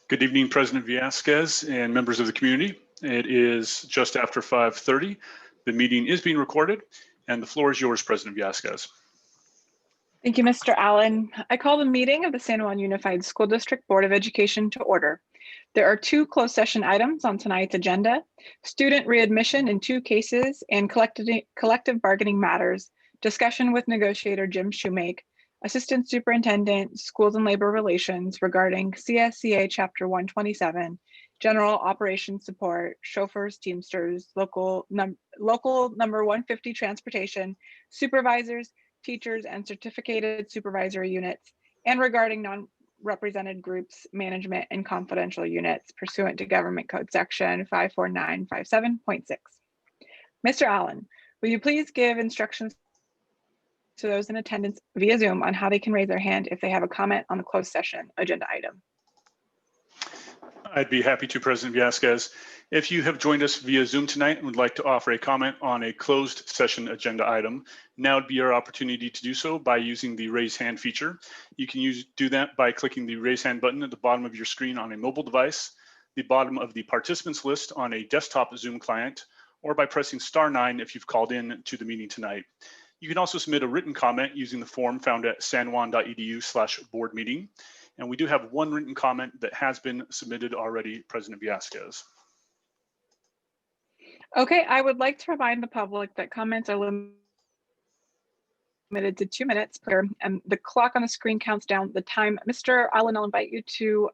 Good evening, President Villescaz and members of the community. It is just after 5:30. The meeting is being recorded, and the floor is yours, President Villescaz. Thank you, Mr. Allen. I call the meeting of the San Juan Unified School District Board of Education to order. There are two closed session items on tonight's agenda: student readmission in 2 cases and collective bargaining matters, discussion with negotiator Jim Shoemake, Assistant Superintendent, Schools and Labor Relations regarding csba Chapter 127, General Operations Support, Chauffeurs, Teamsters, local number 150 Transportation, Supervisors, Teachers, and Certificated Supervisory Units, and regarding non-represented groups, management, and confidential units pursuant to Government Code Section 54957.6. Mr. Allen, will you please give instructions to those in attendance via Zoom on how they can raise their hand if they have a comment on the closed session agenda item? I'd be happy to, President Villescaz. If you have joined us via Zoom tonight and would like to offer a comment on a closed session agenda item, now would be your opportunity to do so by using the raise hand feature. You can do that by clicking the raise hand button at the bottom of your screen on a mobile device, the bottom of the participants list on a desktop Zoom client, or by pressing *9 if you've called in to the meeting tonight. You can also submit a written comment using the form found at sanjuan.edu/board meeting. And we do have one written comment that has been submitted already, President Villescaz. Okay, I would like to remind the public that comments are limited to 2 minutes per, and the clock on the screen counts down the time. Mr. Allen, I'll invite you to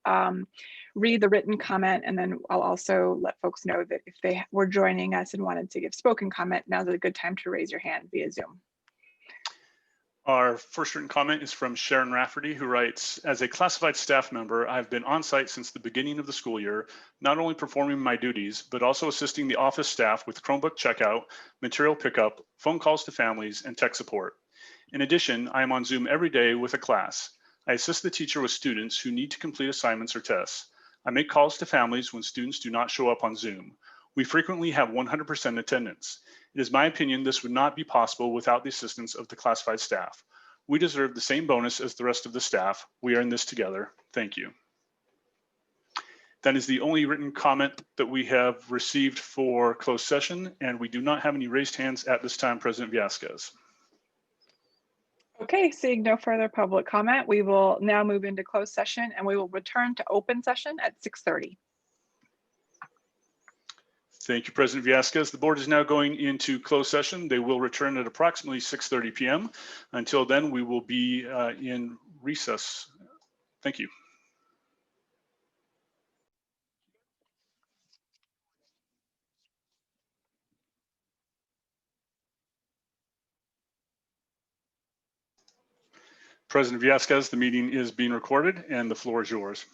read the written comment, and then I'll also let folks know that if they were joining us and wanted to give spoken comment, now's a good time to raise your hand via Zoom. Our first written comment is from Sharon Rafferty, who writes, as a classified staff member, I've been on site since the beginning of the school year, not only performing my duties, but also assisting the office staff with Chromebook checkout, material pickup, phone calls to families, and tech support. In addition, I am on Zoom every day with a class. I assist the teacher with students who need to complete assignments or tests. I make calls to families when students do not show up on Zoom. We frequently have 100% attendance. It is my opinion this would not be possible without the assistance of the classified staff. We deserve the same bonus as the rest of the staff. We are in this together. Thank you. That is the only written comment that we have received for closed session, and we do not have any raised hands at this time, President Villescaz. Okay, seeing no further public comment, we will now move into closed session, and we will return to open session at 6:30. Thank you, President Villescaz. The board is now going into closed session. They will return at approximately 6:30 p.m. Until then, we will be in recess. Thank you. President Villescaz, the meeting is being recorded and the floor is yours.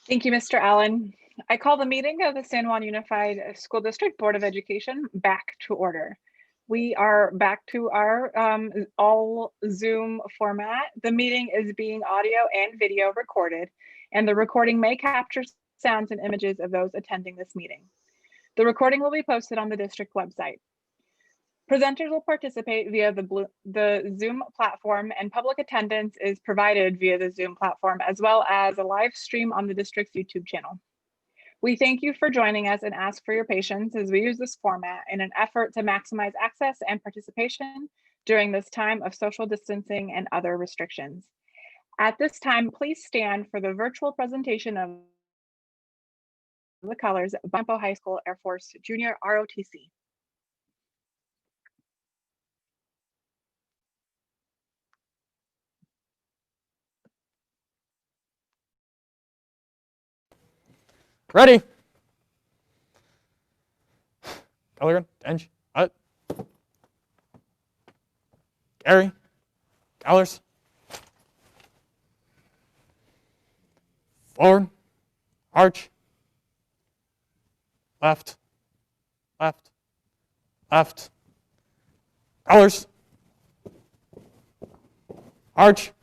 Thank you, Mr. Allen. I call the meeting of the San Juan Unified School District Board of Education back to order. We are back to our all Zoom format. The meeting is being audio and video recorded, and the recording may capture sounds and images of those attending this meeting. The recording will be posted on the district website. Presenters will participate via the Zoom platform, and public attendance is provided via the Zoom platform, as well as a live stream on the district's YouTube channel. We thank you for joining us and ask for your patience as we use this format in an effort to maximize access and participation during this time of social distancing and other restrictions. At this time, please stand for the virtual presentation of the colors of Bumppo High School Air Force Junior ROTC. Ready. Color, Tench, Hut. Gary, colors. Forward, arch. Left, left, left. Colors. Arch.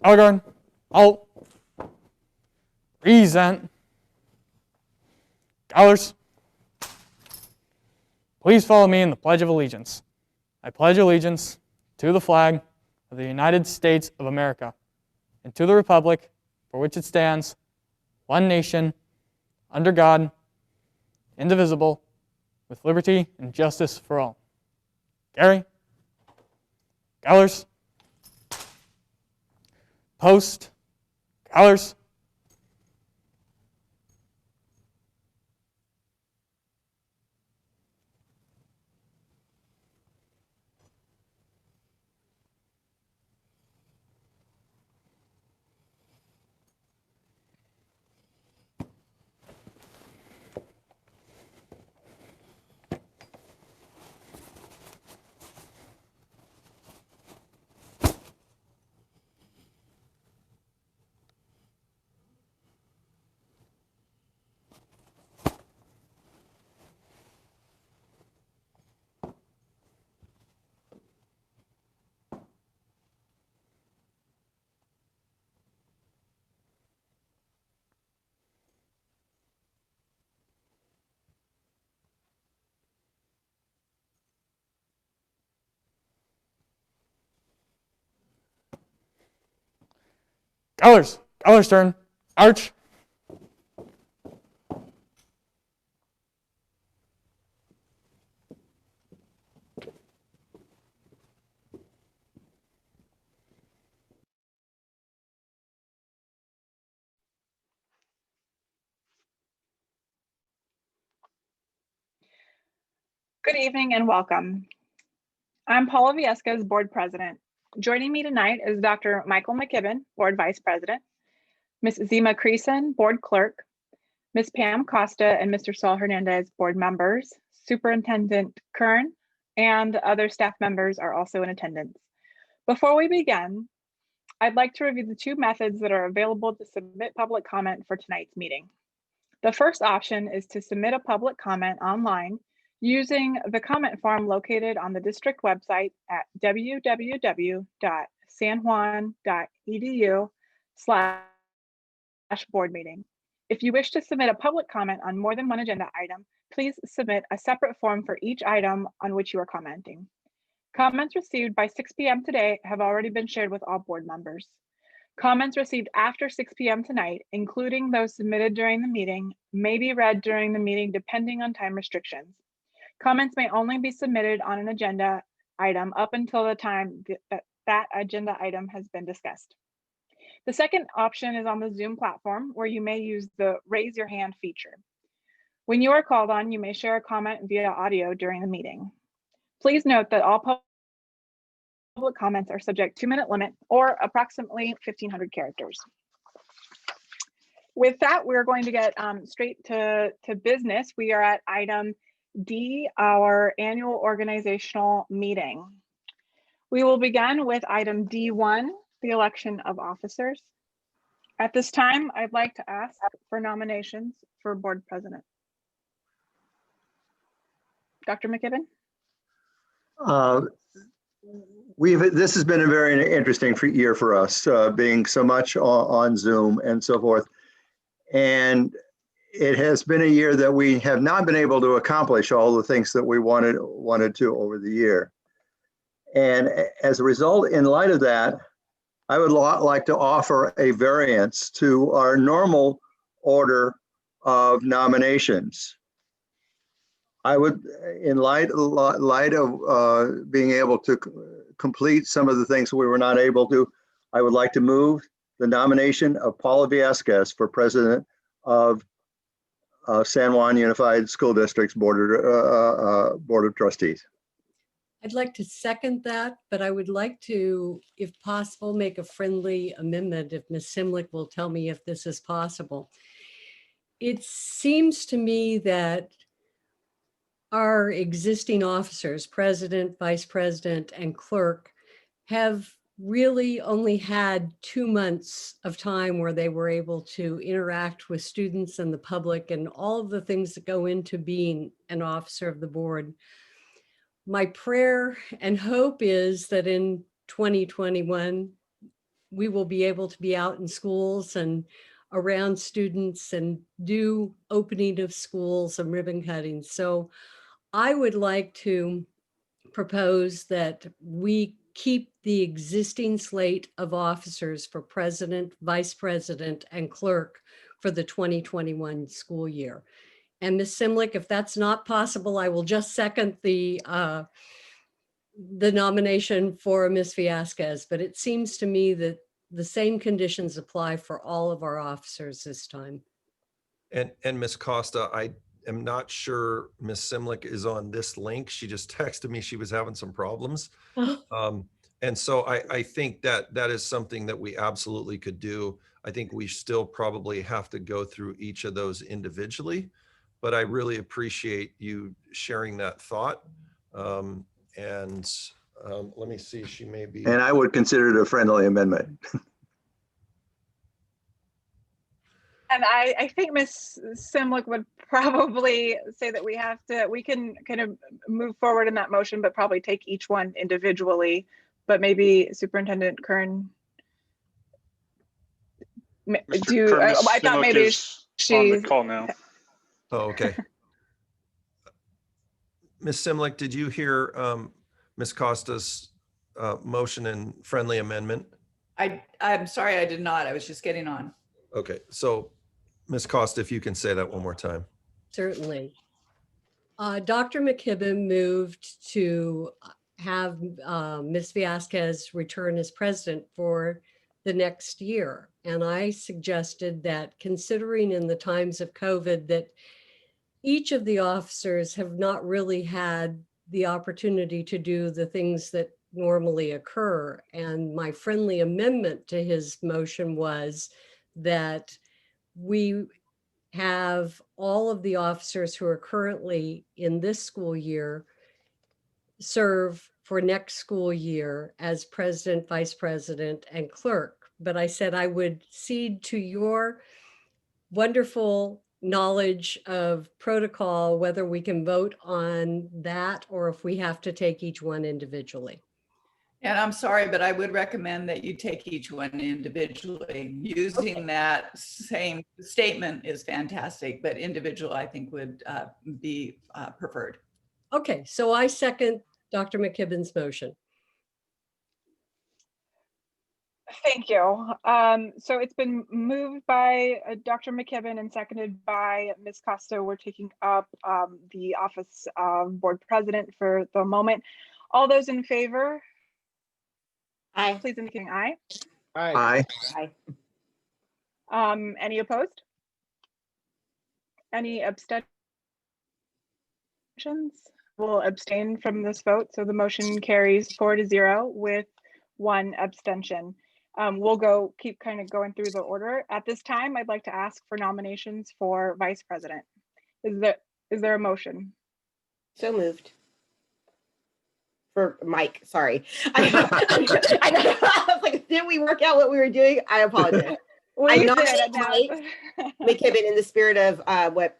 Color guard. Alt. Present. Colors. Please follow me in the Pledge of Allegiance. I pledge allegiance to the flag of the United States of America and to the republic for which it stands, one nation, under God, indivisible, with liberty and justice for all. Gary? Colors? Post? Colors? Colors. Colors turn. Arch. Good evening and welcome. I'm Paula Viescas, Board President. Joining me tonight is Dr. Michael McKibben, Board Vice President, Ms. Zima Creason, Board Clerk, Ms. Pam Costa and Mr. Saul Hernandez, Board Members, Superintendent Kern, and other staff members are also in attendance. Before we begin, I'd like to review the two methods that are available to submit public comment for tonight's meeting. The first option is to submit a public comment online using the comment form located on the district website at www.sanjuan.edu/board-meeting. If you wish to submit a public comment on more than one agenda item, please submit a separate form for each item on which you are commenting. Comments received by 6 p.m. today have already been shared with all board members. Comments received after 6 p.m. tonight, including those submitted during the meeting, may be read during the meeting depending on time restrictions. Comments may only be submitted on an agenda item up until the time that agenda item has been discussed. The second option is on the Zoom platform, where you may use the raise your hand feature. When you are called on, you may share a comment via audio during the meeting. Please note that all public comments are subject to 2-minute limit or approximately 1,500 characters. With that, we're going to get straight to business. We are at item D, our annual organizational meeting. We will begin with item D1, the election of officers. At this time, I'd like to ask for nominations for board president. Dr. McKibben? This has been a very interesting year for us, being so much on Zoom and so forth. And it has been a year that we have not been able to accomplish all the things that we wanted to over the year. And as a result, in light of that, I would like to offer a variance to our normal order of nominations. I would, in light of being able to complete some of the things we were not able to, I would like to move the nomination of Paula Viescas for president of San Juan Unified School District's Board of Trustees. I'd like to second that, but I would like to, if possible, make a friendly amendment if Ms. Simlick will tell me if this is possible. It seems to me that our existing officers, president, vice president, and clerk, have really only had 2 months of time where they were able to interact with students and the public and all of the things that go into being an officer of the board. My prayer and hope is that in 2021, we will be able to be out in schools and around students and do opening of schools and ribbon cutting. So I would like to propose that we keep the existing slate of officers for president, vice president, and clerk for the 2021 school year. And Ms. Simlick, if that's not possible, I will just second the nomination for Ms. Vasquez, but it seems to me that the same conditions apply for all of our officers this time. And Ms. Costa, I am not sure Ms. Simlick is on this link. She just texted me she was having some problems. And so I think that that is something that we absolutely could do. I think we still probably have to go through each of those individually, but I really appreciate you sharing that thought. Let me see, she may be. And I would consider it a friendly amendment. And I think Ms. Simlick would probably say that we can kind of move forward in that motion, but probably take each one individually. But maybe Superintendent Kern, I thought maybe she's on the call now. Oh, okay. Ms. Simlick, did you hear Ms. Costa's motion and friendly amendment? I'm sorry, I did not. I was just getting on. Okay, so Ms. Costa, if you can say that one more time. Certainly. Dr. McKibben moved to have Ms. Vasquez return as president for the next year. And I suggested that, considering in the times of COVID that each of the officers have not really had the opportunity to do the things that normally occur. And my friendly amendment to his motion was that we have all of the officers who are currently in this school year serve for next school year as president, vice president, and clerk. But I said I would cede to your wonderful knowledge of protocol, whether we can vote on that or if we have to take each one individually. And I'm sorry, but I would recommend that you take each one individually. Using that same statement is fantastic, but individual I think would be preferred. Okay, so I second Dr. McKibben's motion. Thank you. So it's been moved by Dr. McKibben and seconded by Ms. Costa. We're taking up the office of board president for the moment. All those in favor? Aye. Please indicate aye. Aye. Aye. Any opposed? Any abstentions? Will abstain from this vote. So the motion carries 4-0 with 1 abstention. We'll keep kind of going through the order. At this time, I'd like to ask for nominations for vice president. Is there a motion? So moved. For Mike, sorry. I was like, did we work out what we were doing? I apologize. We did. Mike McKibben, in the spirit of what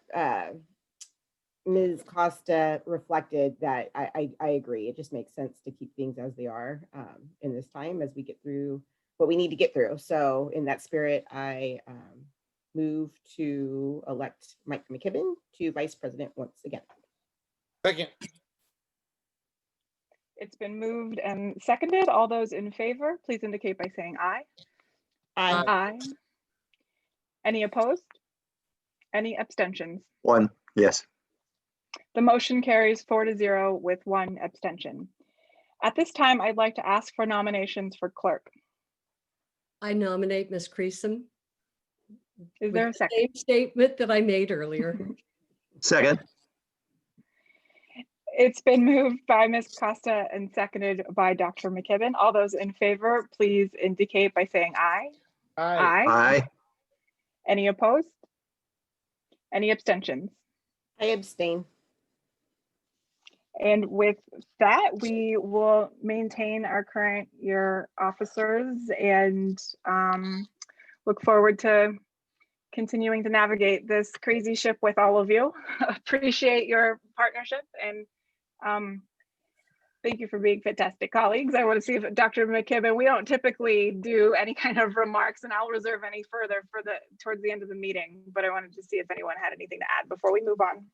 Ms. Costa reflected, that I agree. It just makes sense to keep things as they are in this time as we get through what we need to get through. So in that spirit, I move to elect Mike McKibben to vice president once again. Second. It's been moved and seconded. All those in favor, please indicate by saying aye. Aye. Aye. Any opposed? Any abstentions? 1, yes. The motion carries 4-0 with 1 abstention. At this time, I'd like to ask for nominations for clerk. I nominate Ms. Creason. Is there a second? Same statement that I made earlier. Second. It's been moved by Ms. Costa and seconded by Dr. McKibben. All those in favor, please indicate by saying aye. Aye. Aye. Any opposed? Any abstentions? I abstain. And with that, we will maintain our current year officers and look forward to continuing to navigate this crazy ship with all of you. Appreciate your partnership and thank you for being fantastic colleagues. I want to see if Dr. McKibben, we don't typically do any kind of remarks and I'll reserve any further for towards the end of the meeting, but I wanted to see if anyone had anything to add before we move on.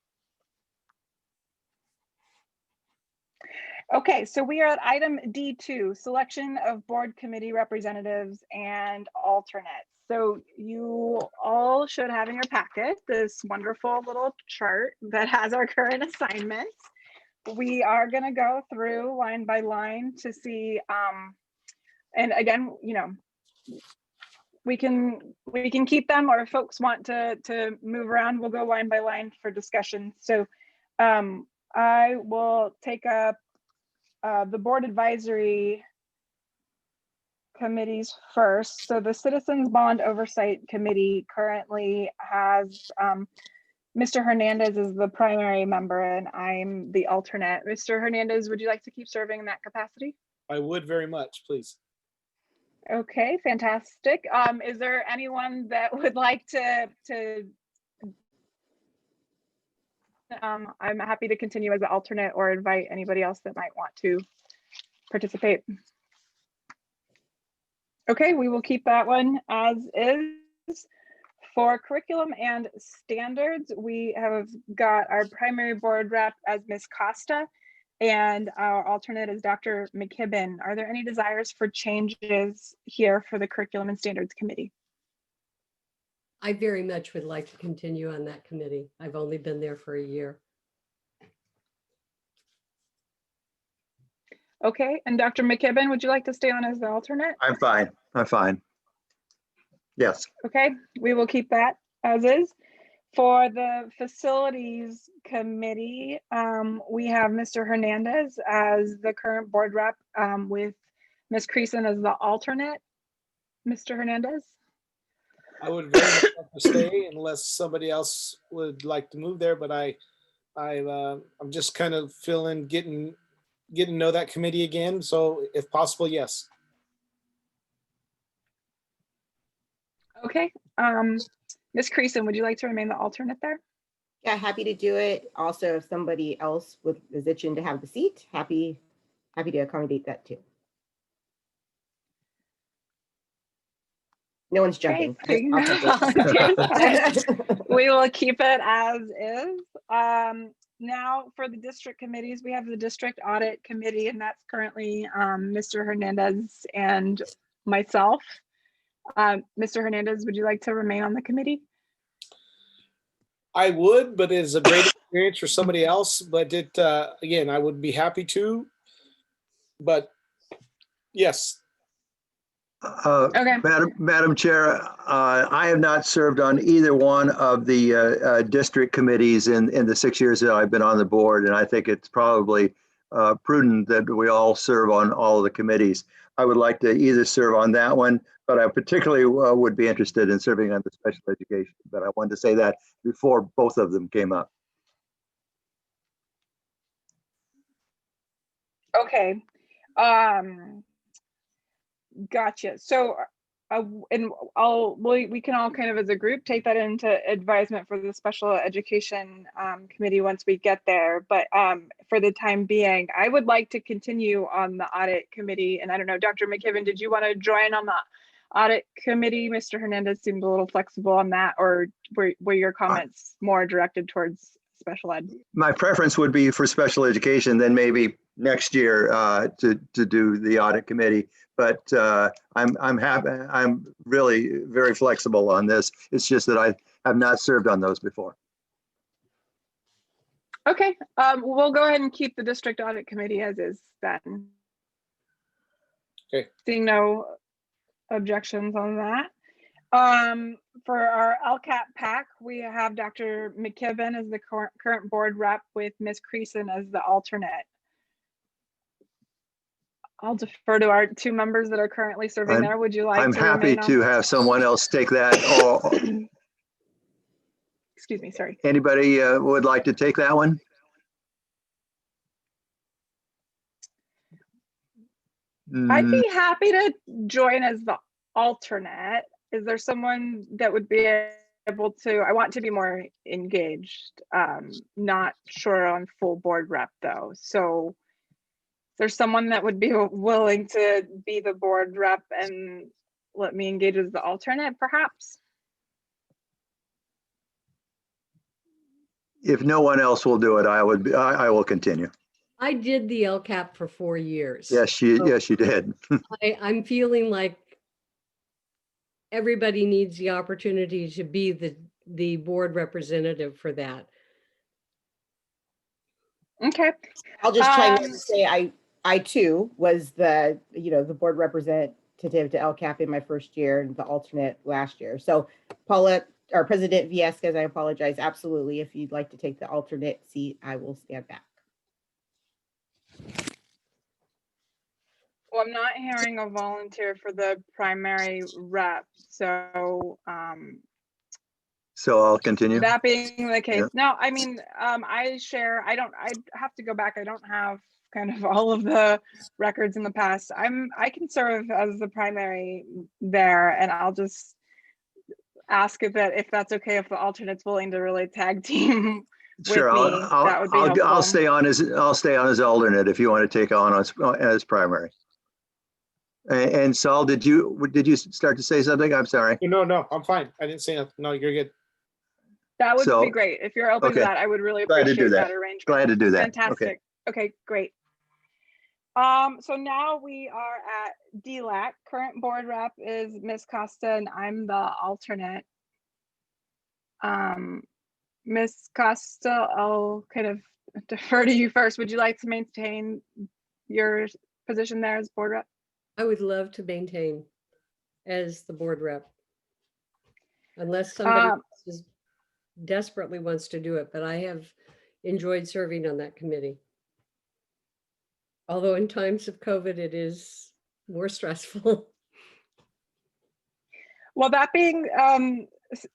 Okay, so we are at item D2, selection of board committee representatives and alternates. So you all should have in your packet this wonderful little chart that has our current assignments. We are going to go through line by line to see, and again, you know, we can keep them, or if folks want to move around, we'll go line by line for discussion. So I will take up the board advisory committees first. So the Citizens Bond Oversight Committee currently has Mr. Hernandez is the primary member and I'm the alternate. Mr. Hernandez, would you like to keep serving in that capacity? I would very much, please. Okay, fantastic. Is there anyone that would like to I'm happy to continue as the alternate or invite anybody else that might want to participate. Okay, we will keep that one as is. For curriculum and standards, we have got our primary board rep as Ms. Costa and our alternate is Dr. McKibben. Are there any desires for changes here for the curriculum and standards committee? I very much would like to continue on that committee. I've only been there for a year. Okay, and Dr. McKibben, would you like to stay on as the alternate? I'm fine. I'm fine. Yes. Okay, we will keep that as is. For the facilities committee, we have Mr. Hernandez as the current board rep with Ms. Creason as the alternate. Mr. Hernandez? I would very much like to stay unless somebody else would like to move there, but I'm just kind of getting to know that committee again. So if possible, yes. Okay, Ms. Creason, would you like to remain the alternate there? Yeah, happy to do it. Also, if somebody else is itching to have the seat, happy to accommodate that too. No one's jumping. Okay. We will keep it as is. Now for the district committees, we have the district audit committee, and that's currently Mr. Hernandez and myself. Mr. Hernandez, would you like to remain on the committee? I would, but it is a great experience for somebody else. But again, I would be happy to. But yes. Okay. Madam Chair, I have not served on either one of the district committees in the 6 years that I've been on the board, and I think it's probably prudent that we all serve on all of the committees. I would like to either serve on that one, but I particularly would be interested in serving on the special education. But I wanted to say that before both of them came up. Okay. Gotcha. So, and we can all kind of as a group take that into advisement for the special education committee once we get there. But for the time being, I would like to continue on the audit committee. And I don't know, Dr. McKibben, did you want to join on the audit committee? Mr. Hernandez seemed a little flexible on that, or were your comments more directed towards special ed? My preference would be for special education, then maybe next year to do the audit committee. But I'm happy. I'm really very flexible on this. It's just that I have not served on those before. Okay, we'll go ahead and keep the district audit committee as is then. Okay. Seeing no objections on that. For our LCAP PAC, we have Dr. McKibben as the current board rep with Ms. Creason as the alternate. I'll defer to our two members that are currently serving there. Would you like I'm to happy to have someone else take that. Or excuse me, sorry. Anybody would like to take that one? I'd be happy to join as the alternate. Is there someone that would be able to, I want to be more engaged. Not sure on full board rep though. So there's someone that would be willing to be the board rep and let me engage as the alternate, perhaps? If no one else will do it, I will continue. I did the LCAP for 4 years. Yes, you did. I'm feeling like everybody needs the opportunity to be the board representative for that. Okay. I'll just chime in and say I too was the board representative to LCAP in my first year and the alternate last year. So Paula, or President Viescas, I apologize. Absolutely. If you'd like to take the alternate seat, I will stand back. Well, I'm not hearing a volunteer for the primary rep. So So I'll continue. that being the case, Yeah. no, I mean, I have to go back. I don't have kind of all of the records in the past. I can serve as the primary there, and I'll just ask if that's okay, if the alternate's willing to really tag team with Sure, me. That would be helpful. I'll stay on as alternate if you want to take on as primary. And Saul, did you start to say something? I'm sorry. No, I'm fine. I didn't say nothing. No, you're good. That would So, be great. If you're open to okay. that, I would really Glad to appreciate do that. that arrangement. Glad to do that. Fantastic. Okay, great. So now we are at DLAC. Current board rep is Ms. Costa, and I'm the alternate. Ms. Costa, I'll kind of defer to you first. Would you like to maintain your position there as board rep? I would love to maintain as the board rep. Unless somebody else desperately wants to do it, but I have enjoyed serving on that committee. Although in times of COVID, it is more stressful. Well, that being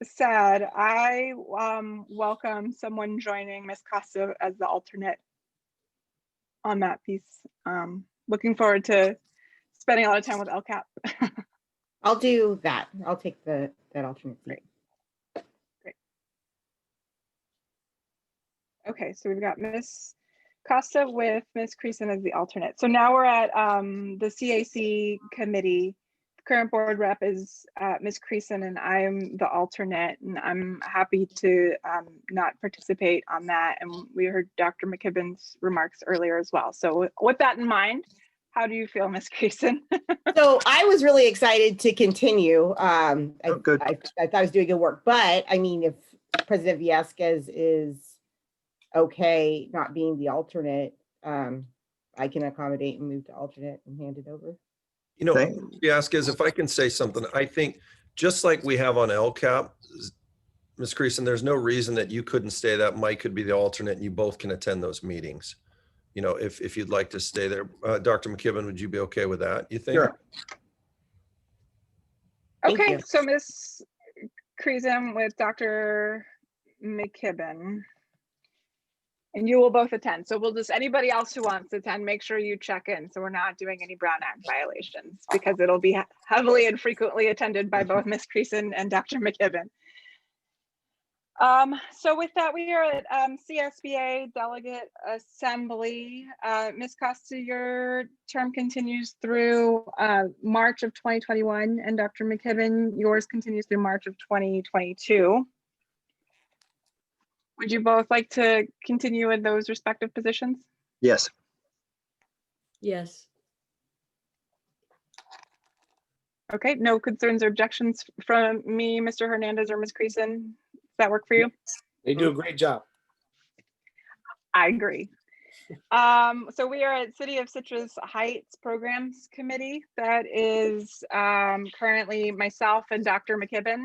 said, I welcome someone joining Ms. Costa as the alternate on that piece. Looking forward to spending a lot of time with LCAP. I'll do that. I'll take that alternate seat. Great. Okay, so we've got Ms. Costa with Ms. Creason as the alternate. So now we're at the CAC committee. The current board rep is Ms. Creason, and I'm the alternate, and I'm happy to not participate on that. And we heard Dr. McKibben's remarks earlier as well. So with that in mind, how do you feel, Ms. Creason? So I was really excited to continue. Good. I thought I was doing good work, but I mean, if President Viescas is okay not being the alternate, I can accommodate and move to alternate and hand it over. You know, Viescas, if I can say something, I think just like we have on LCAP, Ms. Creason, there's no reason that you couldn't stay. That Mike could be the alternate and you both can attend those meetings. You know, if you'd like to stay there. Dr. McKibben, would you be okay with that, you think? Sure. Okay, so Ms. Creason with Dr. McKibben. And you will both attend. So we'll just, anybody else who wants to attend, make sure you check in. So we're not doing any Brown Act violations because it'll be heavily and frequently attended by both Ms. Creason and Dr. McKibben. So with that, we are at CSBA Delegate Assembly. Ms. Costa, your term continues through March of 2021, and Dr. McKibben, yours continues through March of 2022. Would you both like to continue in those respective positions? Yes. Yes. Okay, no concerns or objections from me, Mr. Hernandez or Ms. Creason. Does that work for you? They do a great job. I agree. So we are at City of Citrus Heights Programs Committee. That is currently myself and Dr. McKibben.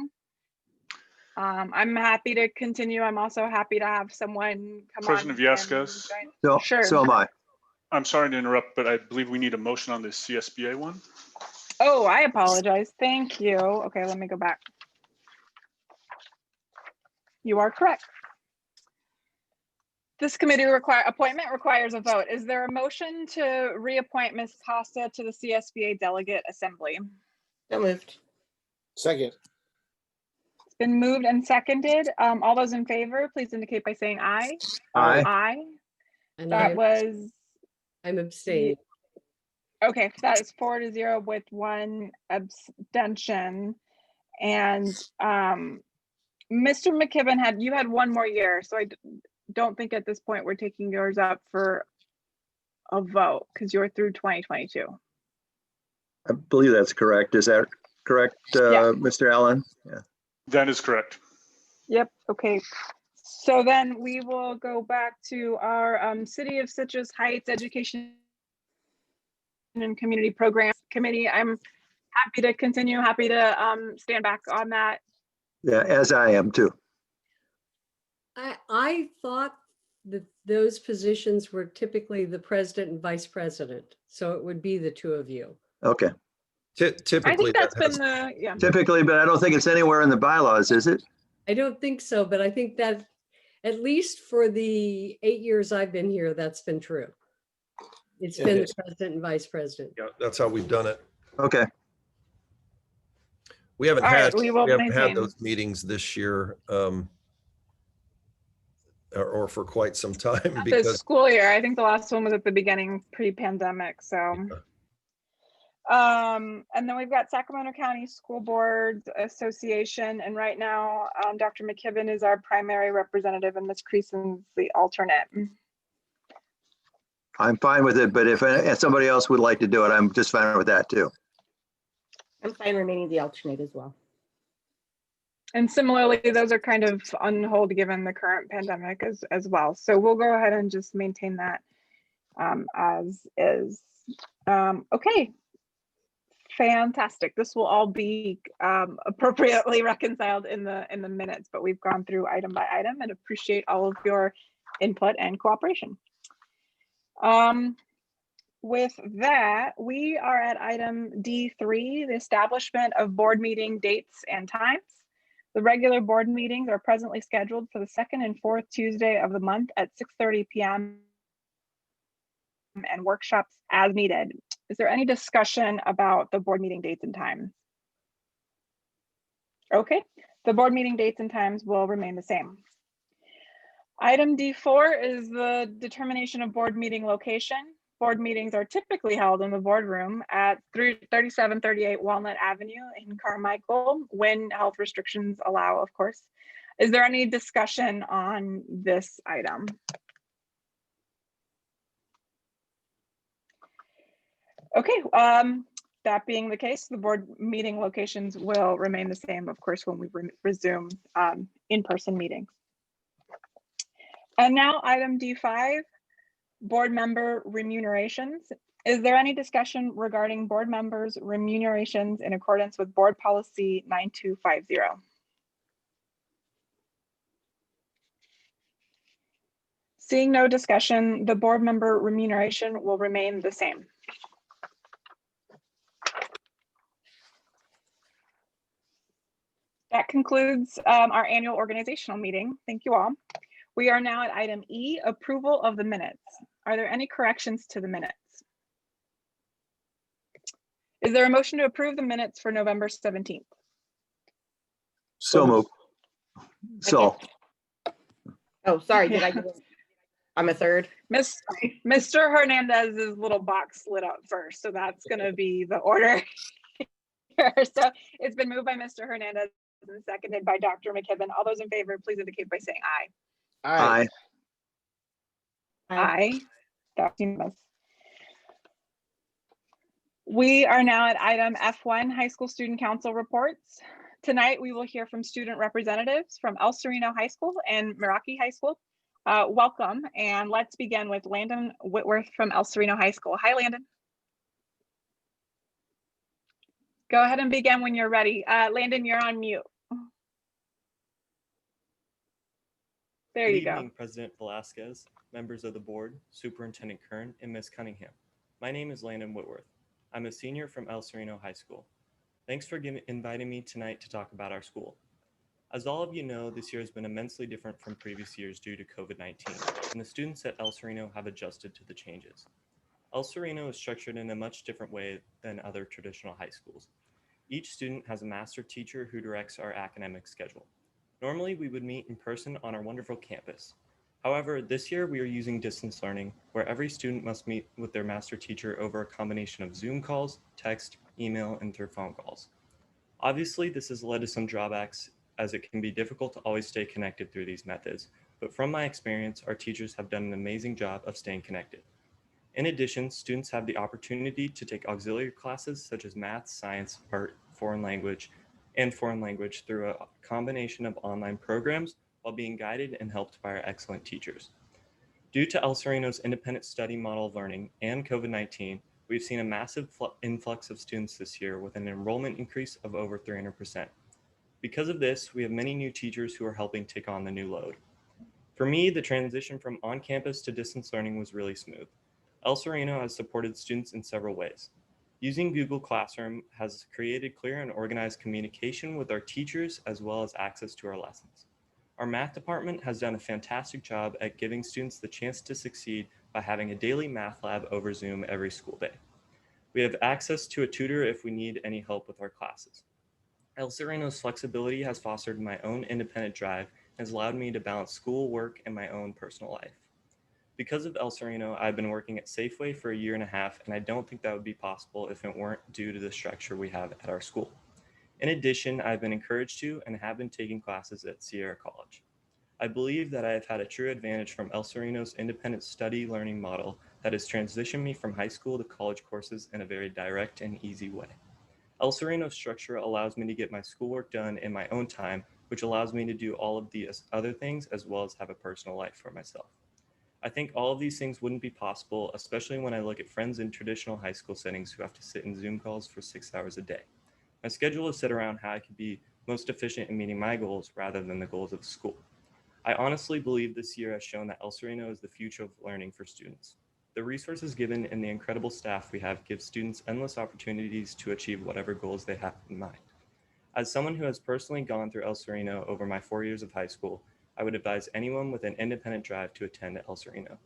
I'm happy to continue. I'm also happy to have someone come President on. Viescas. Sure. So am I. I'm sorry to interrupt, but I believe we need a motion on this CSBA one. Oh, I apologize. Thank you. Okay, let me go back. You are correct. This committee appointment requires a vote. Is there a motion to reappoint Ms. Costa to the CSBA Delegate Assembly? So moved. Second. It's been moved and seconded. All those in favor, please indicate by saying aye. Aye. Aye. And That was, I'm abstaining. okay, that is 4-0 with 1 abstention. And Mr. McKibben, you had 1 more year, so I don't think at this point we're taking yours up for a vote because you're through 2022. I believe that's correct. Is that correct, Yeah. Mr. Allen? Yeah. That is correct. Yep. Okay. So then we will go back to our City of Citrus Heights Education and Community Programs Committee. I'm happy to continue, happy to stand back on that. Yeah, as I am too. I thought that those positions were typically the president and vice president. So it would be the two of you. Okay. I Typically, think that's that has, been the, yeah. Typically, but I don't think it's anywhere in the bylaws, is it? I don't think so, but I think that at least for the 8 years I've been here, that's been true. It's been the president and vice president. yeah, that's how we've done it. Okay. We haven't All had right, we will we haven't had maintain. those meetings this year, or for quite some time This because school year, I think the last one was at the beginning pre-pandemic. So, and then we've got Sacramento County School Boards Association, and right now, Dr. McKibben is our primary representative, and Ms. Creason's the alternate. I'm fine with it, but if somebody else would like to do it, I'm just fine with that too. I'm fine remaining the alternate as well. And similarly, those are kind of on hold given the current pandemic as well. So we'll go ahead and just maintain that as is. Okay, fantastic. This will all be appropriately reconciled in the minutes, but we've gone through item by item and appreciate all of your input and cooperation. With that, we are at item D3, the establishment of board meeting dates and times. The regular board meetings are presently scheduled for the second and fourth Tuesday of the month at 6:30 p.m. and workshops as needed. Is there any discussion about the board meeting dates and times? Okay, the board meeting dates and times will remain the same. Item D4 is the determination of board meeting location. Board meetings are typically held in the boardroom at 3738 Walnut Avenue in Carmichael when health restrictions allow, of course. Is there any discussion on this item? Okay, that being the case, the board meeting locations will remain the same, of course, when we resume in-person meetings. And now item D5, board member remunerations. Is there any discussion regarding board members' remunerations in accordance with board policy 9250? Seeing no discussion, the board member remuneration will remain the same. That concludes our annual organizational meeting. Thank you all. We are now at item E, approval of the minutes. Are there any corrections to the minutes? Is there a motion to approve the minutes for November 17th? So moved. So, Oh, sorry, did I give it? I'm a third. Mr. Hernandez's little box lit up first, so that's gonna be the order here. So it's been moved by Mr. Hernandez and seconded by Dr. McKibben. All those in favor, please indicate by saying aye. aye. Aye. That's unanimous. We are now at item F1, High School Student Council reports. Tonight, we will hear from student representatives from El Sereno High School and Meraki High School. Welcome, and let's begin with Landon Whitworth from El Sereno High School. Hi, Landon. Go ahead and begin when you're ready. Landon, you're on mute. There you Good go. evening, President Velasquez, members of the board, Superintendent Kern, and Ms. Cunningham. My name is Landon Whitworth. I'm a senior from El Sereno High School. Thanks for inviting me tonight to talk about our school. As all of you know, this year has been immensely different from previous years due to COVID-19, and the students at El Sereno have adjusted to the changes. El Sereno is structured in a much different way than other traditional high schools. Each student has a master teacher who directs our academic schedule. Normally, we would meet in person on our wonderful campus. However, this year we are using distance learning, where every student must meet with their master teacher over a combination of Zoom calls, text, email, and through phone calls. Obviously, this has led to some drawbacks, as it can be difficult to always stay connected through these methods, but from my experience, our teachers have done an amazing job of staying connected. In addition, students have the opportunity to take auxiliary classes such as math, science, art, foreign language through a combination of online programs while being guided and helped by our excellent teachers. Due to El Sereno's independent study model of learning and COVID-19, we've seen a massive influx of students this year with an enrollment increase of over 300%. Because of this, we have many new teachers who are helping take on the new load. For me, the transition from on-campus to distance learning was really smooth. El Sereno has supported students in several ways. Using Google Classroom has created clear and organized communication with our teachers as well as access to our lessons. Our math department has done a fantastic job at giving students the chance to succeed by having a daily math lab over Zoom every school day. We have access to a tutor if we need any help with our classes. El Sereno's flexibility has fostered my own independent drive and has allowed me to balance school, work, and my own personal life. Because of El Sereno, I've been working at Safeway for a year and a half, and I don't think that would be possible if it weren't due to the structure we have at our school. In addition, I've been encouraged to and have been taking classes at Sierra College. I believe that I have had a true advantage from El Sereno's independent study learning model that has transitioned me from high school to college courses in a very direct and easy way. El Sereno's structure allows me to get my schoolwork done in my own time, which allows me to do all of the other things as well as have a personal life for myself. I think all of these things wouldn't be possible, especially when I look at friends in traditional high school settings who have to sit in Zoom calls for 6 hours a day. My schedule is set around how I can be most efficient in meeting my goals rather than the goals of the school. I honestly believe this year has shown that El Sereno is the future of learning for students. The resources given and the incredible staff we have give students endless opportunities to achieve whatever goals they have in mind. As someone who has personally gone through El Sereno over my 4 years of high school, I would advise anyone with an independent drive to attend El Sereno.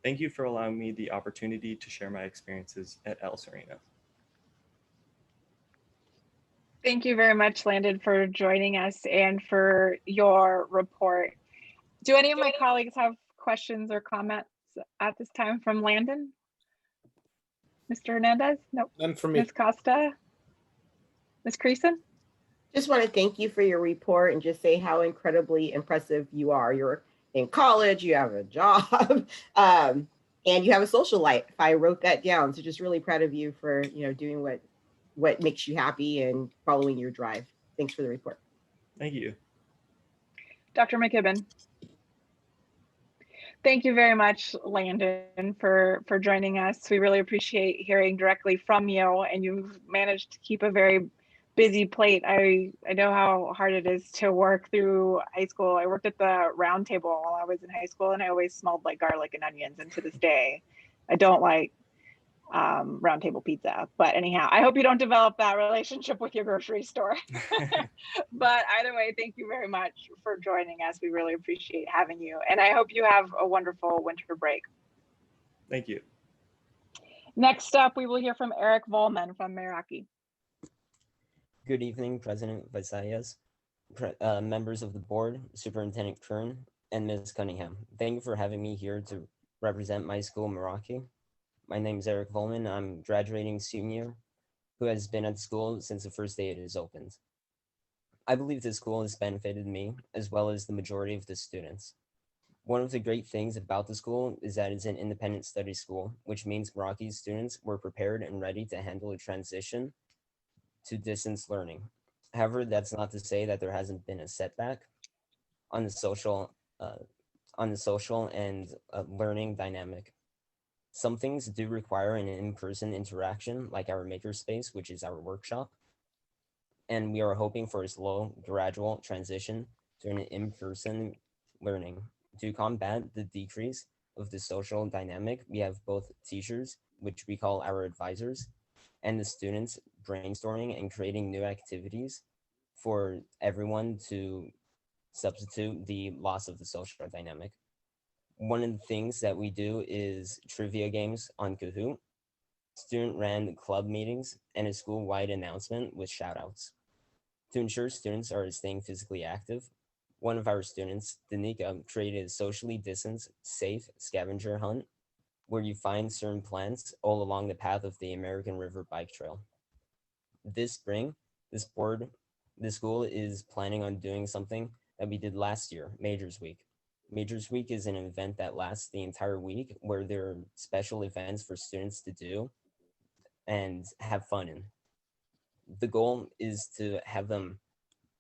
Thank you for allowing me the opportunity to share my experiences at El Sereno. Thank you very much, Landon, for joining us and for your report. Do any of my colleagues have questions or comments at this time from Landon? Mr. Hernandez? Nope. None for me. Ms. Costa? Ms. Creason? Just want to thank you for your report and just say how incredibly impressive you are. You're in college, you have a job, and you have a social life. I wrote that down. So just really proud of you for doing what makes you happy and following your drive. Thanks for the report. Thank you. Dr. McKibben. Thank you very much, Landon, for joining us. We really appreciate hearing directly from you, and you've managed to keep a very busy plate. I know how hard it is to work through high school. I worked at the round table while I was in high school, and I always smelled like garlic and onions. And to this day, I don't like round table pizza. But anyhow, I hope you don't develop that relationship with your grocery store. But either way, thank you very much for joining us. We really appreciate having you. And I hope you have a wonderful winter break. Thank you. Next up, we will hear from Eric Volman from Meraki. Good evening, President Visayas, members of the board, Superintendent Kern, and Ms. Cunningham. Thank you for having me here to represent my school, Meraki. My name is Eric Volman. I'm graduating senior who has been at school since the first day it is opened. I believe this school has benefited me as well as the majority of the students. One of the great things about the school is that it's an independent study school, which means Meraki's students were prepared and ready to handle a transition to distance learning. However, that's not to say that there hasn't been a setback on the social and learning dynamic. Some things do require an in-person interaction, like our makerspace, which is our workshop. And we are hoping for a slow, gradual transition to an in-person learning. To combat the decrease of the social dynamic, we have both teachers, which we call our advisors, and the students brainstorming and creating new activities for everyone to substitute the loss of the social dynamic. One of the things that we do is trivia games on Kahoot, student-ran club meetings, and a school-wide announcement with shout-outs. To ensure students are staying physically active, one of our students, Danica, created a socially distanced, safe scavenger hunt where you find certain plants all along the path of the American River Bike Trail. This spring, the school is planning on doing something that we did last year, Majors Week. Majors Week is an event that lasts the entire week where there are special events for students to do and have fun in. The goal is to have them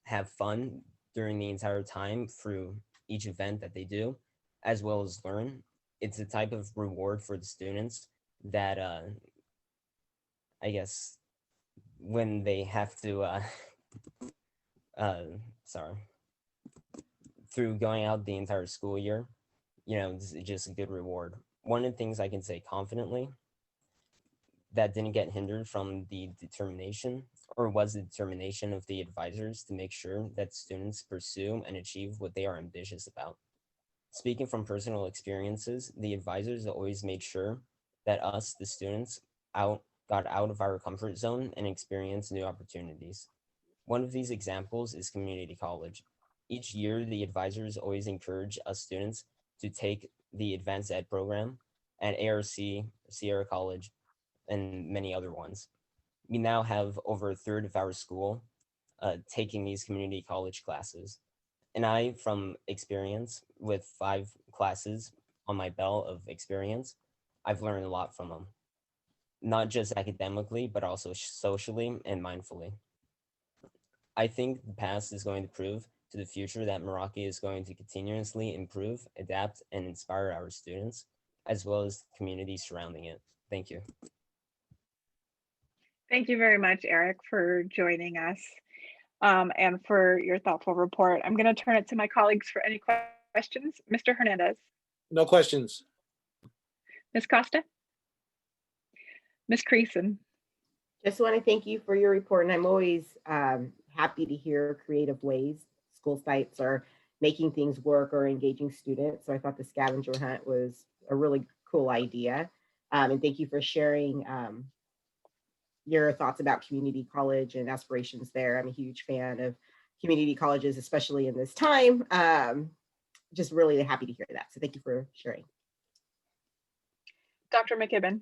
have fun during the entire time through each event that they do, as well as learn. It's a type of reward for the students that I guess when they have to sorry, through going out the entire school year, it's just a good reward. One of the things I can say confidently that didn't get hindered from the determination, or was the determination of the advisors to make sure that students pursue and achieve what they are ambitious about. Speaking from personal experiences, the advisors always made sure that us, the students, got out of our comfort zone and experienced new opportunities. One of these examples is community college. Each year, the advisors always encourage us students to take the advanced ed program at ARC, Sierra College, and many other ones. We now have over a third of our school taking these community college classes. And I, from experience, with 5 classes on my belt of experience, I've learned a lot from them. Not just academically, but also socially and mindfully. I think the past is going to prove to the future that Meraki is going to continuously improve, adapt, and inspire our students, as well as the community surrounding it. Thank you. Thank you very much, Eric, for joining us and for your thoughtful report. I'm going to turn it to my colleagues for any questions. Mr. Hernandez. No questions. Ms. Costa. Ms. Creason. Just want to thank you for your report, and I'm always happy to hear creative ways school sites are making things work or engaging students. So I thought the scavenger hunt was a really cool idea. And thank you for sharing your thoughts about community college and aspirations there. I'm a huge fan of community colleges, especially in this time. Just really happy to hear that. So thank you for sharing. Dr. McKibben.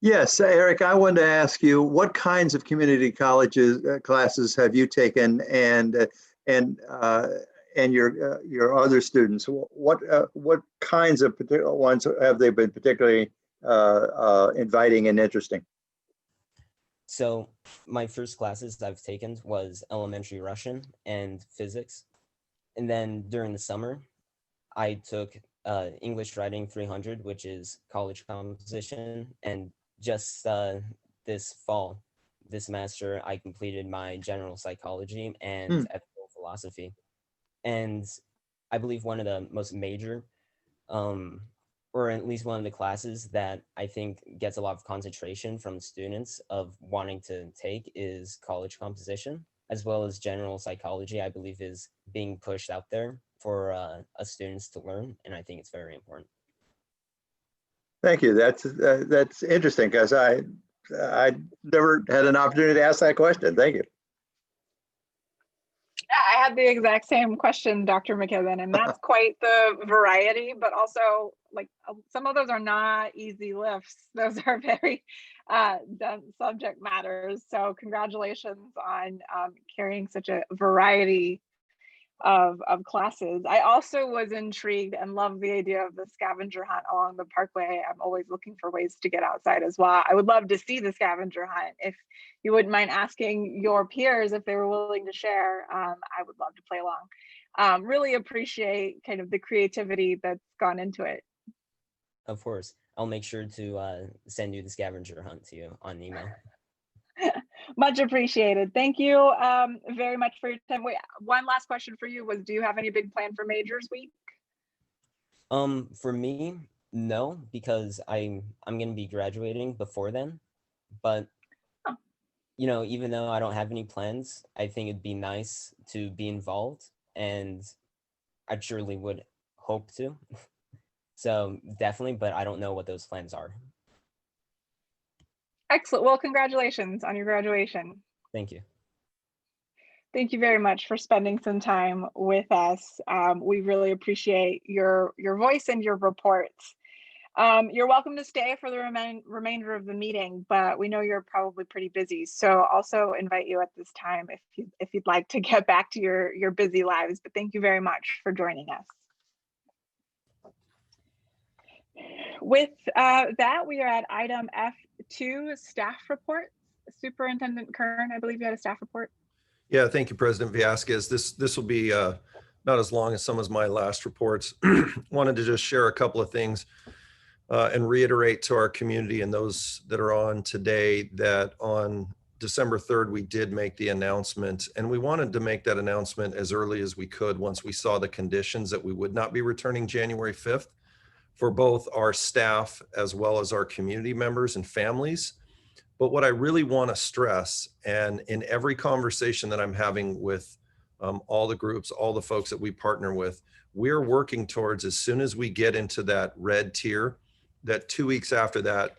Yes, Eric, I wanted to ask you, what kinds of community colleges classes have you taken, and your other students? What kinds of particular ones have they been particularly inviting and interesting? So my first classes I've taken was elementary Russian and physics. And then during the summer, I took English Writing 300, which is college composition. And just this fall, this semester, I completed my general psychology and ethical philosophy. And I believe one of the most major, or at least one of the classes that I think gets a lot of concentration from students of wanting to take is college composition, as well as general psychology, I believe is being pushed out there for us students to learn. And I think it's very important. Thank you. That's interesting, because I never had an opportunity to ask that question. Thank you. I had the exact same question, Dr. McKibben, and that's quite the variety, but also like some of those are not easy lifts. Those are very dense subject matters. So congratulations on carrying such a variety of classes. I also was intrigued and love the idea of the scavenger hunt along the parkway. I'm always looking for ways to get outside as well. I would love to see the scavenger hunt. If you wouldn't mind asking your peers if they were willing to share, I would love to play along. Really appreciate kind of the creativity that's gone into it. Of course, I'll make sure to send you the scavenger hunt to you on email. Much appreciated. Thank you very much for your time. Wait, one last question for you was, do you have any big plan for Majors Week? For me, no, because I'm going to be graduating before then. But, even though I don't have any plans, I think it'd be nice to be involved, and I surely would hope to. So definitely, but I don't know what those plans are. Excellent. Well, congratulations on your graduation. Thank you. Thank you very much for spending some time with us. We really appreciate your voice and your reports. You're welcome to stay for the remainder of the meeting, but we know you're probably pretty busy. So also invite you at this time if you'd like to get back to your busy lives. But thank you very much for joining us. With that, we are at item F2, staff reports. Superintendent Kern, I believe you had a staff report. Yeah, thank you, President Vasquez. This will be not as long as some of my last reports. Wanted to just share a couple of things and reiterate to our community and those that are on today that on December 3rd, we did make the announcement, and we wanted to make that announcement as early as we could once we saw the conditions that we would not be returning January 5th for both our staff as well as our community members and families. But what I really want to stress, and in every conversation that I'm having with all the groups, all the folks that we partner with, we're working towards, as soon as we get into that red tier, that 2 weeks after that,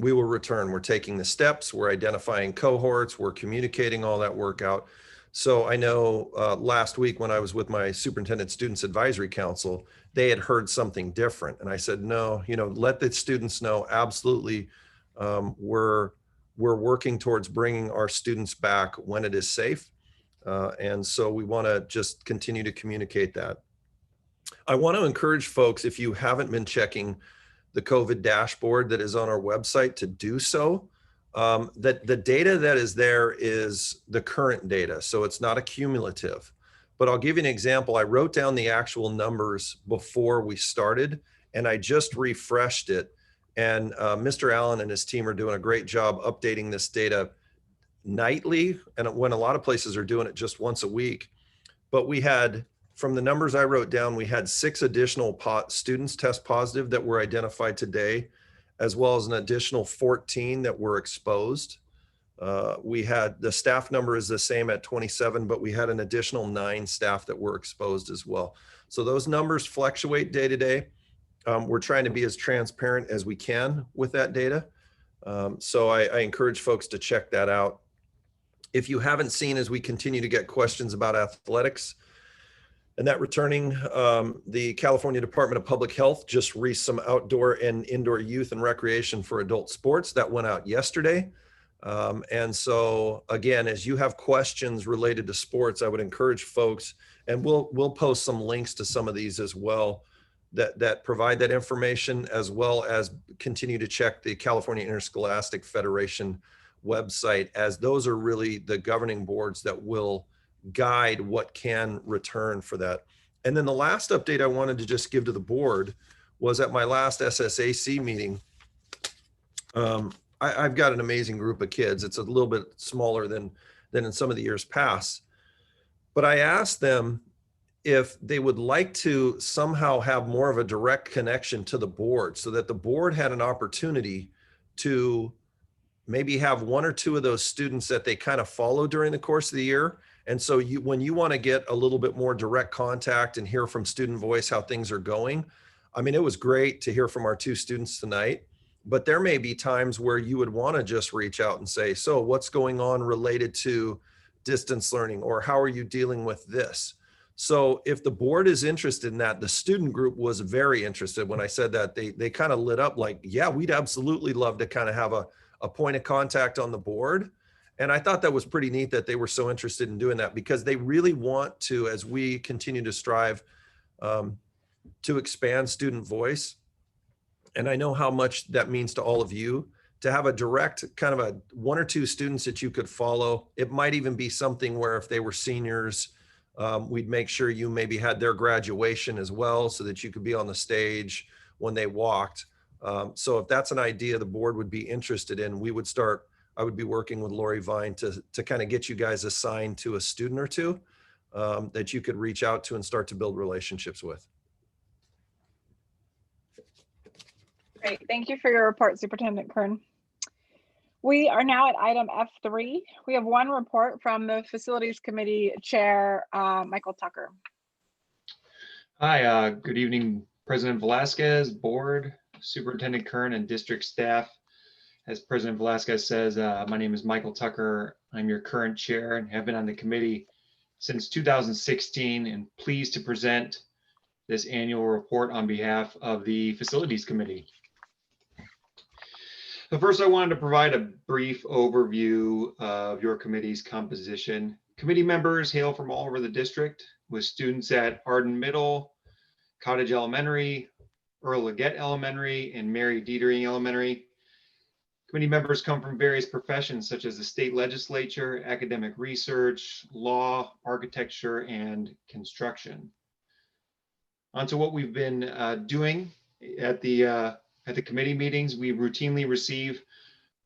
we will return. We're taking the steps, we're identifying cohorts, we're communicating all that work out. So I know last week when I was with my Superintendent Students Advisory Council, they had heard something different. And I said, no, let the students know, absolutely, we're working towards bringing our students back when it is safe. And so we want to just continue to communicate that. I want to encourage folks, if you haven't been checking the COVID dashboard that is on our website, to do so. That the data that is there is the current data, so it's not a cumulative. But I'll give you an example. I wrote down the actual numbers before we started, and I just refreshed it. And Mr. Allen and his team are doing a great job updating this data nightly, and when a lot of places are doing it just once a week. But we had, from the numbers I wrote down, we had 6 additional students test positive that were identified today, as well as an additional 14 that were exposed. We had, the staff number is the same at 27, but we had an additional 9 staff that were exposed as well. So those numbers fluctuate day to day. We're trying to be as transparent as we can with that data. So I encourage folks to check that out. If you haven't seen, as we continue to get questions about athletics and that returning, the California Department of Public Health just released some outdoor and indoor youth and recreation for adult sports that went out yesterday. And so again, as you have questions related to sports, I would encourage folks, and we'll post some links to some of these as well, that provide that information, as well as continue to check the California Interscholastic Federation website, as those are really the governing boards that will guide what can return for that. And then the last update I wanted to just give to the board was at my last SSAC meeting. I've got an amazing group of kids. It's a little bit smaller than in some of the years past. But I asked them if they would like to somehow have more of a direct connection to the board, so that the board had an opportunity to maybe have 1 or 2 of those students that they kind of follow during the course of the year. And so when you want to get a little bit more direct contact and hear from student voice how things are going, I mean, it was great to hear from our 2 students tonight, but there may be times where you would want to just reach out and say, so what's going on related to distance learning, or how are you dealing with this? So if the board is interested in that, the student group was very interested. When I said that, they kind of lit up like, yeah, we'd absolutely love to kind of have a point of contact on the board. And I thought that was pretty neat that they were so interested in doing that, because they really want to, as we continue to strive to expand student voice. And I know how much that means to all of you, to have a direct kind of a 1 or 2 students that you could follow. It might even be something where if they were seniors, we'd make sure you maybe had their graduation as well, so that you could be on the stage when they walked. So if that's an idea the board would be interested in, I would be working with Lori Vine to kind of get you guys assigned to a student or 2 that you could reach out to and start to build relationships with. Great, thank you for your report, Superintendent Kern. We are now at item F3. We have 1 report from the Facilities Committee Chair, Michael Tucker. Hi, good evening, President Velasquez, board, Superintendent Kern, and district staff. As President Velasquez says, my name is Michael Tucker. I'm your current chair and have been on the committee since 2016, and pleased to present this annual report on behalf of the Facilities Committee. So first, I wanted to provide a brief overview of your committee's composition. Committee members hail from all over the district, with students at Arden Middle, Cottage Elementary, Earl Leggett Elementary, and Mary Dietering Elementary. Committee members come from various professions such as the state legislature, academic research, law, architecture, and construction. On to what we've been doing at the committee meetings. We routinely receive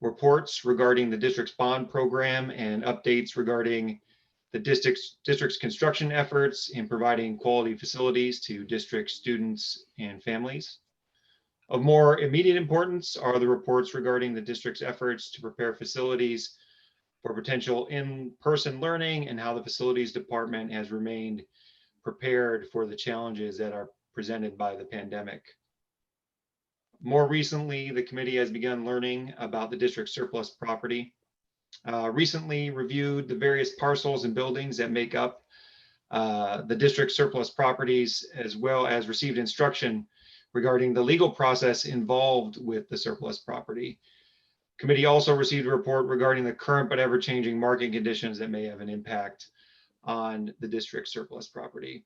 reports regarding the district's bond program and updates regarding the district's construction efforts in providing quality facilities to district students and families. Of more immediate importance are the reports regarding the district's efforts to prepare facilities for potential in-person learning and how the facilities department has remained prepared for the challenges that are presented by the pandemic. More recently, the committee has begun learning about the district's surplus property. Recently reviewed the various parcels and buildings that make up the district's surplus properties, as well as received instruction regarding the legal process involved with the surplus property. Committee also received a report regarding the current but ever-changing market conditions that may have an impact on the district's surplus property.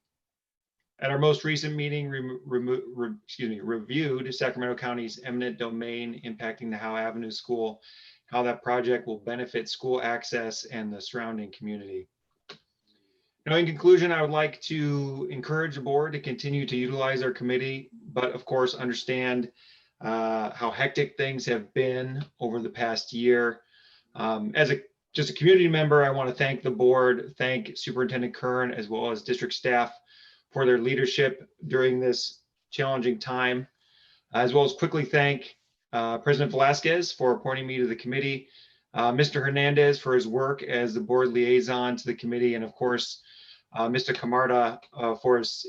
At our most recent meeting, reviewed Sacramento County's eminent domain impacting the Howe Avenue School, how that project will benefit school access and the surrounding community. Now, in conclusion, I would like to encourage the board to continue to utilize our committee, but of course understand how hectic things have been over the past year. As just a community member, I want to thank the board, thank Superintendent Kern, as well as district staff for their leadership during this challenging time, as well as quickly thank President Velasquez for appointing me to the committee, Mr. Hernandez for his work as the board liaison to the committee, and of course, Mr. Camarda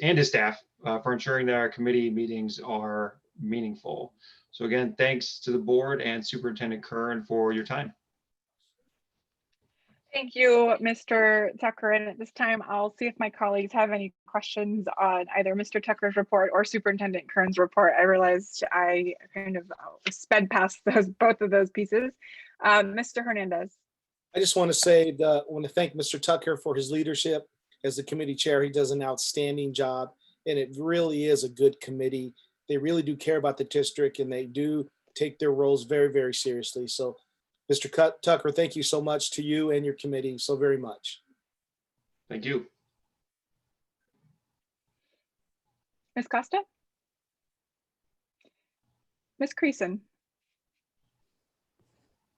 and his staff for ensuring that our committee meetings are meaningful. So again, thanks to the board and Superintendent Kern for your time. Thank you, Mr. Tucker. And at this time, I'll see if my colleagues have any questions on either Mr. Tucker's report or Superintendent Kern's report. I realized I kind of sped past both of those pieces. Mr. Hernandez. I just want to say I want to thank Mr. Tucker for his leadership as the committee chair. He does an outstanding job, and it really is a good committee. They really do care about the district, and they do take their roles very, very seriously. So Mr. Tucker, thank you so much to you and your committee so very much. Thank you. Ms. Costa? Ms. Creason?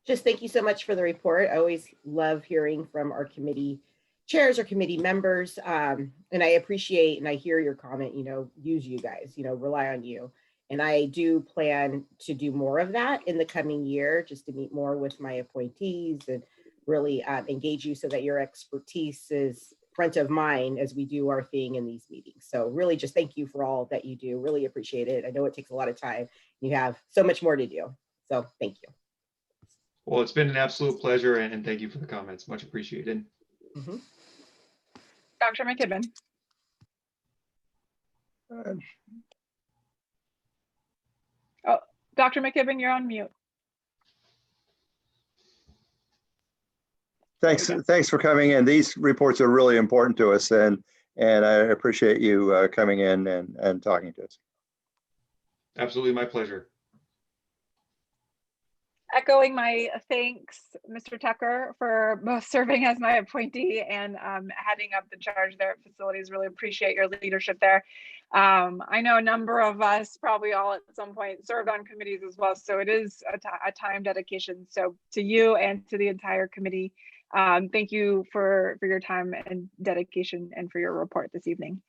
Just thank you so much for the report. I always love hearing from our committee chairs or committee members. And I appreciate and I hear your comment, use you guys, rely on you. And I do plan to do more of that in the coming year, just to meet more with my appointees and really engage you so that your expertise is front of mind as we do our thing in these meetings. So really just thank you for all that you do. Really appreciate it. I know it takes a lot of time. You have so much more to do. So thank you. Well, it's been an absolute pleasure, and thank you for the comments. Much appreciated. Mm-hmm. Dr. McKibben. Oh, Dr. McKibben, you're on mute. Thanks for coming in. These reports are really important to us, and I appreciate you coming in and talking to us. Absolutely, my pleasure. Echoing my thanks, Mr. Tucker, for both serving as my appointee and heading up the charge there at facilities. Really appreciate your leadership there. I know a number of us, probably all at some point, served on committees as well. So it is a time dedication. So to you and to the entire committee, thank you for your time and dedication and for your report this evening.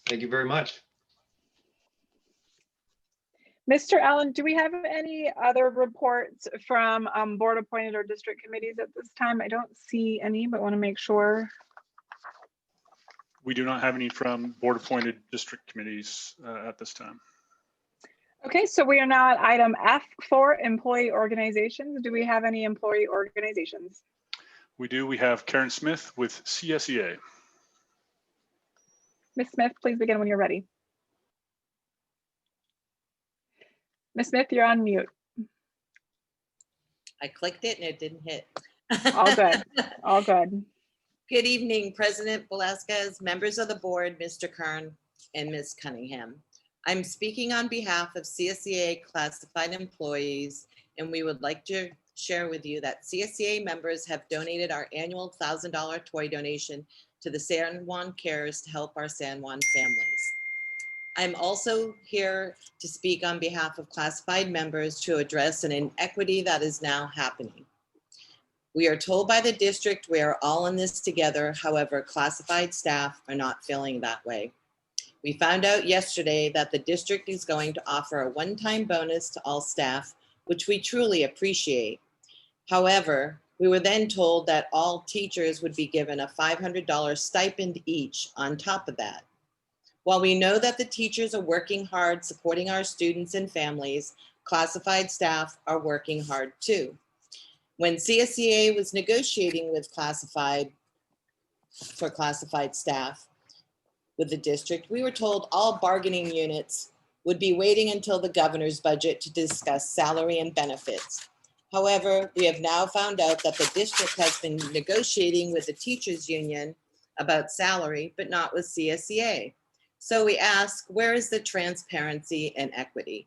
Thank you very much. Mr. Allen, do we have any other reports from board appointed or district committees at this time? I don't see any, but want to make sure. We do not have any from board appointed district committees at this time. Okay, so we are now at item F for employee organizations. Do we have any employee organizations? We do. We have Karen Smith with CSEA. Ms. Smith, please begin when you're ready. Ms. Smith, you're on mute. I clicked it and it didn't hit. All good. All good. Good evening, President Velasquez, members of the board, Mr. Kern, and Ms. Cunningham. I'm speaking on behalf of CSEA classified employees, and we would like to share with you that CSEA members have donated our annual $1,000 toy donation to the San Juan Cares to help our San Juan families. I'm also here to speak on behalf of classified members to address an inequity that is now happening. We are told by the district we are all in this together. However, classified staff are not feeling that way. We found out yesterday that the district is going to offer a one-time bonus to all staff, which we truly appreciate. However, we were then told that all teachers would be given a $500 stipend each on top of that. While we know that the teachers are working hard supporting our students and families, classified staff are working hard too. When CSEA was negotiating with classified staff with the district, we were told all bargaining units would be waiting until the governor's budget to discuss salary and benefits. However, we have now found out that the district has been negotiating with the teachers union about salary, but not with CSEA. So we ask, where is the transparency and equity?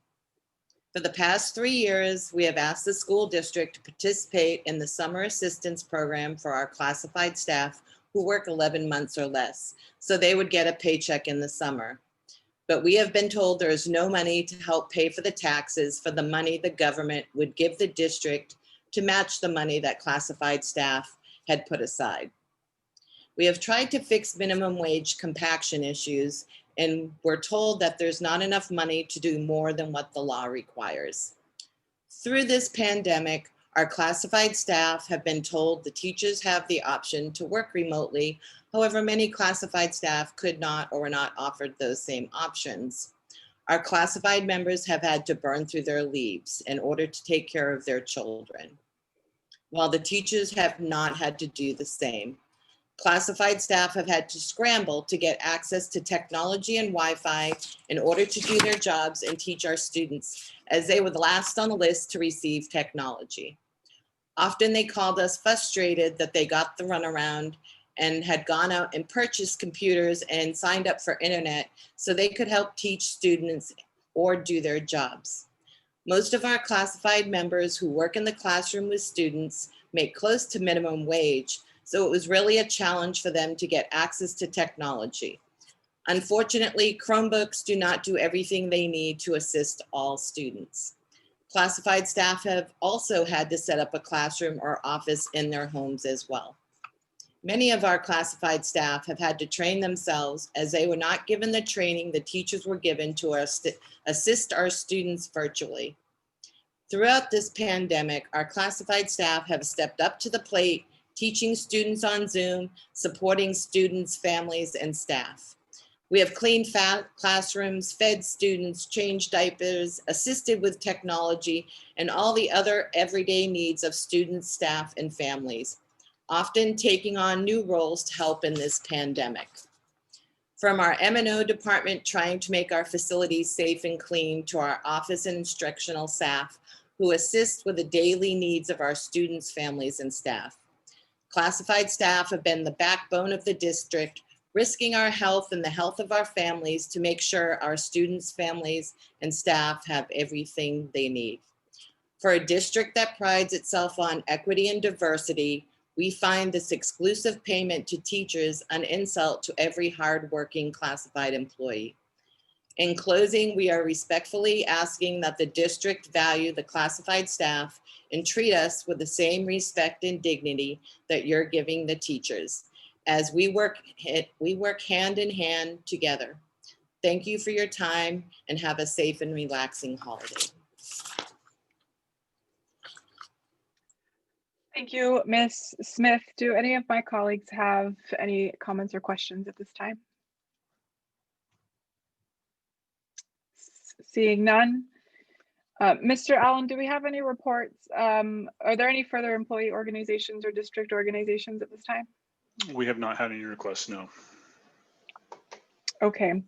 For the past 3 years, we have asked the school district to participate in the summer assistance program for our classified staff who work 11 months or less, so they would get a paycheck in the summer. But we have been told there is no money to help pay for the taxes for the money the government would give the district to match the money that classified staff had put aside. We have tried to fix minimum wage compaction issues, and we're told that there's not enough money to do more than what the law requires. Through this pandemic, our classified staff have been told the teachers have the option to work remotely. However, many classified staff could not or were not offered those same options. Our classified members have had to burn through their leaves in order to take care of their children, while the teachers have not had to do the same. Classified staff have had to scramble to get access to technology and Wi-Fi in order to do their jobs and teach our students, as they were the last on the list to receive technology. Often they called us frustrated that they got the runaround and had gone out and purchased computers and signed up for internet so they could help teach students or do their jobs. Most of our classified members who work in the classroom with students make close to minimum wage, so it was really a challenge for them to get access to technology. Unfortunately, Chromebooks do not do everything they need to assist all students. Classified staff have also had to set up a classroom or office in their homes as well. Many of our classified staff have had to train themselves as they were not given the training the teachers were given to assist our students virtually. Throughout this pandemic, our classified staff have stepped up to the plate, teaching students on Zoom, supporting students, families, and staff. We have cleaned classrooms, fed students, changed diapers, assisted with technology, and all the other everyday needs of students, staff, and families, often taking on new roles to help in this pandemic. From our M&O department trying to make our facilities safe and clean to our office and instructional staff who assist with the daily needs of our students, families, and staff. Classified staff have been the backbone of the district, risking our health and the health of our families to make sure our students, families, and staff have everything they need. For a district that prides itself on equity and diversity, we find this exclusive payment to teachers an insult to every hardworking classified employee. In closing, we are respectfully asking that the district value the classified staff and treat us with the same respect and dignity that you're giving the teachers as we work hand in hand together. Thank you for your time and have a safe and relaxing holiday. Thank you, Ms. Smith. Do any of my colleagues have any comments or questions at this time? Seeing none. Mr. Allen, do we have any reports? Are there any further employee organizations or district organizations at this time? We have not had any requests, no. Okay.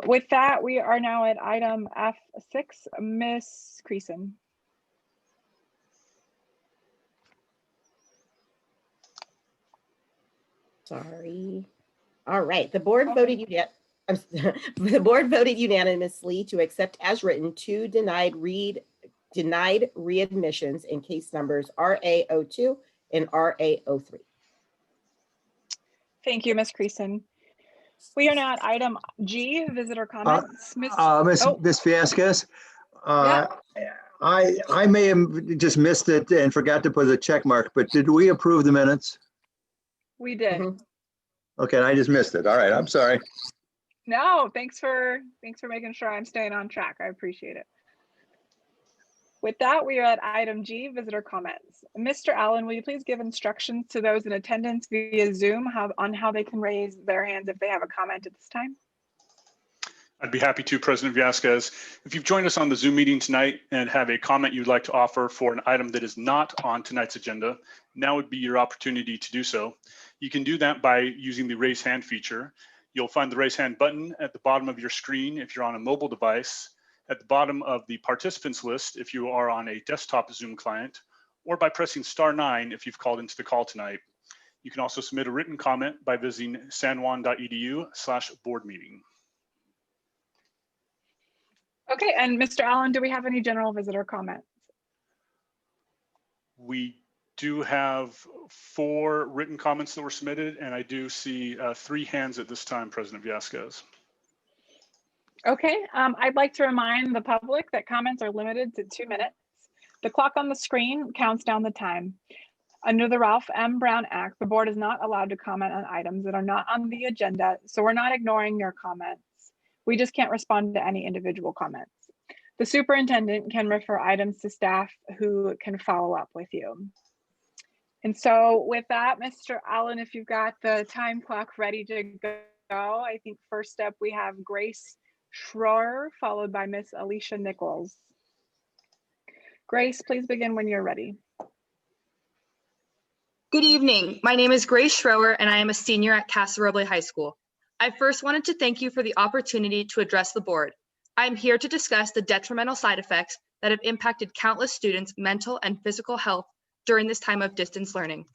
With that, we are now at item F6. Ms. Creason. Sorry. All right, the board voted The board voted unanimously to accept as written two denied readmissions in case numbers RA02 and RA03. Thank you, Ms. Creason. We are now at item G, visitor comments. Miss Oh. Vasquez, Yeah. I may have just missed it and forgot to put a check mark, but did we approve the minutes? We did. Okay, I just missed it. All right, I'm sorry. No, thanks for making sure I'm staying on track. I appreciate it. With that, we are at item G, visitor comments. Mr. Allen, will you please give instructions to those in attendance via Zoom on how they can raise their hands if they have a comment at this time? I'd be happy to, President Vasquez. If you've joined us on the Zoom meeting tonight and have a comment you'd like to offer for an item that is not on tonight's agenda, now would be your opportunity to do so. You can do that by using the raise hand feature. You'll find the raise hand button at the bottom of your screen if you're on a mobile device, at the bottom of the participants list if you are on a desktop Zoom client, or by pressing *9 if you've called into the call tonight. You can also submit a written comment by visiting sanjuan.edu/boardmeeting. Okay, and Mr. Allen, do we have any general visitor comments? We do have 4 written comments that were submitted, and I do see 3 hands at this time, President Vasquez. Okay, I'd like to remind the public that comments are limited to 2 minutes. The clock on the screen counts down the time. Under the Ralph M. Brown Act, the board is not allowed to comment on items that are not on the agenda, so we're not ignoring your comments. We just can't respond to any individual comments. The superintendent can refer items to staff who can follow up with you. And so with that, Mr. Allen, if you've got the time clock ready to go, I think first up we have Grace Schroer, followed by Miss Alicia Nichols. Grace, please begin when you're ready. Good evening. My name is Grace Schroer, and I am a senior at Casa Roble High School. I first wanted to thank you for the opportunity to address the board. I'm here to discuss the detrimental side effects that have impacted countless students' mental and physical health during this time of distance learning.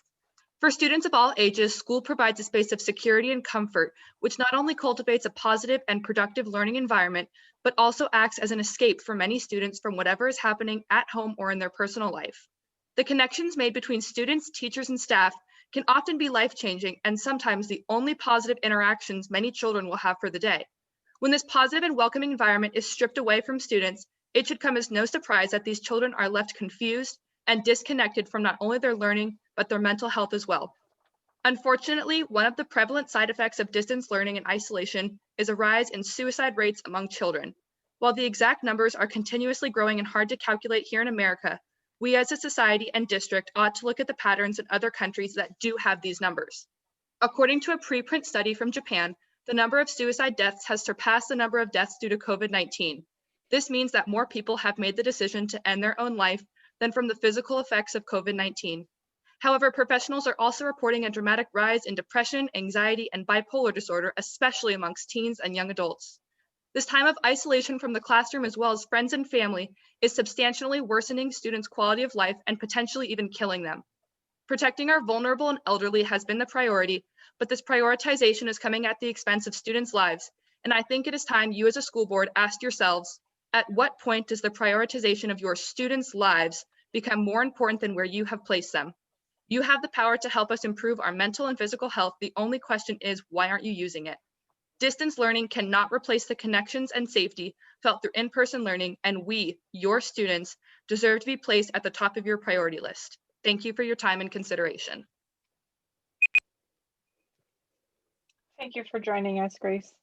For students of all ages, school provides a space of security and comfort, which not only cultivates a positive and productive learning environment, but also acts as an escape for many students from whatever is happening at home or in their personal life. The connections made between students, teachers, and staff can often be life-changing and sometimes the only positive interactions many children will have for the day. When this positive and welcoming environment is stripped away from students, it should come as no surprise that these children are left confused and disconnected from not only their learning, but their mental health as well. Unfortunately, one of the prevalent side effects of distance learning and isolation is a rise in suicide rates among children. While the exact numbers are continuously growing and hard to calculate here in America, we as a society and district ought to look at the patterns in other countries that do have these numbers. According to a preprint study from Japan, the number of suicide deaths has surpassed the number of deaths due to COVID-19. This means that more people have made the decision to end their own life than from the physical effects of COVID-19. However, professionals are also reporting a dramatic rise in depression, anxiety, and bipolar disorder, especially amongst teens and young adults. This time of isolation from the classroom as well as friends and family is substantially worsening students' quality of life and potentially even killing them. Protecting our vulnerable and elderly has been the priority, but this prioritization is coming at the expense of students' lives, and I think it is time you as a school board asked yourselves, at what point does the prioritization of your students' lives become more important than where you have placed them? You have the power to help us improve our mental and physical health. The only question is, why aren't you using it? Distance learning cannot replace the connections and safety felt through in-person learning, and we, your students, deserve to be placed at the top of your priority list. Thank you for your time and consideration. Thank you for joining us, Grace.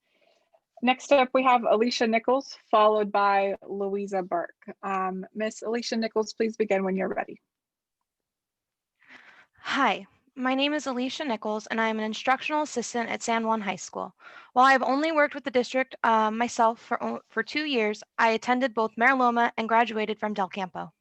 Next up, we have Alicia Nichols, followed by Louisa Burke. Miss Alicia Nichols, please begin when you're ready. Hi, my name is Alicia Nichols, and I am an instructional assistant at San Juan High School. While I've only worked with the district myself for 2 years, I attended both Mara Loma and graduated from Del Campo.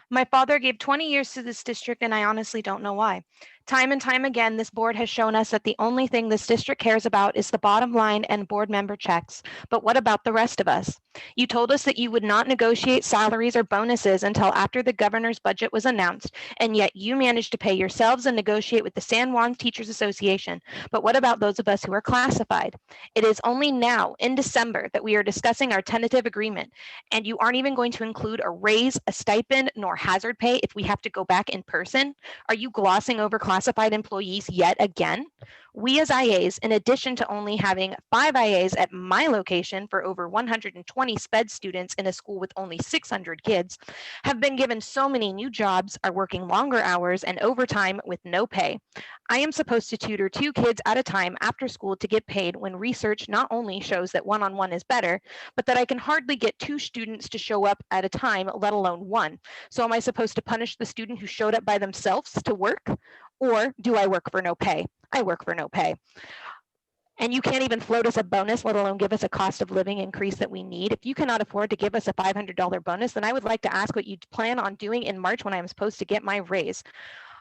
My father gave 20 years to this district, and I honestly don't know why. Time and time again, this board has shown us that the only thing this district cares about is the bottom line and board member checks. But what about the rest of us? You told us that you would not negotiate salaries or bonuses until after the governor's budget was announced, and yet you managed to pay yourselves and negotiate with the San Juan Teachers Association. But what about those of us who are classified? It is only now, in December, that we are discussing our tentative agreement, and you aren't even going to include a raise, a stipend, nor hazard pay if we have to go back in person. Are you glossing over classified employees yet again? We as IAs, in addition to only having 5 IAs at my location for over 120 SPED students in a school with only 600 kids, have been given so many new jobs, are working longer hours and overtime with no pay. I am supposed to tutor 2 kids at a time after school to get paid when research not only shows that one-on-one is better, but that I can hardly get 2 students to show up at a time, let alone 1. So am I supposed to punish the student who showed up by themselves to work? Or do I work for no pay? I work for no pay. And you can't even float us a bonus, let alone give us a cost of living increase that we need. If you cannot afford to give us a $500 bonus, then I would like to ask what you plan on doing in March when I'm supposed to get my raise.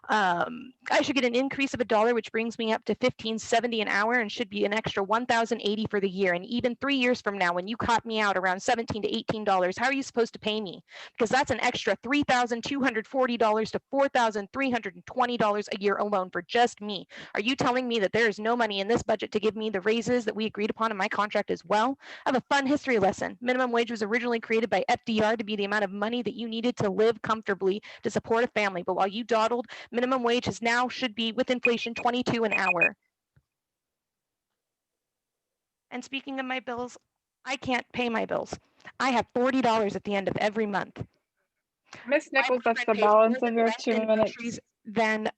I should get an increase of $1, which brings me up to $15.70 an hour and should be an extra $1,080 for the year. And even 3 years from now, when you caught me out around $17 to $18, how are you supposed to pay me? Because that's an extra $3,240 to $4,320 a year alone for just me. Are you telling me that there is no money in this budget to give me the raises that we agreed upon in my contract as well? I have a fun history lesson. Minimum wage was originally created by FDR to be the amount of money that you needed to live comfortably to support a family. But while you dawdled, minimum wage is now should be with inflation $22 an hour. And speaking of my bills, I can't pay my bills. I have $40 at the end of every month. Ms. Nichols, that's the balance of your 2 minutes. Than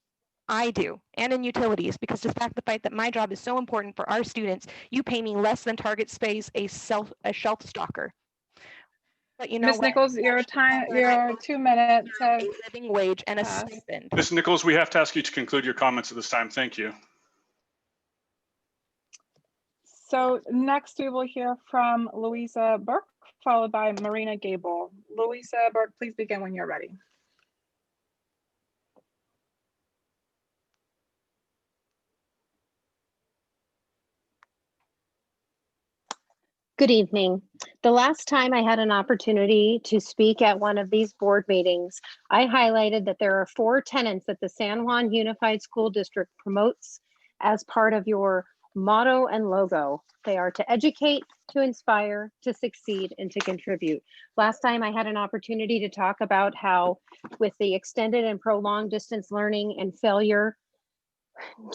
I do, and in utilities, because despite the fact that my job is so important for our students, you pay me less than Target Space, a shelf stalker. But you know, Ms. Nichols, your 2 minutes have a living wage and a stipend. Ms. Nichols, we have to ask you to conclude your comments at this time. Thank you. So next we will hear from Louisa Burke, followed by Marina Gable. Louisa Burke, please begin when you're ready. Good evening. The last time I had an opportunity to speak at one of these board meetings, I highlighted that there are 4 tenets that the San Juan Unified School District promotes as part of your motto and logo. They are to educate, to inspire, to succeed, and to contribute. Last time I had an opportunity to talk about how with the extended and prolonged distance learning and failure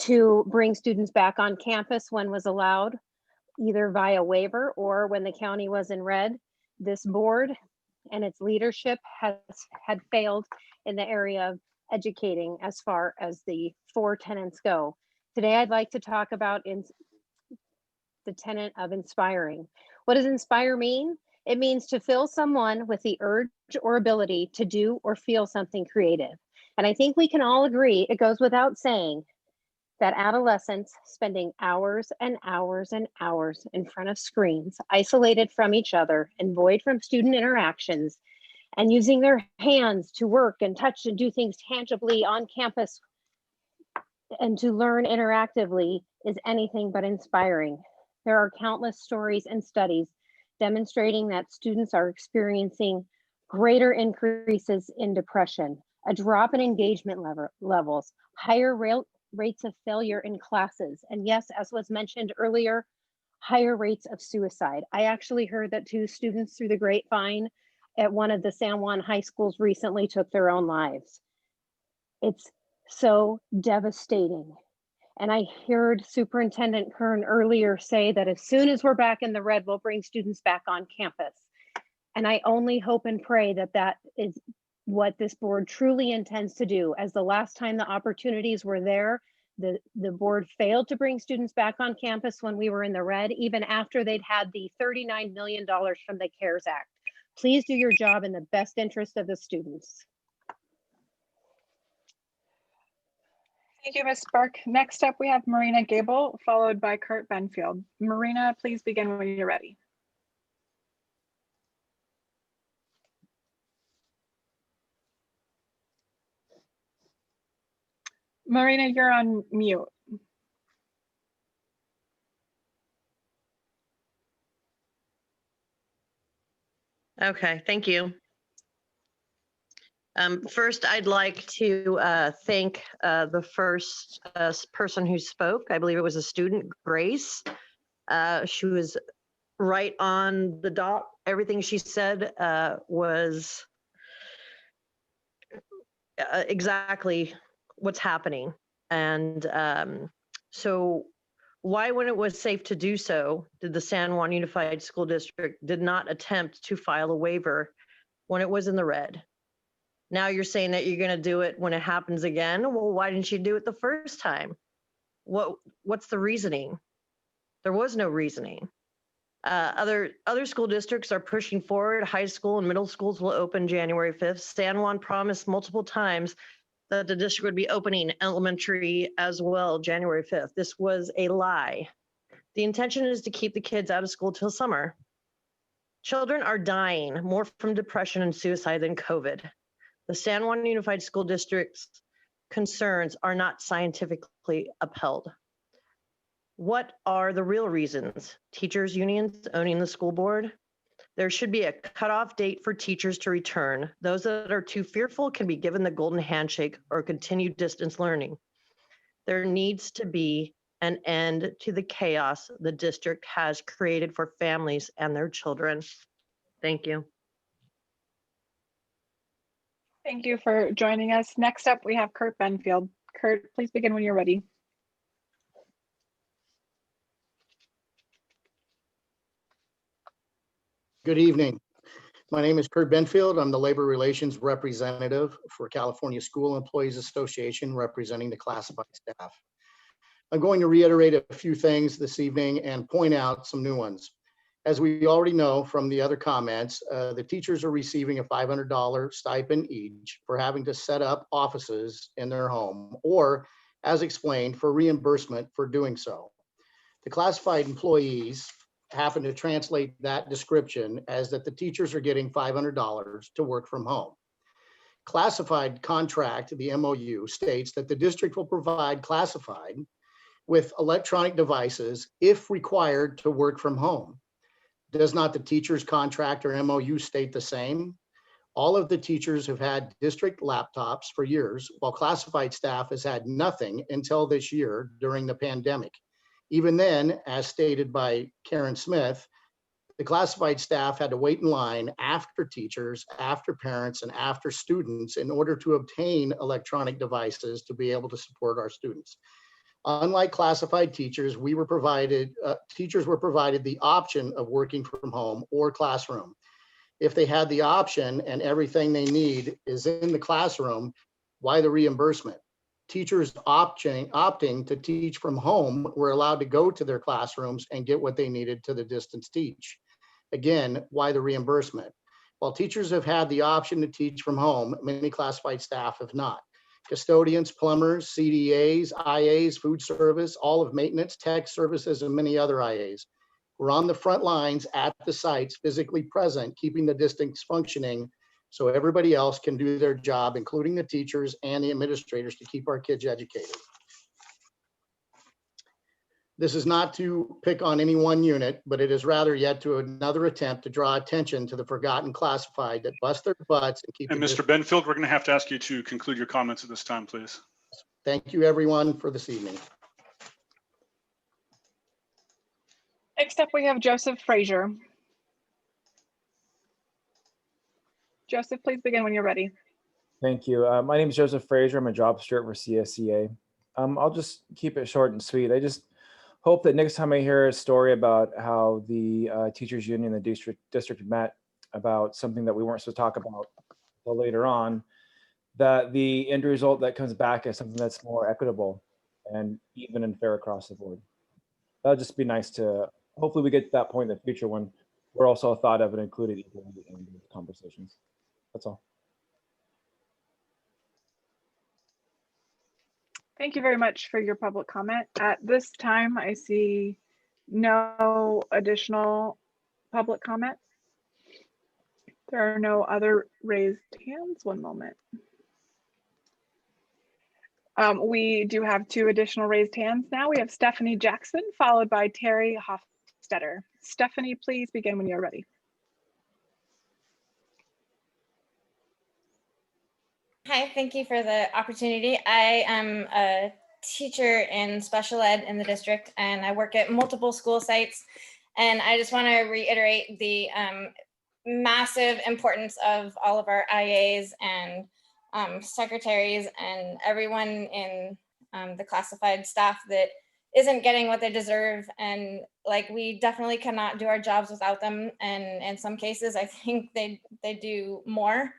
to bring students back on campus when was allowed, either via waiver or when the county was in red, this board and its leadership had failed in the area of educating as far as the 4 tenets go. Today, I'd like to talk about the tenet of inspiring. What does inspire mean? It means to fill someone with the urge or ability to do or feel something creative. And I think we can all agree, it goes without saying, that adolescents spending hours and hours and hours in front of screens, isolated from each other and void from student interactions, and using their hands to work and touch and do things tangibly on campus and to learn interactively is anything but inspiring. There are countless stories and studies demonstrating that students are experiencing greater increases in depression, a drop in engagement levels, higher rates of failure in classes, and yes, as was mentioned earlier, higher rates of suicide. I actually heard that 2 students through the grapevine at one of the San Juan high schools recently took their own lives. It's so devastating. And I heard Superintendent Kern earlier say that as soon as we're back in the red, we'll bring students back on campus. And I only hope and pray that that is what this board truly intends to do. As the last time the opportunities were there, the board failed to bring students back on campus when we were in the red, even after they'd had the $39 million from the CARES Act. Please do your job in the best interest of the students. Thank you, Ms. Burke. Next up, we have Marina Gable, followed by Kurt Benfield. Marina, please begin when you're ready. Marina, you're on mute. Okay, thank you. First, I'd like to thank the first person who spoke. I believe it was a student, Grace. She was right on the dot. Everything she said was exactly what's happening. And so why, when it was safe to do so, did the San Juan Unified School District did not attempt to file a waiver when it was in the red? Now you're saying that you're going to do it when it happens again. Well, why didn't you do it the first time? What's the reasoning? There was no reasoning. Other school districts are pushing forward. High school and middle schools will open January 5th. San Juan promised multiple times that the district would be opening elementary as well January 5th. This was a lie. The intention is to keep the kids out of school till summer. Children are dying more from depression and suicide than COVID. The San Juan Unified School District's concerns are not scientifically upheld. What are the real reasons? Teachers' unions owning the school board? There should be a cutoff date for teachers to return. Those that are too fearful can be given the golden handshake or continue distance learning. There needs to be an end to the chaos the district has created for families and their children. Thank you. Thank you for joining us. Next up, we have Kurt Benfield. Kurt, please begin when you're ready. Good evening. My name is Kurt Benfield. I'm the Labor Relations Representative for California School Employees Association, representing the classified staff. I'm going to reiterate a few things this evening and point out some new ones. As we already know from the other comments, the teachers are receiving a $500 stipend each for having to set up offices in their home, or, as explained, for reimbursement for doing so. The classified employees happen to translate that description as that the teachers are getting $500 to work from home. Classified contract, the MOU, states that the district will provide classified with electronic devices if required to work from home. Does not the teacher's contract or MOU state the same? All of the teachers have had district laptops for years, while classified staff has had nothing until this year during the pandemic. Even then, as stated by Karen Smith, the classified staff had to wait in line after teachers, after parents, and after students in order to obtain electronic devices to be able to support our students. Unlike classified teachers, teachers were provided the option of working from home or classroom. If they had the option and everything they need is in the classroom, why the reimbursement? Teachers opting to teach from home were allowed to go to their classrooms and get what they needed to the distance teach. Again, why the reimbursement? While teachers have had the option to teach from home, many classified staff have not. Custodians, plumbers, CDAs, IAs, food service, all of maintenance, tech services, and many other IAs were on the front lines at the sites, physically present, keeping the distance functioning so everybody else can do their job, including the teachers and the administrators, to keep our kids educated. This is not to pick on any one unit, but it is rather yet to another attempt to draw attention to the forgotten classified that bust their butts and keep. And Mr. Benfield, we're going to have to ask you to conclude your comments at this time, please. Thank you, everyone, for this evening. Next up, we have Joseph Frazier. Joseph, please begin when you're ready. Thank you. My name is Joseph Frazier. I'm a job steward for CSCA. I'll just keep it short and sweet. I just hope that next time I hear a story about how the teachers union and the district met about something that we weren't supposed to talk about until later on, that the end result that comes back is something that's more equitable and even and fair across the board. That'll just be nice to, hopefully we get to that point in the future when we're also thought of and included equally in the conversations. That's all. Thank you very much for your public comment. At this time, I see no additional public comment. There are no other raised hands. One moment. We do have 2 additional raised hands now. We have Stephanie Jackson, followed by Terry Hofstetter. Stephanie, please begin when you're ready. Hi, thank you for the opportunity. I am a teacher in special ed in the district, and I work at multiple school sites. And I just want to reiterate the massive importance of all of our IAs and secretaries and everyone in the classified staff that isn't getting what they deserve. And like, we definitely cannot do our jobs without them. And in some cases, I think they do more.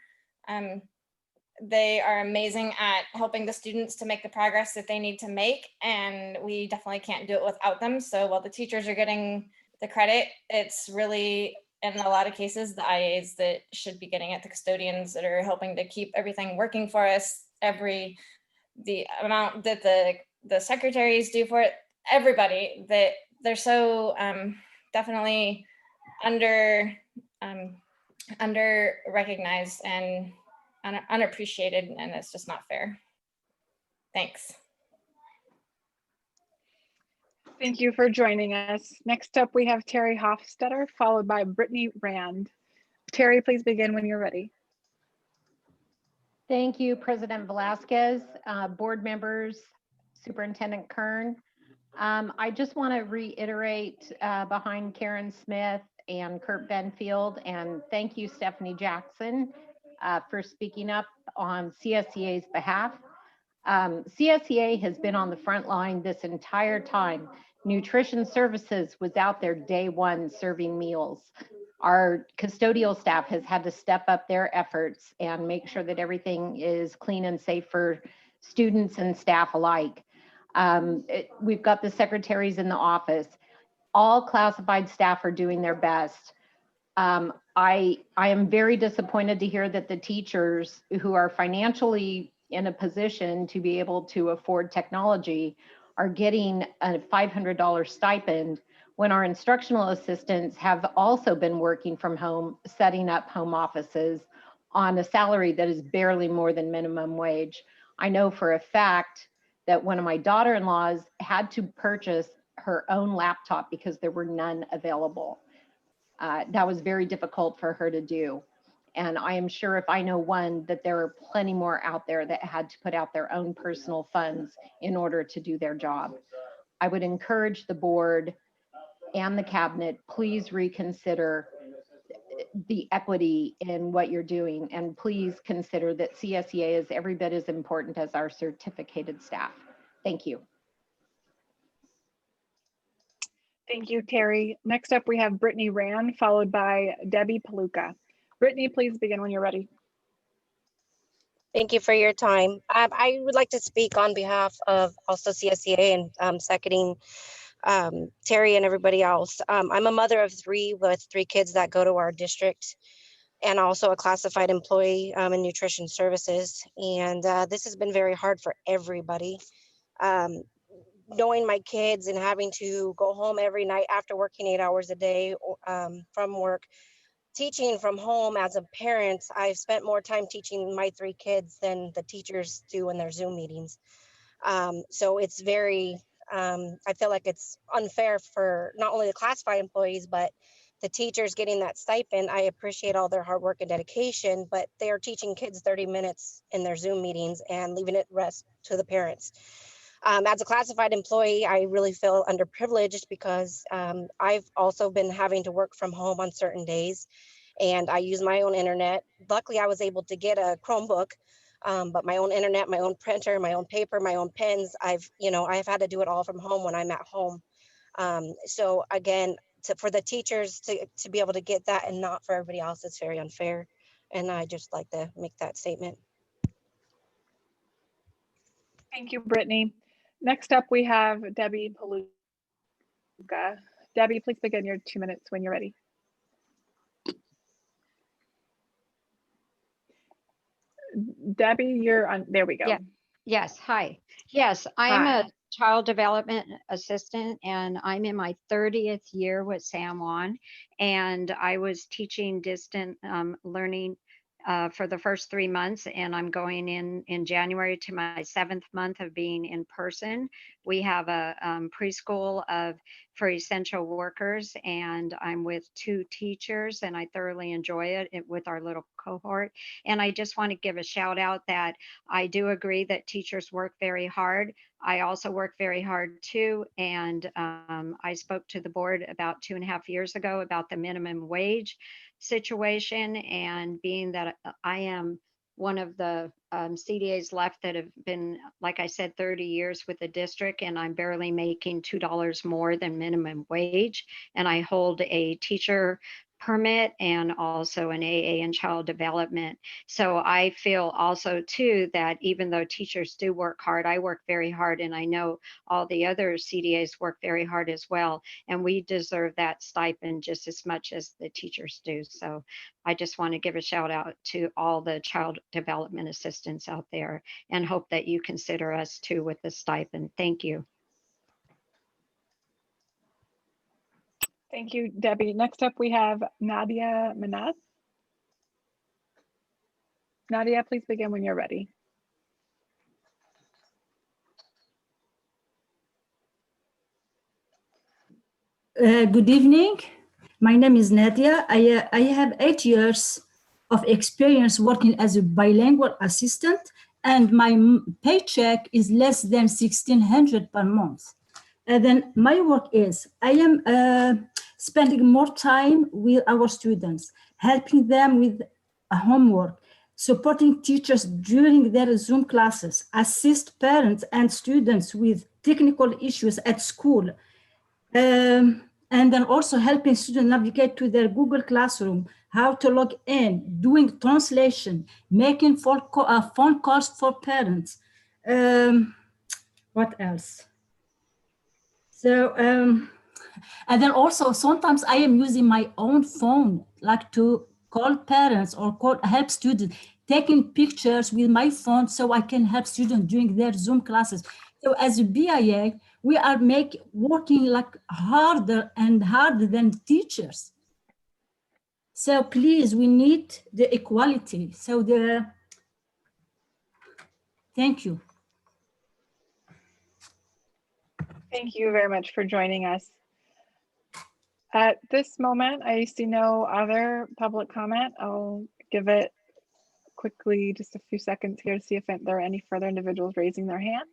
They are amazing at helping the students to make the progress that they need to make. And we definitely can't do it without them. So while the teachers are getting the credit, it's really, in a lot of cases, the IAs that should be getting it, the custodians that are helping to keep everything working for us, the amount that the secretaries do for it, everybody, that they're so definitely under recognized and unappreciated, and it's just not fair. Thanks. Thank you for joining us. Next up, we have Terry Hofstetter, followed by Brittany Rand. Terry, please begin when you're ready. Thank you, President Velasquez, board members, Superintendent Kern. I just want to reiterate behind Karen Smith and Kurt Benfield, and thank you, Stephanie Jackson, for speaking up on CSEA's behalf. CSEA has been on the front line this entire time. Nutrition Services was out there day one serving meals. Our custodial staff has had to step up their efforts and make sure that everything is clean and safe for students and staff alike. We've got the secretaries in the office. All classified staff are doing their best. I am very disappointed to hear that the teachers who are financially in a position to be able to afford technology are getting a $500 stipend when our instructional assistants have also been working from home, setting up home offices on a salary that is barely more than minimum wage. I know for a fact that one of my daughter-in-laws had to purchase her own laptop because there were none available. That was very difficult for her to do. And I am sure, if I know one, that there are plenty more out there that had to put out their own personal funds in order to do their job. I would encourage the board and the cabinet, please reconsider the equity in what you're doing, and please consider that CSEA is every bit as important as our certificated staff. Thank you. Thank you, Terry. Next up, we have Brittany Rand, followed by Debbie Paluca. Brittany, please begin when you're ready. Thank you for your time. I would like to speak on behalf of also CSEA and seconding Terry and everybody else. I'm a mother of 3 with 3 kids that go to our district, and also a classified employee in nutrition services. And this has been very hard for everybody. Knowing my kids and having to go home every night after working 8 hours a day from work, teaching from home as a parent, I've spent more time teaching my 3 kids than the teachers do in their Zoom meetings. So it's very, I feel like it's unfair for not only the classified employees, but the teachers getting that stipend. I appreciate all their hard work and dedication, but they are teaching kids 30 minutes in their Zoom meetings and leaving it rest to the parents. As a classified employee, I really feel underprivileged because I've also been having to work from home on certain days, and I use my own internet. Luckily, I was able to get a Chromebook, but my own internet, my own printer, my own paper, my own pens, I've had to do it all from home when I'm at home. So again, for the teachers to be able to get that and not for everybody else, it's very unfair. And I just like to make that statement. Thank you, Brittany. Next up, we have Debbie Paluca. Debbie, please begin your 2 minutes when you're ready. Debbie, you're on, there we go. Yeah. Yes, hi. Yes, I am a child development assistant, and I'm in my 30th year with San Juan, and I was teaching distant learning for the first 3 months, and I'm going in January to my 7th month of being in person. We have a preschool for essential workers, and I'm with 2 teachers, and I thoroughly enjoy it with our little cohort. And I just want to give a shout out that I do agree that teachers work very hard. I also work very hard too, and I spoke to the board about 2.5 years ago about the minimum wage situation, and being that I am one of the CDAs left that have been, like I said, 30 years with the district, and I'm barely making $2 more than minimum wage, and I hold a teacher permit and also an AA in child development. So I feel also too that even though teachers do work hard, I work very hard, and I know all the other CDAs work very hard as well, and we deserve that stipend just as much as the teachers do. So I just want to give a shout out to all the child development assistants out there, and hope that you consider us too with the stipend. Thank you. Thank you, Debbie. Next up, we have Nadia Manaz. Nadia, please begin when you're ready. Good evening. My name is Nadia. I have 8 years of experience working as a bilingual assistant, and my paycheck is less than $1,600 per month. And then my work is, I am spending more time with our students, helping them with homework, supporting teachers during their Zoom classes, assist parents and students with technical issues at school, and then also helping students navigate to their Google Classroom, how to log in, doing translation, making phone calls for parents. What else? So, and then also sometimes I am using my own phone, like to call parents or help students, taking pictures with my phone so I can help students during their Zoom classes. So as a BIA, we are working like harder and harder than teachers. So please, we need the equality. So thank you. Thank you very much for joining us. At this moment, I see no other public comment. I'll give it quickly just a few seconds here to see if there are any further individuals raising their hands.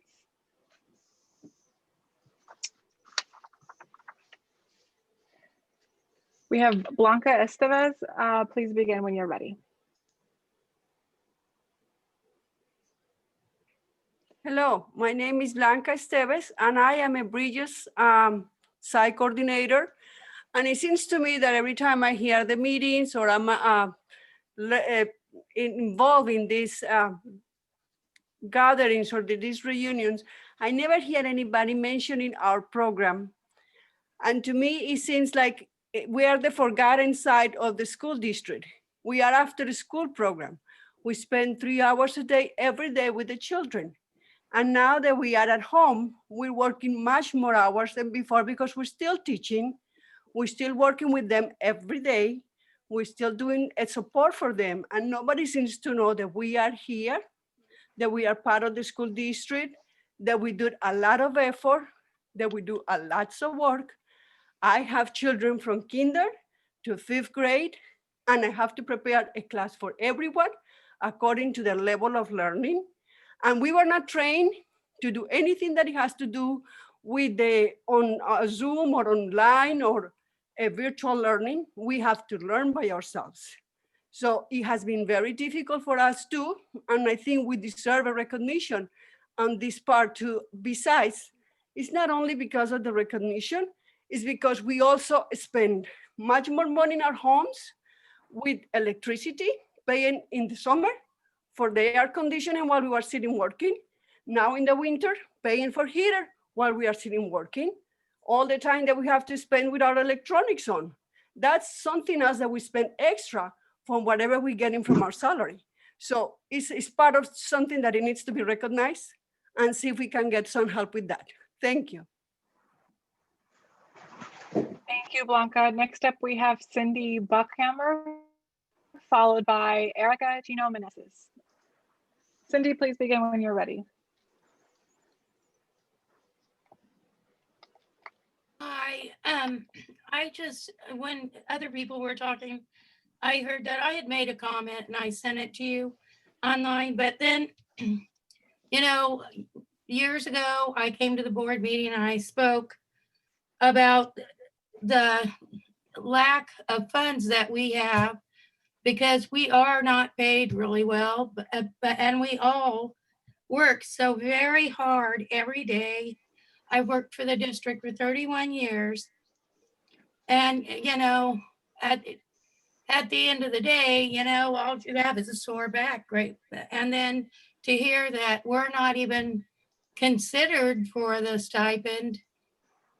We have Blanca Estevez. Please begin when you're ready. Hello, my name is Blanca Estevez, and I am a Bridges site coordinator. And it seems to me that every time I hear the meetings or I'm involved in these gatherings or these reunions, I never hear anybody mentioning our program. And to me, it seems like we are the forgotten side of the school district. We are after the school program. We spend 3 hours a day, every day with the children. And now that we are at home, we're working much more hours than before because we're still teaching. We're still working with them every day. We're still doing a support for them. And nobody seems to know that we are here, that we are part of the school district, that we do a lot of effort, that we do a lots of work. I have children from kinder to 5th grade, and I have to prepare a class for everyone according to their level of learning. And we were not trained to do anything that it has to do with on Zoom or online or a virtual learning. We have to learn by ourselves. So it has been very difficult for us too. And I think we deserve a recognition on this part too. Besides, it's not only because of the recognition, it's because we also spend much more money in our homes with electricity, paying in the summer for the air conditioning while we were sitting working. Now in the winter, paying for heater while we are sitting working. All the time that we have to spend with our electronics on. That's something else that we spend extra from whatever we're getting from our salary. So it's part of something that it needs to be recognized, and see if we can get some help with that. Thank you. Thank you, Blanca. Next up, we have Cindy Buckhammer followed by Erica Tino Meneses. Cindy, please begin when you're ready. Hi, I just, when other people were talking, I heard that I had made a comment and I sent it to you online, but then, you know, years ago, I came to the board meeting and I spoke about the lack of funds that we have because we are not paid really well, and we all work so very hard every day. I worked for the district for 31 years. And, you know, at the end of the day, you know, all you have is a sore back, right? And then to hear that we're not even considered for the stipend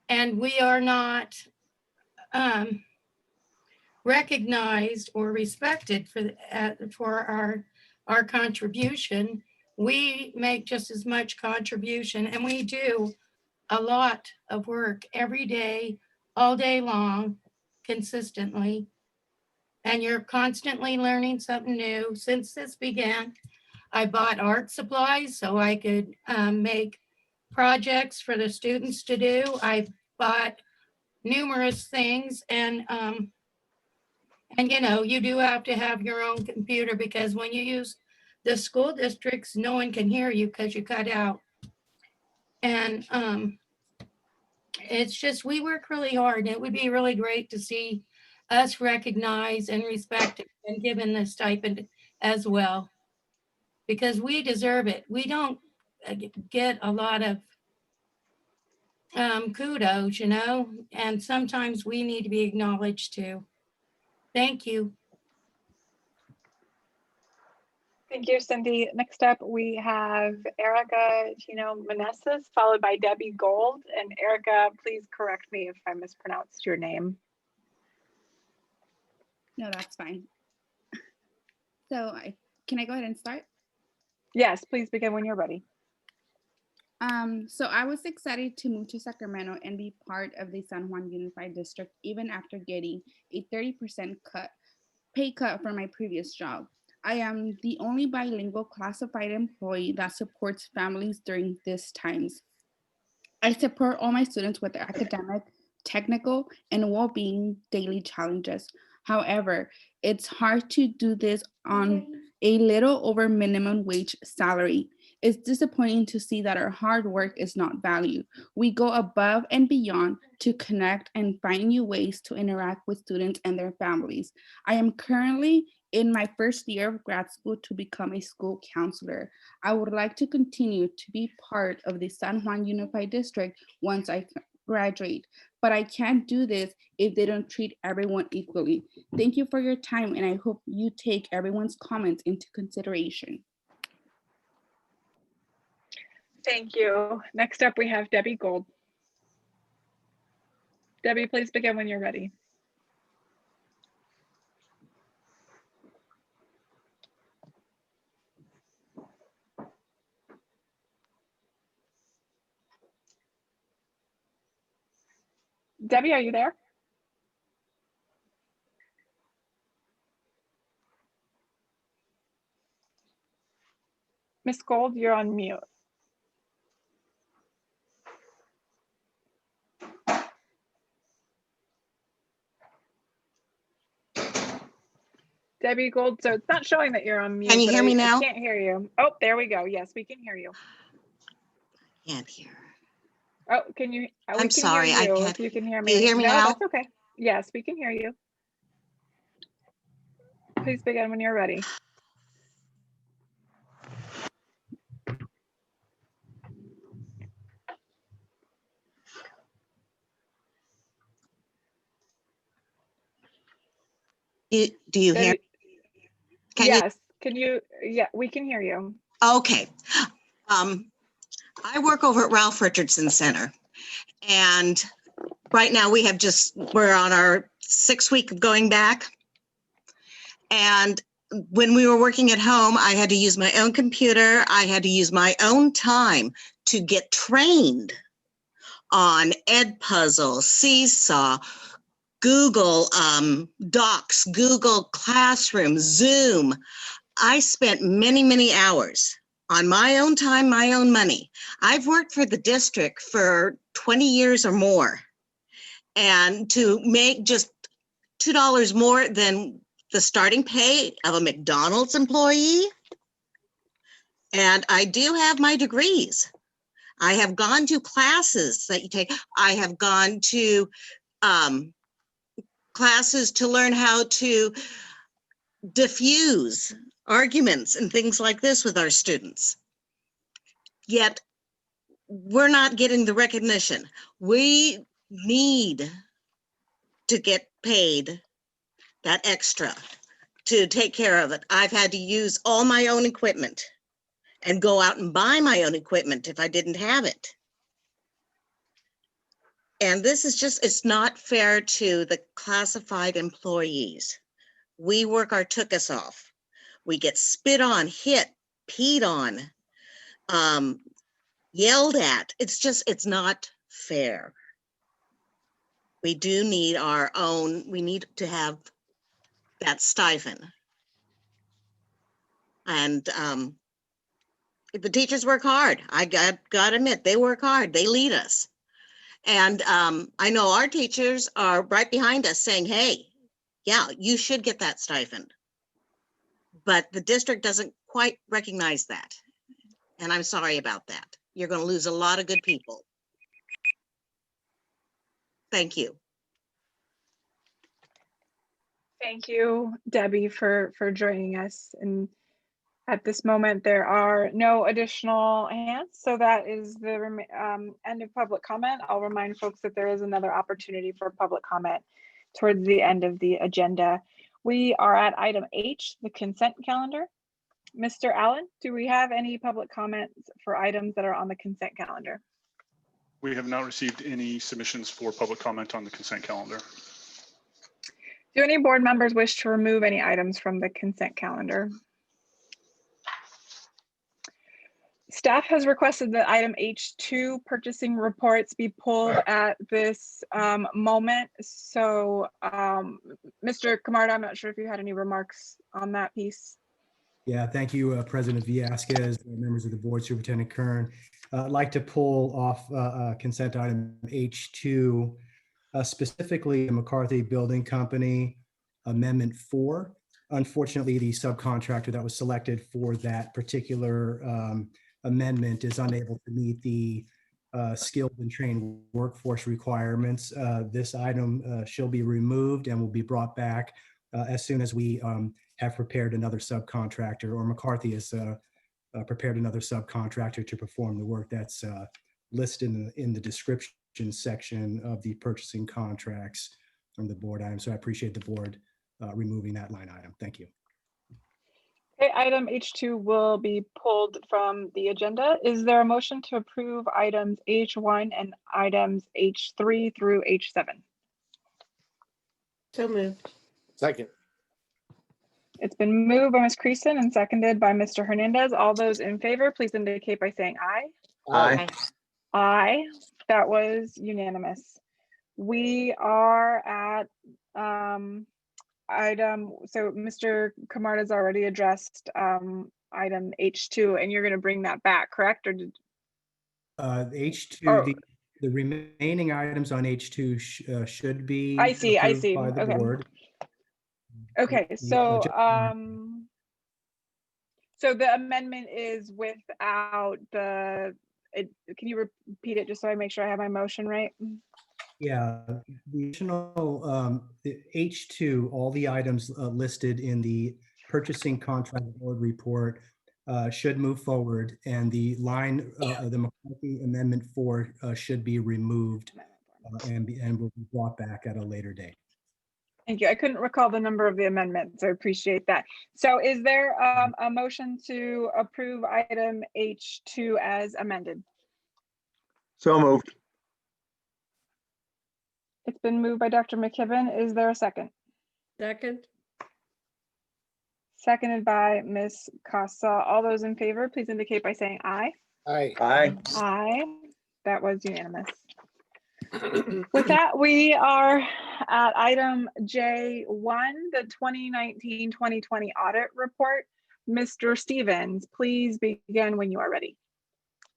and we are not recognized or respected for our contribution. We make just as much contribution, and we do a lot of work every day, all day long, consistently. And you're constantly learning something new. Since this began, I bought art supplies so I could make projects for the students to do. I bought numerous things, and you know, you do have to have your own computer because when you use the school districts, no one can hear you because you cut out. And it's just, we work really hard, and it would be really great to see us recognized and respected and given the stipend as well, because we deserve it. We don't get a lot of kudos, you know, and sometimes we need to be acknowledged too. Thank you. Thank you, Cindy. Next up, we have Erica Tino Meneses, followed by Debbie Gold. And Erica, please correct me if I mispronounced your name. No, that's fine. So can I go ahead and start? Yes, please begin when you're ready. So I was excited to move to Sacramento and be part of the San Juan Unified District, even after getting a 30% pay cut from my previous job. I am the only bilingual classified employee that supports families during these times. I support all my students with their academic, technical, and well-being daily challenges. However, it's hard to do this on a little over minimum wage salary. It's disappointing to see that our hard work is not valued. We go above and beyond to connect and find new ways to interact with students and their families. I am currently in my first year of grad school to become a school counselor. I would like to continue to be part of the San Juan Unified District once I graduate, but I can't do this if they don't treat everyone equally. Thank you for your time, and I hope you take everyone's comments into consideration. Thank you. Next up, we have Debbie Gold. Debbie, please begin when you're ready. Debbie, are you there? Miss Gold, you're on mute. Debbie Gold, so it's not showing that you're on mute. Can you hear me now? I can't hear you. Oh, there we go. Yes, we can hear you. Can't hear. Oh, can you? I'm sorry, I can't. If you can hear me. You hear me no, now? That's okay. Yes, we can hear you. Please begin when you're ready. Do you hear? Yes. Can you? Yeah, we can hear you. Okay. I work over at Ralph Richardson Center, and right now we're on our 6th week of going back. And when we were working at home, I had to use my own computer. I had to use my own time to get trained on Edpuzzle, Seesaw, Google Docs, Google Classroom, Zoom. I spent many, many hours on my own time, my own money. I've worked for the district for 20 years or more. And to make just $2 more than the starting pay of a McDonald's employee. And I do have my degrees. I have gone to classes that you take. I have gone to classes to learn how to diffuse arguments and things like this with our students. Yet we're not getting the recognition. We need to get paid that extra to take care of it. I've had to use all my own equipment and go out and buy my own equipment if I didn't have it. And this is just, it's not fair to the classified employees. We work our took-us off. We get spit on, hit, peed on, yelled at. It's just, it's not fair. We do need our own, we need to have that stipend. And the teachers work hard. I got to admit, they work hard. They lead us. And I know our teachers are right behind us saying, hey, yeah, you should get that stipend. But the district doesn't quite recognize that. And I'm sorry about that. You're going to lose a lot of good people. Thank you. Thank you, Debbie, for joining us. And at this moment, there are no additional hands. So that is the end of public comment. I'll remind folks that there is another opportunity for public comment towards the end of the agenda. We are at item H, the consent calendar. Mr. Allen, do we have any public comments for items that are on the consent calendar? We have not received any submissions for public comment on the consent calendar. Do any board members wish to remove any items from the consent calendar? Staff has requested that item H2 purchasing reports be pulled at this moment. So Mr. Camarda, I'm not sure if you had any remarks on that piece. Yeah, thank you, President Villasquez, members of the board, Superintendent Kern. I'd like to pull off consent item H2, specifically the McCarthy Building Company Amendment 4. Unfortunately, the subcontractor that was selected for that particular amendment is unable to meet the skilled and trained workforce requirements. This item shall be removed and will be brought back as soon as we have prepared another subcontractor, or McCarthy has prepared another subcontractor to perform the work that's listed in the description section of the purchasing contracts from the board item. So I appreciate the board removing that line item. Thank you. Okay, item H2 will be pulled from the agenda. Is there a motion to approve items H1 and items H3 through H7? So moved. Second. It's been moved by Ms. Creason and seconded by Mr. Hernandez. All those in favor, please indicate by saying aye. Aye. Aye. That was unanimous. We are at item, so Mr. Camarda's already addressed item H2, and you're going to bring that back, correct? Or did H2, the remaining items on H2 should be I see by the okay board. Okay, so so the amendment is without the can you repeat it just so I make sure I have my motion right? Yeah, the additional H2, all the items listed in the purchasing contract board report should move forward, and the line of the McCarthy Amendment 4 should be removed and will be brought back at a later date. Thank you. I couldn't recall the number of the amendments. I appreciate that. So is there a motion to approve item H2 as amended? So moved. It's been moved by Dr. McKibben. Is there a second? Second. Seconded by Ms. Costa. All those in favor, please indicate by saying aye. Aye. Aye. Aye. That was unanimous. With that, we are at item J1, the 2019-2020 audit report. Mr. Stevens, please begin when you are ready.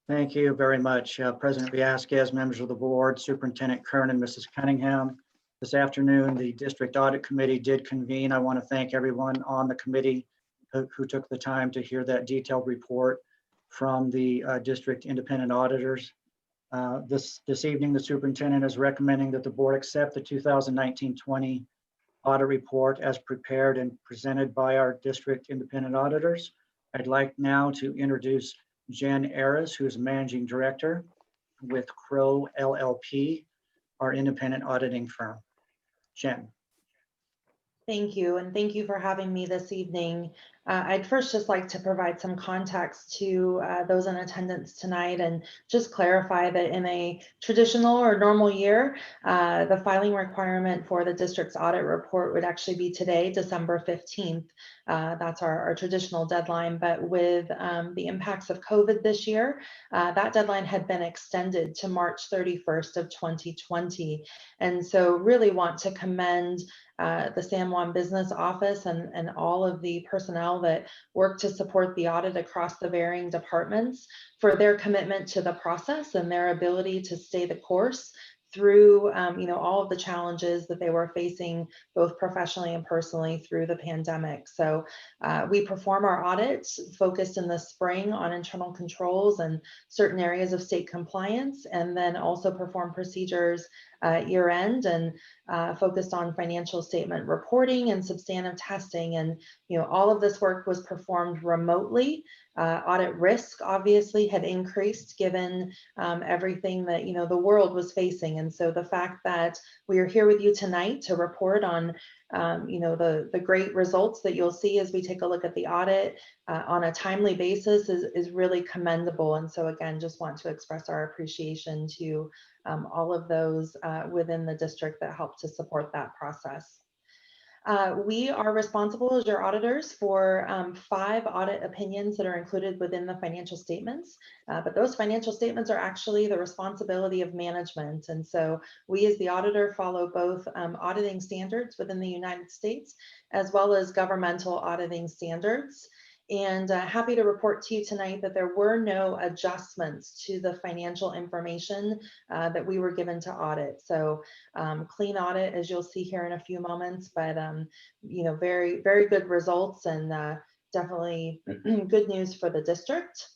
Thank you very much, President Viasquez, members of the board, Superintendent Kern, and Mrs. Cunningham. This afternoon, the District Audit Committee did convene. I want to thank everyone on the committee who took the time to hear that detailed report from the district independent auditors. This evening, the superintendent is recommending that the board accept the 2019-20 audit report as prepared and presented by our district independent auditors. I'd like now to introduce Jen Aris, who is Managing Director with Crow LLP, our independent auditing firm. Jen. Thank you, and thank you for having me this evening. I'd first just like to provide some context to those in attendance tonight and just clarify that in a traditional or normal year, the filing requirement for the district's audit report would actually be today, December 15th. That's our traditional deadline, but with the impacts of COVID this year, that deadline had been extended to March 31st of 2020. And so really want to commend the San Juan Business Office and all of the personnel that work to support the audit across the varying departments for their commitment to the process and their ability to stay the course through all of the challenges that they were facing both professionally and personally through the pandemic. So we perform our audits focused in the spring on internal controls and certain areas of state compliance, and then also perform procedures year end and focused on financial statement reporting and substantive testing. And all of this work was performed remotely. Audit risk obviously had increased given everything that the world was facing. And so the fact that we are here with you tonight to report on the great results that you'll see as we take a look at the audit on a timely basis is really commendable. And so again, just want to express our appreciation to all of those within the district that helped to support that process. We are responsible as your auditors for 5 audit opinions that are included within the financial statements, but those financial statements are actually the responsibility of management. And so we as the auditor follow both auditing standards within the United States as well as governmental auditing standards. And happy to report to you tonight that there were no adjustments to the financial information that we were given to audit. So clean audit, as you'll see here in a few moments, but very, very good results and definitely good news for the district.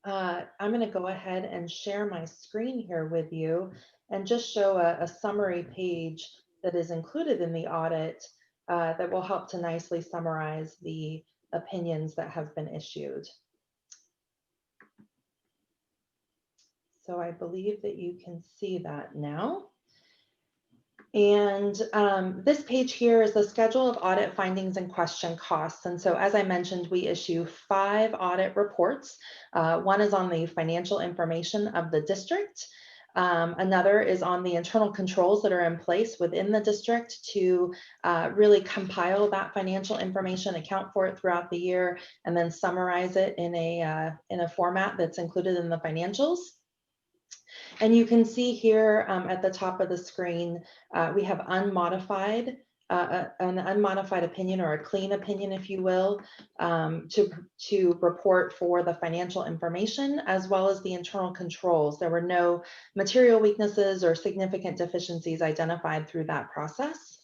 I'm going to go ahead and share my screen here with you and just show a summary page that is included in the audit that will help to nicely summarize the opinions that have been issued. So I believe that you can see that now. And this page here is the schedule of audit findings and question costs. And so as I mentioned, we issue 5 audit reports. One is on the financial information of the district. Another is on the internal controls that are in place within the district to really compile that financial information, account for it throughout the year, and then summarize it in a format that's included in the financials. And you can see here at the top of the screen, we have unmodified, an unmodified opinion or a clean opinion, if you will, to report for the financial information as well as the internal controls. There were no material weaknesses or significant deficiencies identified through that process.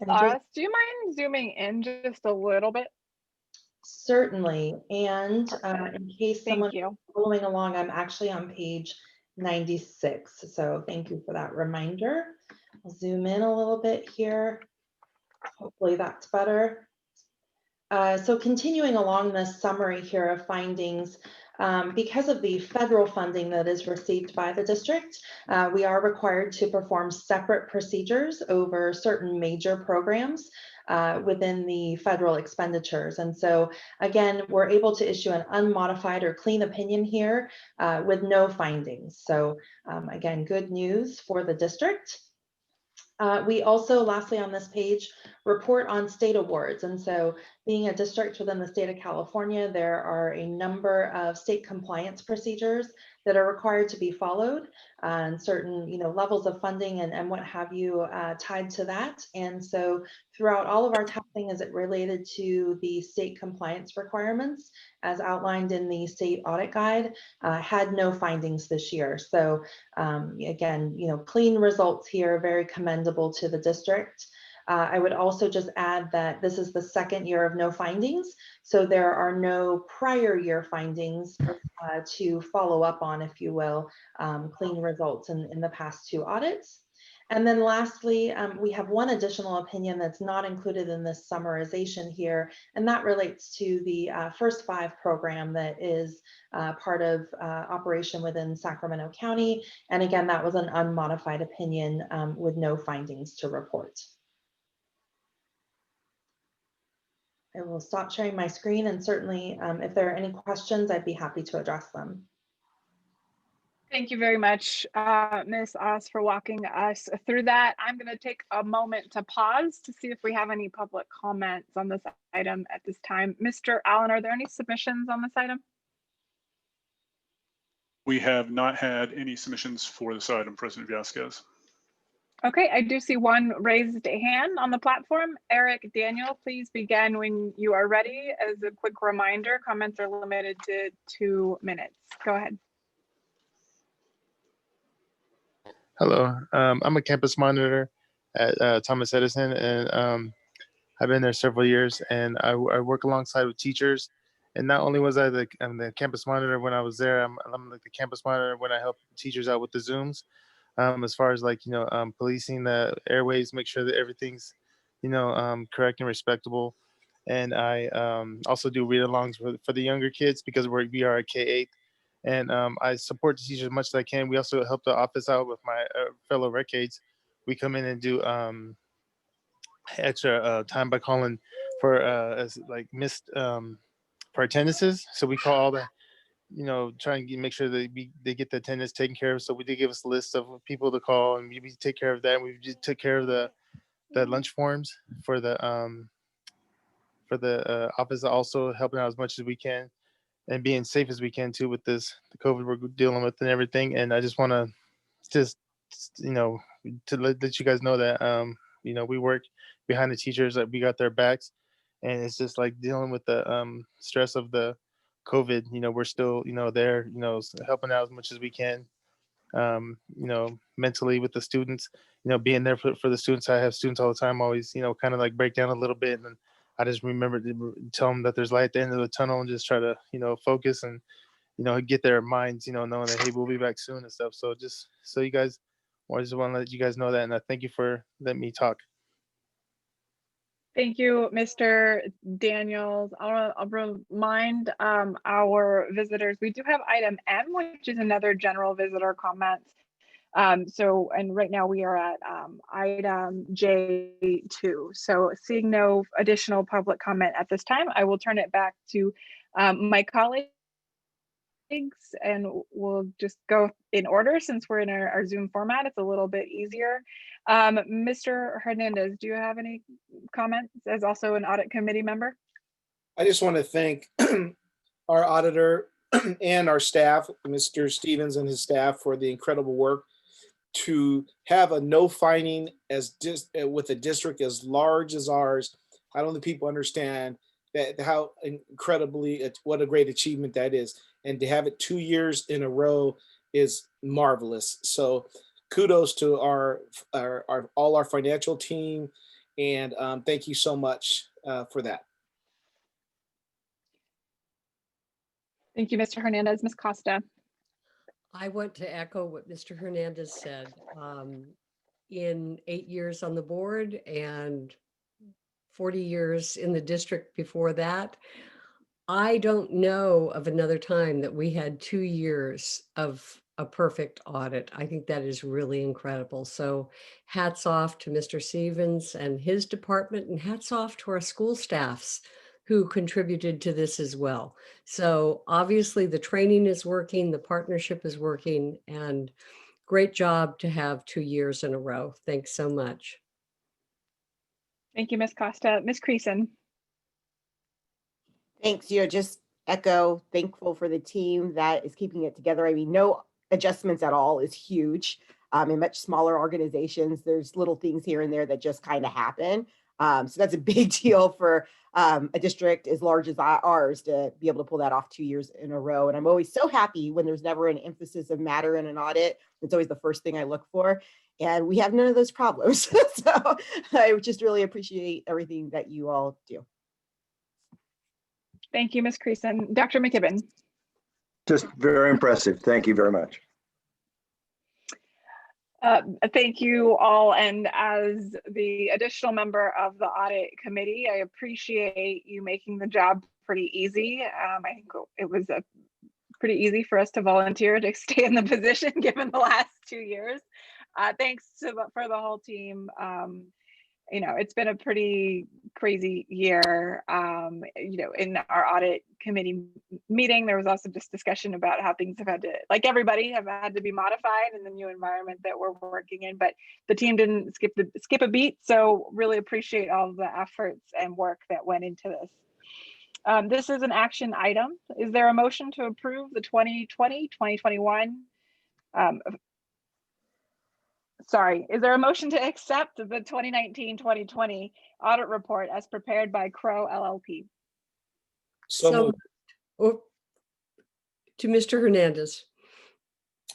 Do you mind zooming in just a little bit? Certainly. And in case someone is following along, I'm actually on page 96. So thank you for that reminder. I'll zoom in a little bit here. Hopefully that's better. So continuing along this summary here of findings, because of the federal funding that is received by the district, we are required to perform separate procedures over certain major programs within the federal expenditures. And so again, we're able to issue an unmodified or clean opinion here with no findings. So again, good news for the district. We also, lastly on this page, report on state awards. And so Being a district within the state of California, there are a number of state compliance procedures that are required to be followed, and certain levels of funding and what have you tied to that. And so throughout all of our testing as it related to the state compliance requirements, as outlined in the state audit guide, had no findings this year. So again, clean results here, very commendable to the district. I would also just add that this is the second year of no findings, so there are no prior year findings to follow up on, if you will, clean results in the past 2 audits. And then lastly, we have one additional opinion that's not included in this summarization here, and that relates to the First 5 program that is part of operation within Sacramento County. And again, that was an unmodified opinion with no findings to report. I will stop sharing my screen, and certainly if there are any questions, I'd be happy to address them. Thank you very much, Ms. Oz, for walking us through that. I'm going to take a moment to pause to see if we have any public comments on this item at this time. Mr. Allen, are there any submissions on this item? We have not had any submissions for this item, President Vasquez. Okay, I do see one raised hand on the platform. Eric Daniel, please begin when you are ready. As a quick reminder, comments are limited to 2 minutes. Go ahead. Hello, I'm a campus monitor at Thomas Edison, and I've been there several years, and I work alongside with teachers. And not only was I'm the campus monitor when I was there, I'm like the campus monitor when I help teachers out with the Zooms. As far as policing the airways, make sure that everything's, correct and respectable. And I also do read-alongs for the younger kids because we are a K-8. And I support the teachers as much as I can. We also help the office out with my fellow recades. We come in and do extra time by calling for missed for attendances. So we call all the try and make sure that they get the attendance taken care of. So we did give us a list of people to call, and we take care of that. We just took care of the lunch forms for the office, also helping out as much as we can and being safe as we can too with the COVID we're dealing with and everything. And I just want to to let you guys know that we work behind the teachers, that we got their backs, and it's just like dealing with the stress of the COVID, we're still, there, helping out as much as we can, mentally with the students, being there for the students. I have students all the time, always, kind of like break down a little bit. And I just remember to tell them that there's light at the end of the tunnel and just try to, focus and, get their minds, knowing that, hey, we'll be back soon and stuff. So just so you guys, I just want to let you guys know that. And I thank you for letting me talk. Thank you, Mr. Daniels. I'll remind our visitors, we do have item M, which is another general visitor comments. And right now we are at item J2. So seeing no additional public comment at this time, I will turn it back to my colleagues, and we'll just go in order since we're in our Zoom format. It's a little bit easier. Mr. Hernandez, do you have any comments as also an audit committee member? I just want to thank our auditor and our staff, Mr. Stevens and his staff, for the incredible work to have a no finding with a district as large as ours. I don't think people understand that how incredibly, what a great achievement that is. And to have it 2 years in a row is marvelous. So kudos to all our financial team, and thank you so much for that. Thank you, Mr. Hernandez. Ms. Costa. I want to echo what Mr. Hernandez said. In 8 years on the board and 40 years in the district before that, I don't know of another time that we had 2 years of a perfect audit. I think that is really incredible. So hats off to Mr. Stevens and his department, and hats off to our school staffs who contributed to this as well. So obviously the training is working, the partnership is working, and great job to have 2 years in a row. Thanks so much. Thank you, Ms. Costa. Ms. Creason. Thanks. Just echo, thankful for the team that is keeping it together. I mean, no adjustments at all is huge. In much smaller organizations, there's little things here and there that just kind of happen. So that's a big deal for a district as large as ours to be able to pull that off 2 years in a row. And I'm always so happy when there's never an emphasis of matter in an audit. It's always the first thing I look for. And we have none of those problems. So I just really appreciate everything that you all do. Thank you, Ms. Creason. Dr. McKibben. Just very impressive. Thank you very much. Thank you all. And as the additional member of the audit committee, I appreciate you making the job pretty easy. I think it was pretty easy for us to volunteer to stay in the position given the last 2 years. Thanks for the whole team. It's been a pretty crazy year. In our audit committee meeting, there was also just discussion about how things have had to, like everybody, have had to be modified in the new environment that we're working in, but the team didn't skip a beat. So really appreciate all the efforts and work that went into this. This is an action item. Is there a motion to approve the 2020-2021 is there a motion to accept the 2019-2020 audit report as prepared by Crow LLP? So moved. To Mr. Hernandez.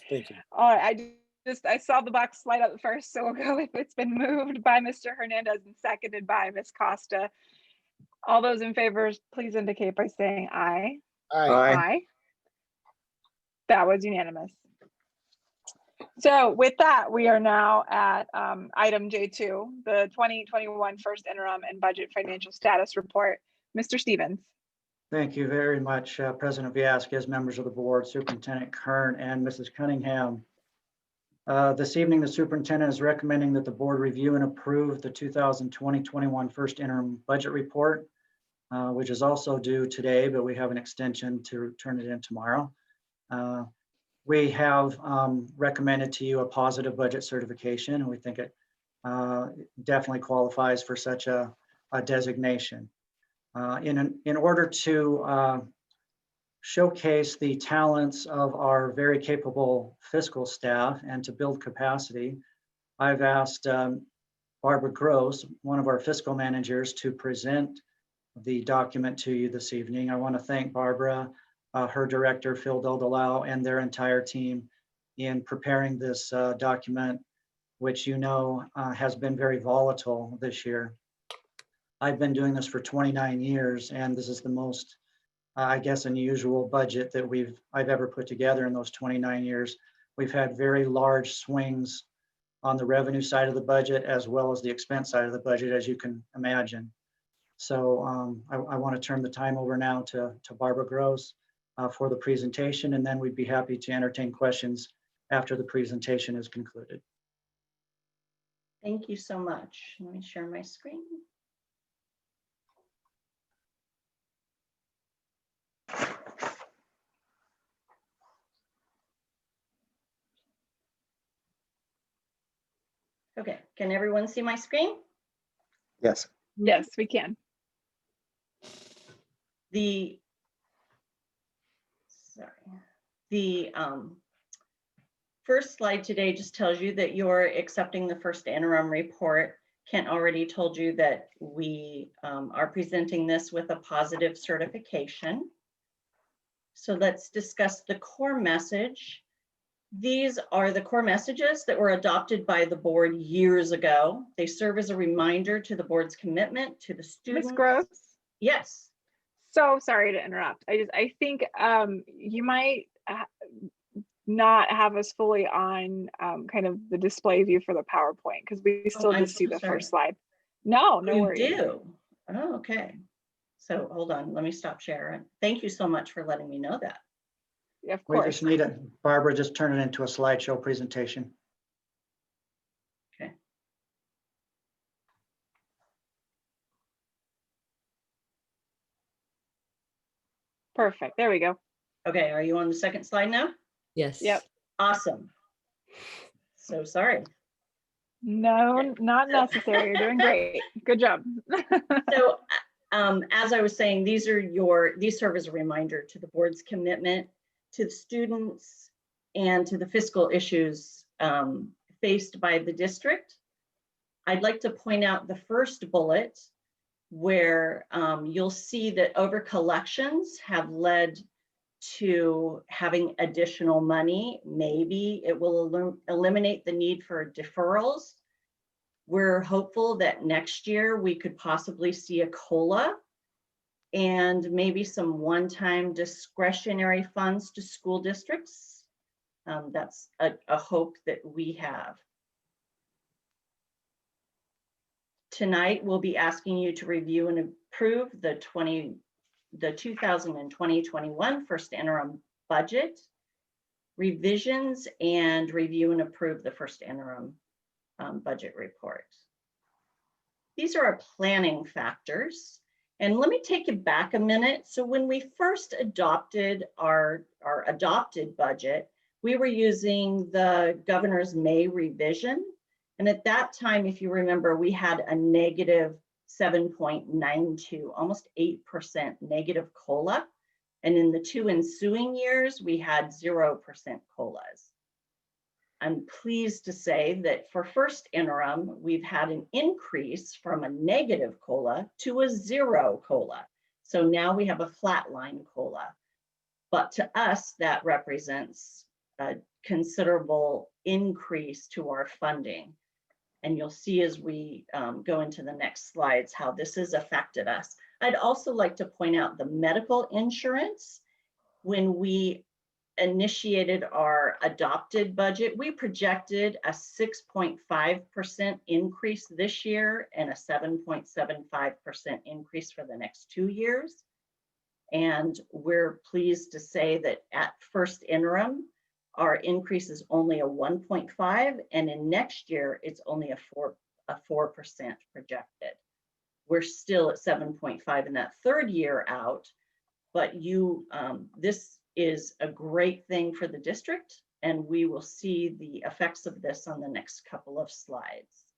Thank you. All right, I saw the box light up first, so we'll go with it's been moved by Mr. Hernandez and seconded by Ms. Costa. All those in favor, please indicate by saying aye. Aye. Aye. That was unanimous. So with that, we are now at item J2, the 2021 first interim and budget financial status report. Mr. Stevens. Thank you very much, President Viasquez, members of the board, Superintendent Kern, and Mrs. Cunningham. This evening, the superintendent is recommending that the board review and approve the 2020-21 first interim budget report, which is also due today, but we have an extension to turn it in tomorrow. We have recommended to you a positive budget certification, and we think it definitely qualifies for such a designation. In order to showcase the talents of our very capable fiscal staff and to build capacity, I've asked Barbara Gross, one of our fiscal managers, to present the document to you this evening. I want to thank Barbara, her director, Phil Dodelau, and their entire team in preparing this document, which has been very volatile this year. I've been doing this for 29 years, and this is the most, I guess, unusual budget that I've ever put together in those 29 years. We've had very large swings on the revenue side of the budget as well as the expense side of the budget, as you can imagine. So I want to turn the time over now to Barbara Gross for the presentation, and then we'd be happy to entertain questions after the presentation is concluded. Thank you so much. Let me share my screen. Okay, can everyone see my screen? Yes. Yes, we can. The first slide today just tells you that you're accepting the first interim report. Kent already told you that we are presenting this with a positive certification. So let's discuss the core message. These are the core messages that were adopted by the board years ago. They serve as a reminder to the board's commitment to the students. Ms. Gross? Yes. So sorry to interrupt. I think you might not have us fully on kind of the display view for the PowerPoint because we still just see the first slide. No worries. You do? Oh, okay. So hold on, let me stop sharing. Thank you so much for letting me know that. Yeah, of We course. just need Barbara, just turn it into a slideshow presentation. Okay. Perfect. There we go. Okay, are you on the second slide now? Yes. Yep. Awesome. So sorry. No, not necessary. You're doing great. Good job. So as I was saying, these serve as a reminder to the board's commitment to the students and to the fiscal issues faced by the district. I'd like to point out the first bullet where you'll see that over collections have led to having additional money. Maybe it will eliminate the need for deferrals. We're hopeful that next year we could possibly see a COLA and maybe some one-time discretionary funds to school districts. That's a hope that we have. Tonight, we'll be asking you to review and approve the 2020-21 first interim budget, revisions, and review and approve the first interim budget report. These are our planning factors. And let me take you back a minute. So when we first adopted our adopted budget, we were using the governor's May revision. And at that time, if you remember, we had a negative 7.92, almost 8% negative COLA. And in the 2 ensuing years, we had 0% COLAs. I'm pleased to say that for first interim, we've had an increase from a negative COLA to a 0 COLA. So now we have a flatline COLA. But to us, that represents a considerable increase to our funding. And you'll see as we go into the next slides how this has affected us. I'd also like to point out the medical insurance. When we initiated our adopted budget, we projected a 6.5% increase this year and a 7.75% increase for the next 2 years. And we're pleased to say that at first interim, our increase is only a 1.5, and in next year, it's only a 4% projected. We're still at 7.5 in that third year out, but this is a great thing for the district, and we will see the effects of this on the next couple of slides.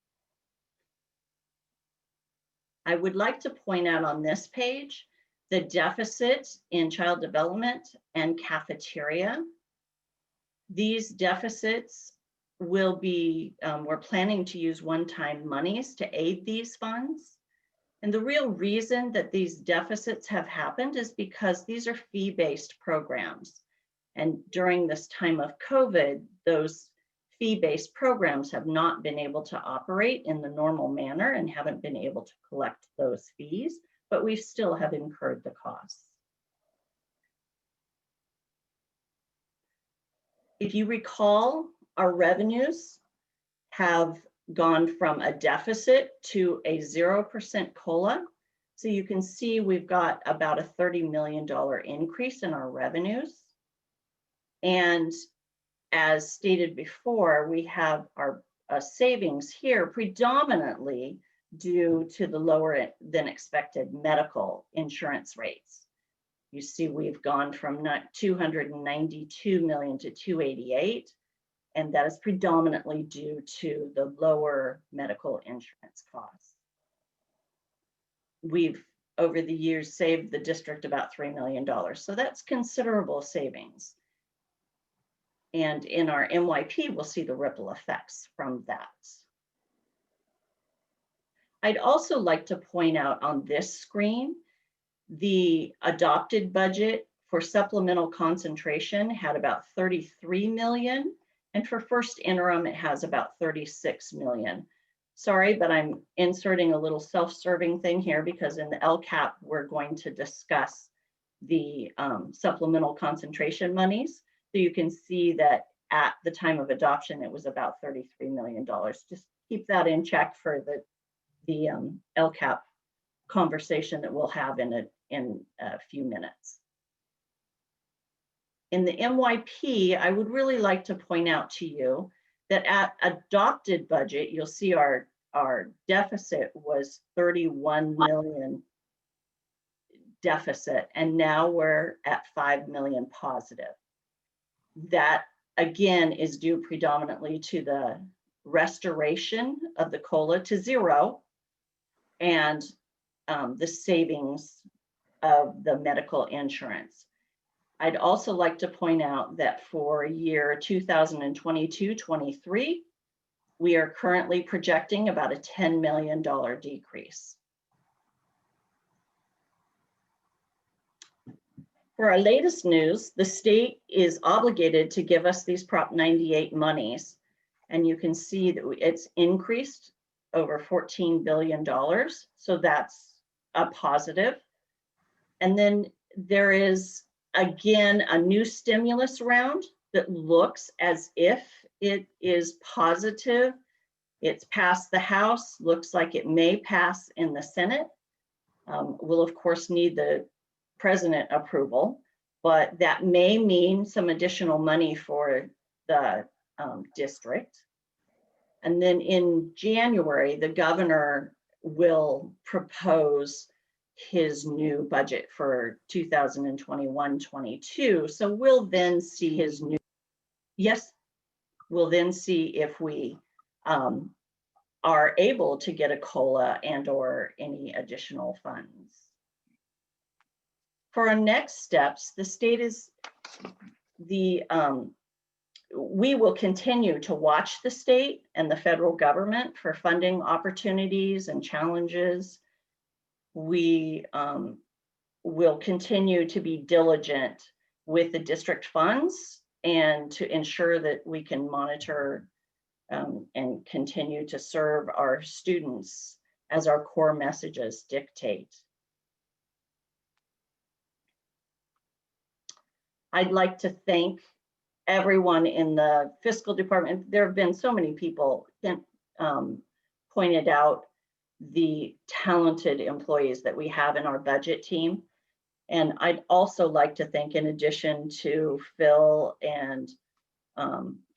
I would like to point out on this page the deficit in child development and cafeteria. These deficits will be, we're planning to use one-time monies to aid these funds. And the real reason that these deficits have happened is because these are fee-based programs. And during this time of COVID, those fee-based programs have not been able to operate in the normal manner and haven't been able to collect those fees, but we still have incurred the costs. If you recall, our revenues have gone from a deficit to a 0% COLA. So you can see we've got about a $30 million increase in our revenues. And as stated before, we have our savings here predominantly due to the lower than expected medical insurance rates. You see, we've gone from not 292 million to 288, and that is predominantly due to the lower medical insurance costs. We've, over the years, saved the district about $3 million, so that's considerable savings. And in our MYP, we'll see the ripple effects from that. I'd also like to point out on this screen, the adopted budget for supplemental concentration had about 33 million, and for first interim, it has about 36 million. Sorry, but I'm inserting a little self-serving thing here because in the LCAP, we're going to discuss the supplemental concentration monies. So you can see that at the time of adoption, it was about $33 million. Just keep that in check for the LCAP conversation that we'll have in a few minutes. In the MYP, I would really like to point out to you that at adopted budget, you'll see our deficit was 31 million deficit, and now we're at 5 million positive. That again is due predominantly to the restoration of the COLA to 0 and the savings of the medical insurance. I'd also like to point out that for year 2022-23, we are currently projecting about a $10 million decrease. For our latest news, the state is obligated to give us these Prop 98 monies. And you can see that it's increased over $14 billion. So that's a positive. And then there is, again, a new stimulus round that looks as if it is positive. It's passed the House, looks like it may pass in the Senate. We'll of course need the President approval, but that may mean some additional money for the district. And then in January, the governor will propose his new budget for 2021-22. So we'll then see his new, yes, we'll then see if we are able to get a COLA and or any additional funds. For our next steps, the state is we will continue to watch the state and the federal government for funding opportunities and challenges. We will continue to be diligent with the district funds and to ensure that we can monitor and continue to serve our students as our core messages dictate. I'd like to thank everyone in the fiscal department. There have been so many people pointed out the talented employees that we have in our budget team. And I'd also like to thank, in addition to Phil and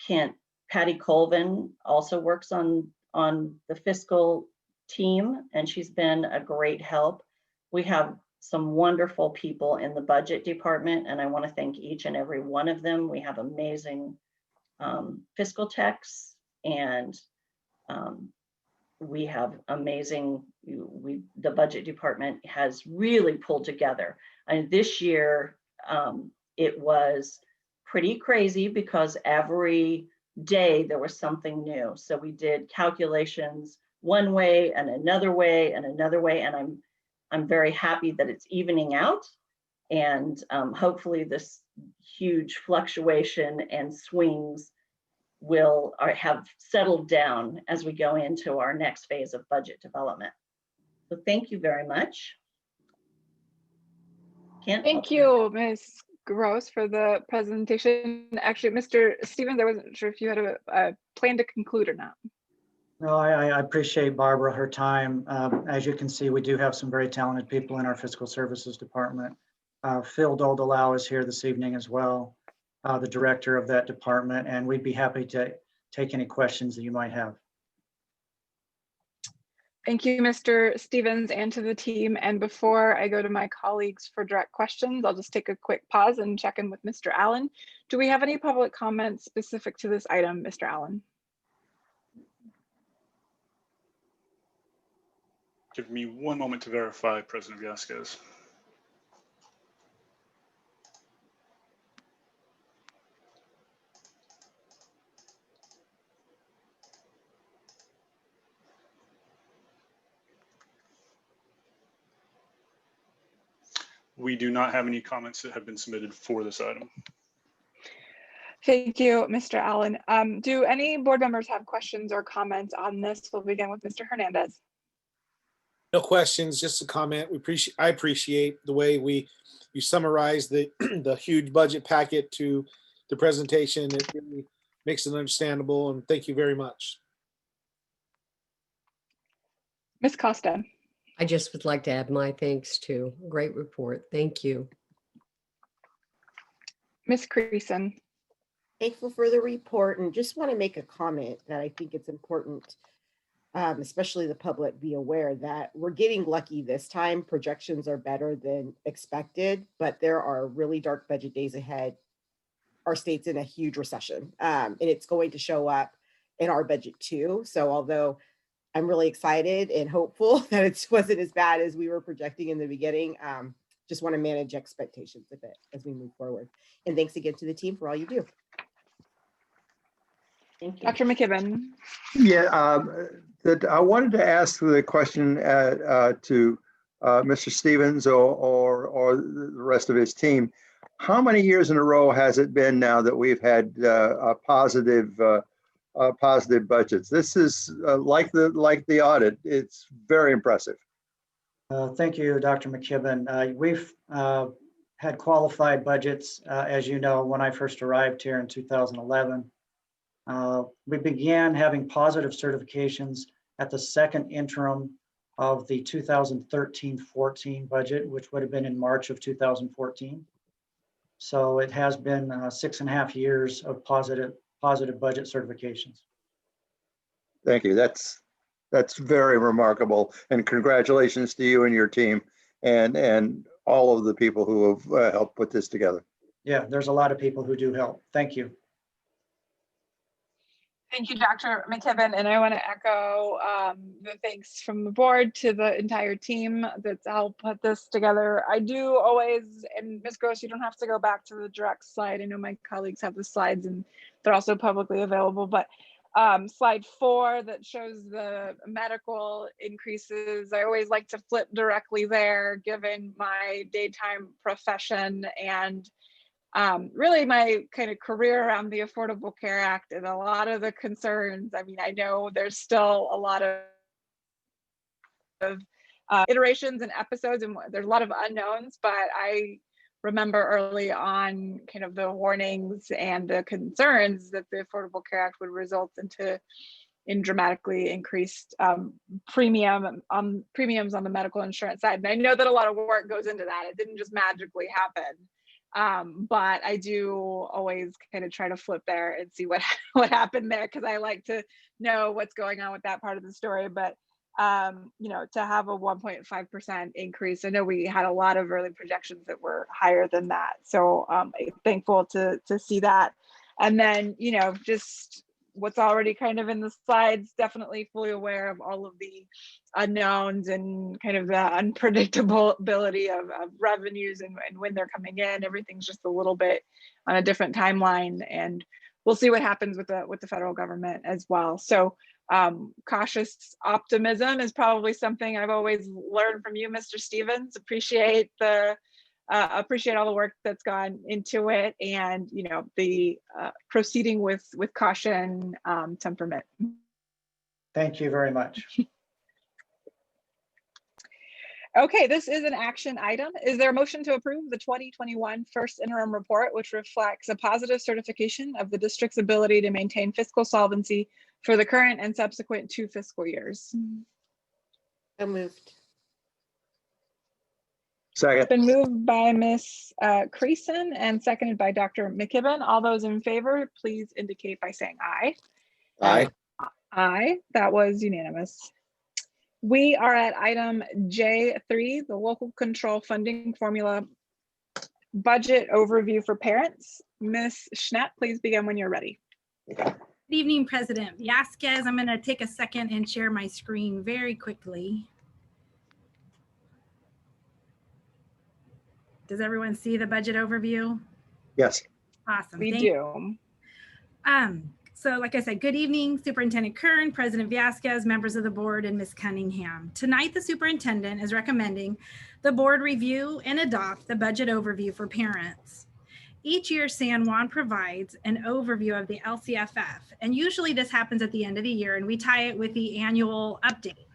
Kent, Patty Colvin also works on the fiscal team, and she's been a great help. We have some wonderful people in the budget department, and I want to thank each and every one of them. We have amazing fiscal techs, and we have amazing, the budget department has really pulled together. And this year, it was pretty crazy because every day there was something new. So we did calculations one way and another way and another way, and I'm very happy that it's evening out, and hopefully this huge fluctuation and swings will have settled down as we go into our next phase of budget development. So thank you very much. Kent, Thank you, Ms. Gross, for the presentation. Actually, Mr. Stevens, I wasn't sure if you had a plan to conclude or not. No, I appreciate Barbara, her time. As you can see, we do have some very talented people in our fiscal services department. Phil Doldalau is here this evening as well, the director of that department, and we'd be happy to take any questions that you might have. Thank you, Mr. Stevens, and to the team. And before I go to my colleagues for direct questions, I'll just take a quick pause and check in with Mr. Allen. Do we have any public comments specific to this item, Mr. Allen? Give me one moment to verify, President Vasquez. We do not have any comments that have been submitted for this item. Thank you, Mr. Allen. Do any board members have questions or comments on this? We'll begin with Mr. Hernandez. No questions, just a comment. I appreciate the way you summarize the the huge budget packet to the presentation. It really makes it understandable, and thank you very much. Ms. Costa. I just would like to add my thanks too. Great report. Thank you. Ms. Creason. Thankful for the report, and just want to make a comment that I think it's important, especially the public, be aware that we're getting lucky this time. Projections are better than expected, but there are really dark budget days ahead. Our state's in a huge recession, and it's going to show up in our budget too. So although I'm really excited and hopeful that it wasn't as bad as we were projecting in the beginning. Just want to manage expectations a bit as we move forward. And thanks again to the team for all you do. Thank you. Dr. McKibben. Yeah, that I wanted to ask the question to Mr. Stevens or the rest of his team. How many years in a row has it been now that we've had positive budgets? This is like the audit. It's very impressive. Thank you, Dr. McKibben. We've had qualified budgets, as you know, when I first arrived here in 2011. We began having positive certifications at the second interim of the 2013-14 budget, which would have been in March of 2014. So it has been 6.5 years of positive budget certifications. Thank you. That's very remarkable, and congratulations to you and your team and all of the people who have helped put this together. Yeah, there's a lot of people who do help. Thank you. Thank you, Dr. McKibben. And I want to echo the thanks from the board to the entire team that's helped put this together. I do always, and Ms. Gross, you don't have to go back to the direct slide. I know my colleagues have the slides and they're also publicly available, but slide 4 that shows the medical increases. I always like to flip directly there, given my daytime profession and really my kind of career around the Affordable Care Act and a lot of the concerns. I mean, I know there's still a lot of iterations and episodes and there's a lot of unknowns, but I remember early on kind of the warnings and the concerns that the Affordable Care Act would result in dramatically increased premiums on the medical insurance side. And I know that a lot of work goes into that. It didn't just magically happen. But I do always kind of try to flip there and see what happened there, because I like to know what's going on with that part of the story. But you know, to have a 1.5% increase, I know we had a lot of early projections that were higher than that. So I'm thankful to see that. And then, you know, just what's already kind of in the slides, definitely fully aware of all of the unknowns and kind of the unpredictability of revenues and when they're coming in. Everything's just a little bit on a different timeline, and we'll see what happens with the federal government as well. So cautious optimism is probably something I've always learned from you, Mr. Stevens. Appreciate all the work that's gone into it, and you know, the proceeding with caution, temperament. Thank you very much. Okay, this is an action item. Is there a motion to approve the 2021 first interim report, which reflects a positive certification of the district's ability to maintain fiscal solvency for the current and subsequent 2 fiscal years? So moved. Second. It's been moved by Ms. Creason and seconded by Dr. McKibben. All those in favor, please indicate by saying aye. Aye. Aye, that was unanimous. We are at item J3, the local control funding formula budget overview for parents. Ms. Schnapp, please begin when you're ready. Good evening, President Villescaz. I'm going to take a second and share my screen very quickly. Does everyone see the budget overview? Yes. Awesome. We do. So like I said, good evening, Superintendent Kern, President Villescaz, members of the board, and Ms. Cunningham. Tonight, the superintendent is recommending the board review and adopt the budget overview for parents. Each year, San Juan provides an overview of the LCFF, and usually this happens at the end of the year, and we tie it with the annual update.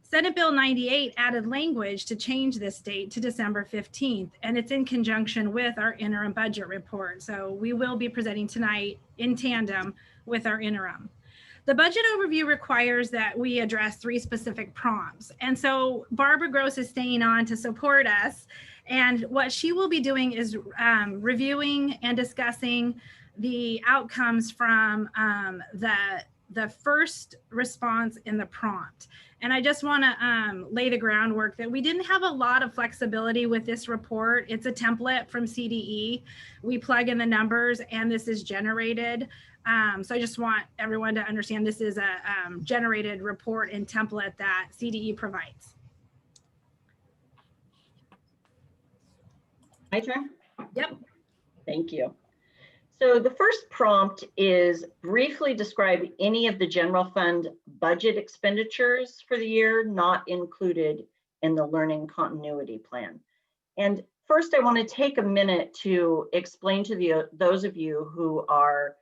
Senate Bill 98 added language to change this date to December 15th, and it's in conjunction with our interim budget report. So we will be presenting tonight in tandem with our interim. The budget overview requires that we address 3 specific prompts. And so Barbara Gross is staying on to support us. And what she will be doing is reviewing and discussing the outcomes from the the first response in the prompt. And I just want to lay the groundwork that we didn't have a lot of flexibility with this report. It's a template from CDE. We plug in the numbers and this is generated. So I just want everyone to understand this is a generated report and template that CDE provides. My turn? Yep. Thank you. So the first prompt is briefly describe any of the general fund budget expenditures for the year not included in the learning continuity plan. And first, I want to take a minute to explain to those of you who are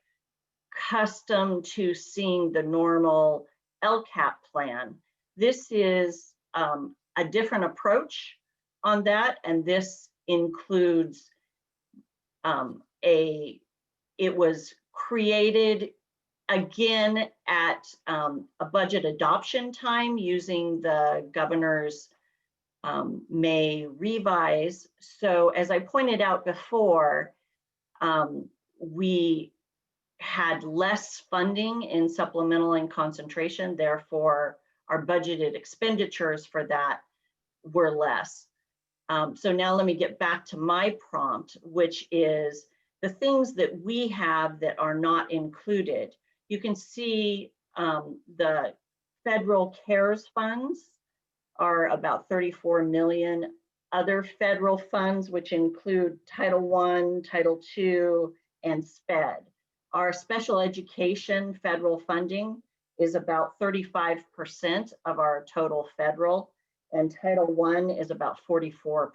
accustomed to seeing the normal LCAP plan. This is a different approach on that, and this includes it was created again at a budget adoption time using the governor's May revise. So as I pointed out before, we had less funding in supplemental and concentration, therefore our budgeted expenditures for that were less. So now let me get back to my prompt, which is the things that we have that are not included. You can see the federal CARES funds are about 34 million. Other federal funds, which include Title I, Title II, and SPED. Our special education federal funding is about 35% of our total federal, and Title I is about 44%.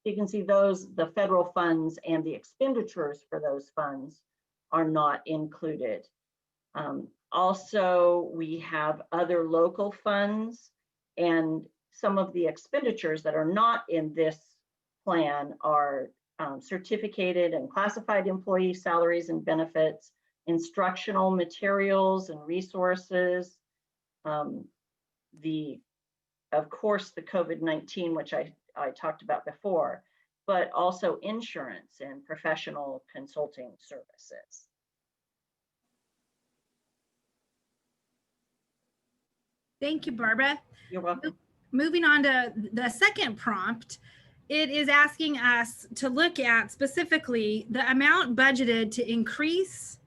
You can see those, the federal funds and the expenditures for those funds are not included. Also, we have other local funds, and some of the expenditures that are not in this plan are certificated and classified employee salaries and benefits, instructional materials and resources, of course, the COVID-19, which I talked about before, but also insurance and professional consulting services. Thank you, Barbara. You're welcome. Moving on to the second prompt, it is asking us to look at specifically the amount budgeted to increase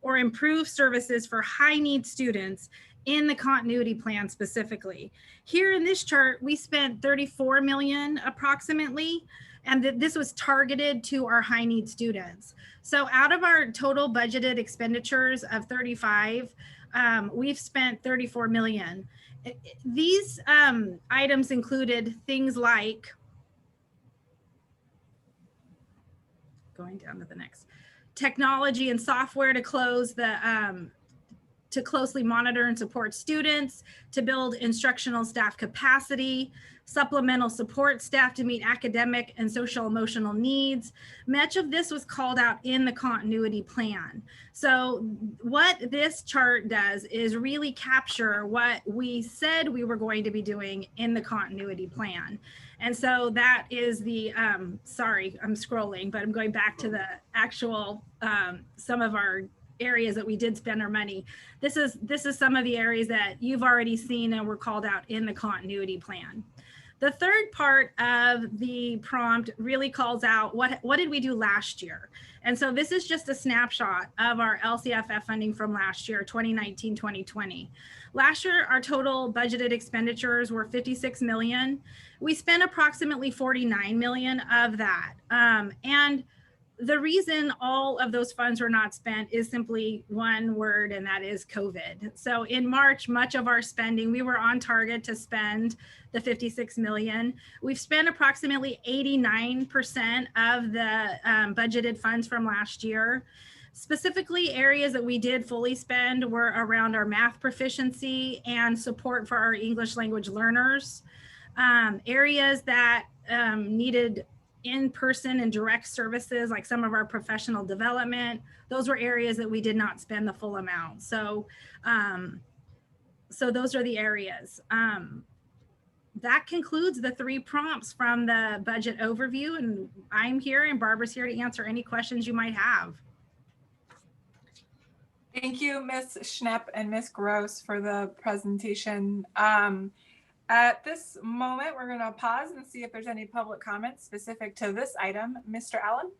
or improve services for high need students in the continuity plan specifically. Here in this chart, we spent 34 million approximately, and this was targeted to our high need students. So out of our total budgeted expenditures of 35, we've spent 34 million. These items included things like, going down to the next, technology and software to close the to closely monitor and support students, to build instructional staff capacity, supplemental support staff to meet academic and social emotional needs. Much of this was called out in the continuity plan. So what this chart does is really capture what we said we were going to be doing in the continuity plan. And so that is the, sorry, I'm scrolling, but I'm going back to the actual, some of our areas that we did spend our money. This is some of the areas that you've already seen and were called out in the continuity plan. The third part of the prompt really calls out what did we do last year? And so this is just a snapshot of our LCFF funding from last year, 2019-2020. Last year, our total budgeted expenditures were 56 million. We spent approximately 49 million of that. And the reason all of those funds were not spent is simply one word, and that is COVID. So in March, much of our spending, we were on target to spend the 56 million. We've spent approximately 89% of the budgeted funds from last year. Specifically, areas that we did fully spend were around our math proficiency and support for our English language learners. Areas that needed in-person and direct services, like some of our professional development, those were areas that we did not spend the full amount. So, so those are the areas. That concludes the 3 prompts from the budget overview, and I'm here and Barbara's here to answer any questions you might have. Thank you, Ms. Schnepp and Ms. Gross for the presentation. At this moment, we're going to pause and see if there's any public comments specific to this item. Mr. Allen?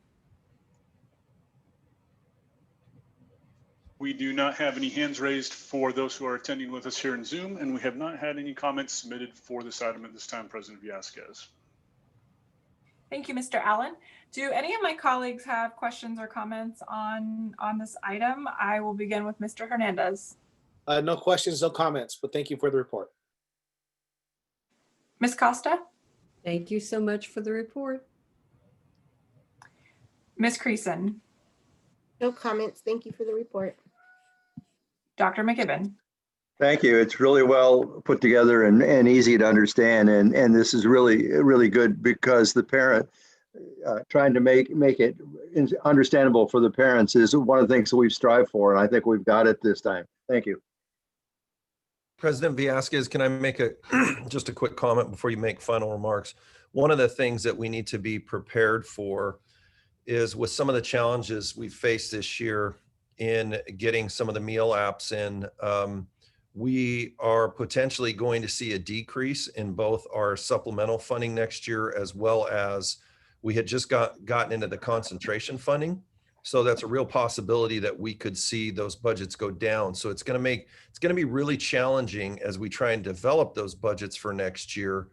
We do not have any hands raised for those who are attending with us here in Zoom, and we have not had any comments submitted for this item at this time, President Villescaz. Thank you, Mr. Allen. Do any of my colleagues have questions or comments on this item? I will begin with Mr. Hernandez. No questions, no comments, but thank you for the report. Ms. Costa? Thank you so much for the report. Ms. Creason? No comments. Thank you for the report. Dr. McKibben? Thank you. It's really well put together and easy to understand. And this is really good because the parent trying to make it understandable for the parents is one of the things that we've strived for. And I think we've got it this time. Thank you. President Villescaz, can I make just a quick comment before you make final remarks? One of the things that we need to be prepared for is with some of the challenges we've faced this year in getting some of the meal apps in, we are potentially going to see a decrease in both our supplemental funding next year, as well as we had just gotten into the concentration funding. So that's a real possibility that we could see those budgets go down. So it's going to be really challenging as we try and develop those budgets for next year.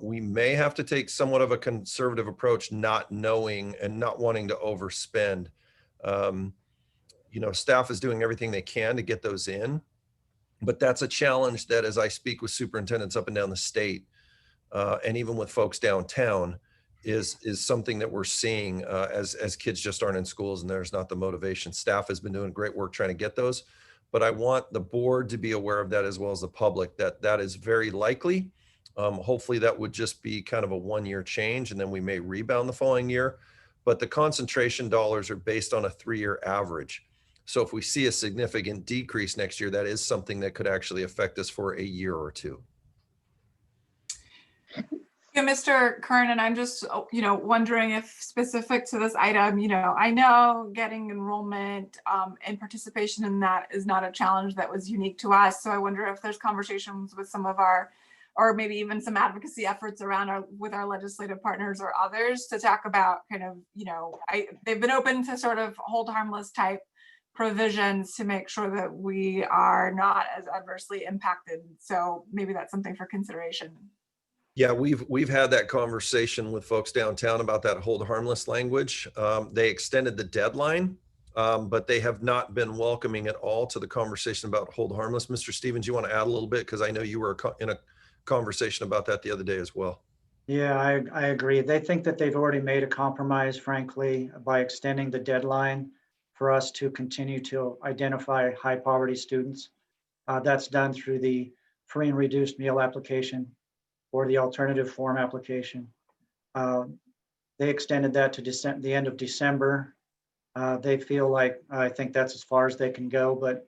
We may have to take somewhat of a conservative approach, not knowing and not wanting to overspend. Staff is doing everything they can to get those in, but that's a challenge that as I speak with superintendents up and down the state, and even with folks downtown, is something that we're seeing as kids just aren't in schools and there's not the motivation. Staff has been doing great work trying to get those, but I want the board to be aware of that as well as the public, that is very likely. Hopefully that would just be kind of a one-year change and then we may rebound the following year. But the concentration dollars are based on a 3-year average. So if we see a significant decrease next year, that is something that could actually affect us for a year or two. Yeah, Mr. Kern, and I'm just, wondering if specific to this item, I know getting enrollment and participation in that is not a challenge that was unique to us. So I wonder if there's conversations with some of our, or maybe even some advocacy efforts around with our legislative partners or others to talk about kind of, they've been open to sort of hold harmless type provisions to make sure that we are not as adversely impacted. So maybe that's something for consideration. Yeah, we've had that conversation with folks downtown about that hold harmless language. They extended the deadline, but they have not been welcoming at all to the conversation about hold harmless. Mr. Stevens, you want to add a little bit? Because I know you were in a conversation about that the other day as well. Yeah, I agree. They think that they've already made a compromise, frankly, by extending the deadline for us to continue to identify high poverty students. That's done through the free and reduced meal application or the alternative form application. They extended that to the end of December. They feel like, I think that's as far as they can go, but